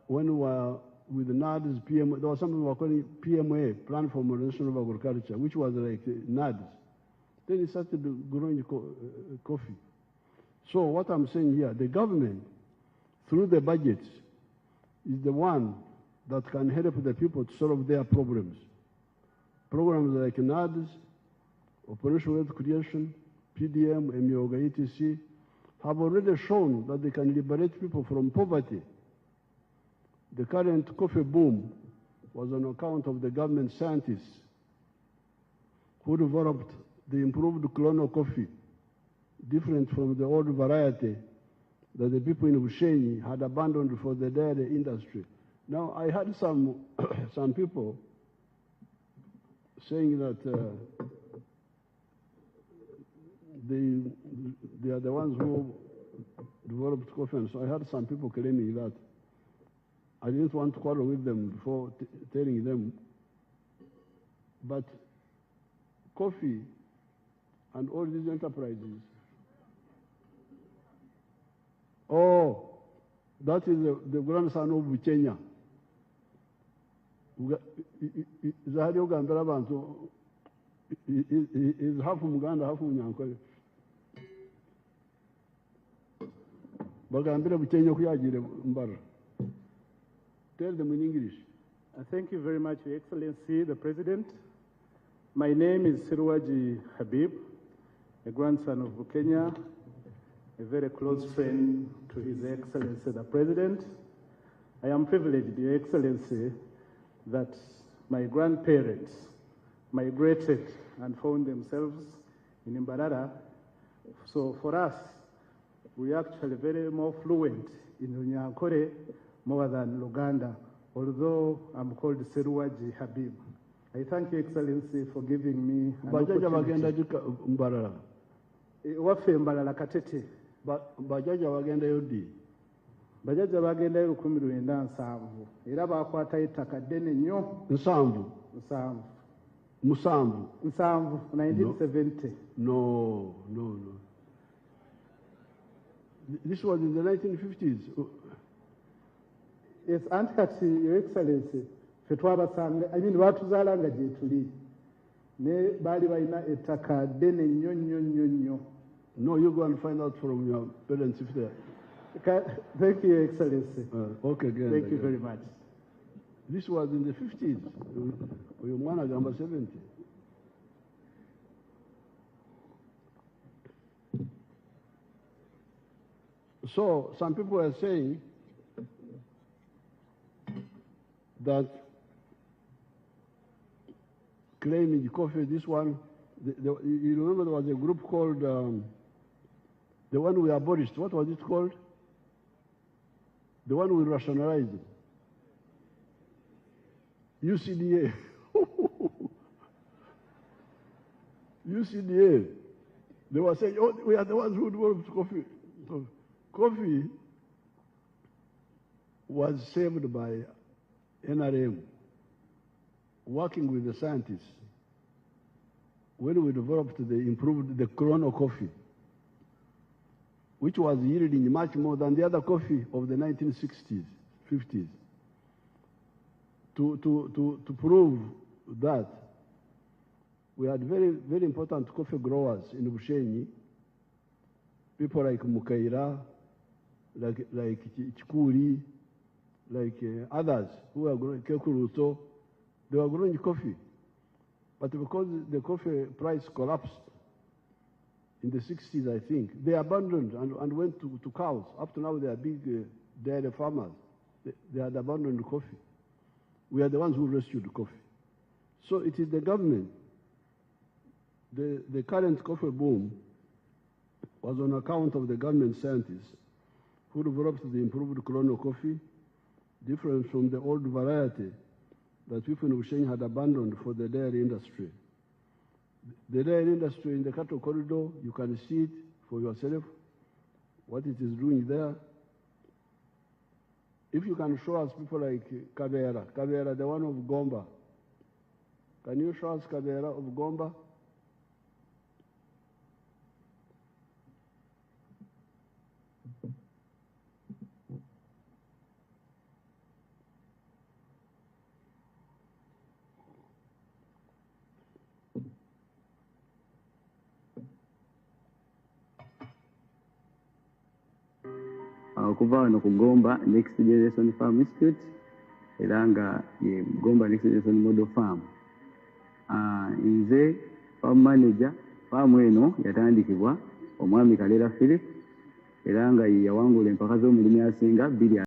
When we were with the NADS, PMA, there was something we were calling PMA, Plan for Modernization of Agriculture, which was like NADS. Then he started growing coffee. So what I'm saying here, the government, through the budgets, is the one that can help the people to solve their problems. Programs like NADS, Operation Wealth Creation, PDM, Emioga, etc., have already shown that they can liberate people from poverty. The current coffee boom was on account of the government scientists who developed the improved clonal coffee, different from the old variety that the people in Bushenyi had abandoned for the dairy industry. Now, I had some people saying that they are the ones who developed coffee, and so I had some people claiming that. I didn't want to quarrel with them before telling them, but coffee and all these enterprises, that is the grandson of Kenya. Zahari ugambira abantu is half Muganda, half Munyankole. bagambira buchenyo kuyagire mbara. Tell them in English. Thank you very much, Your Excellency, the President. My name is Sirwaji Habib, a grandson of Bukenya, a very close friend to His Excellency, the President. I am privileged, Your Excellency, that my grandparents migrated and found themselves in Mbarara. So for us, we are actually very more fluent in Runyankore more than Luganda, although I'm called Seruwaji Habib. I thank Your Excellency for giving me an Bajaja opportunity. bagenda Mbarara. Waffe Mbarara Katete. Bajaja bagenda yodi. Bajaja bagenda 1997 era bakwata ettaka ddene nnyo. Nsanvu. Musanvu. 1970. No. This was in the 1950s. Yes, anti Your Excellency, fetwabasanga, I mean batuzalanga gye tuli. Ne bali balina ettaka ddene nnyo. No, you go and find out from your parents if they are. Thank you, Your Excellency. Okay, again. Thank you very much. This was in the 50s. Uyu mwana agamba 70. So some people are saying that claiming coffee, this one, you remember there was a group called, the one we abolished, what was it called? The one we rationalized. UCDA. UCDA. They were saying, oh, we are the ones who developed coffee. So, coffee was saved by NRM, working with the scientists. When we developed improved the Chrono coffee, which was yielding much more than the other coffee of the 1960s, 50s. To prove that, we had very, very important coffee growers in Bushenyi, people like Mukaira, like Chikuri, like others who were growing, Kekuruto, they were growing coffee. But because the coffee price collapsed in the 60s, I think, they abandoned and went to cows. Up to now, they are big dairy farmers. They had abandoned coffee. We are the ones who rescued coffee. So it is the government. The current coffee boom was on account of the government scientists who developed the improved Chrono coffee, different from the old variety that people in Bushenyi had abandoned for the dairy industry. The dairy industry in the cattle corridor, you can see it for yourself, what it is doing there. If you can show us people like Kabera, the one of Gomba. Can you show us Kabera of Gomba? Kuva wano ku Gomba Next Generation Farm Institute era nga ye Gomba Next Generation Model Farm. Nze farm manager, farm eno yatandikibwa omwami Kalera Philip era nga yawangula empaka z'omulimi asinga 2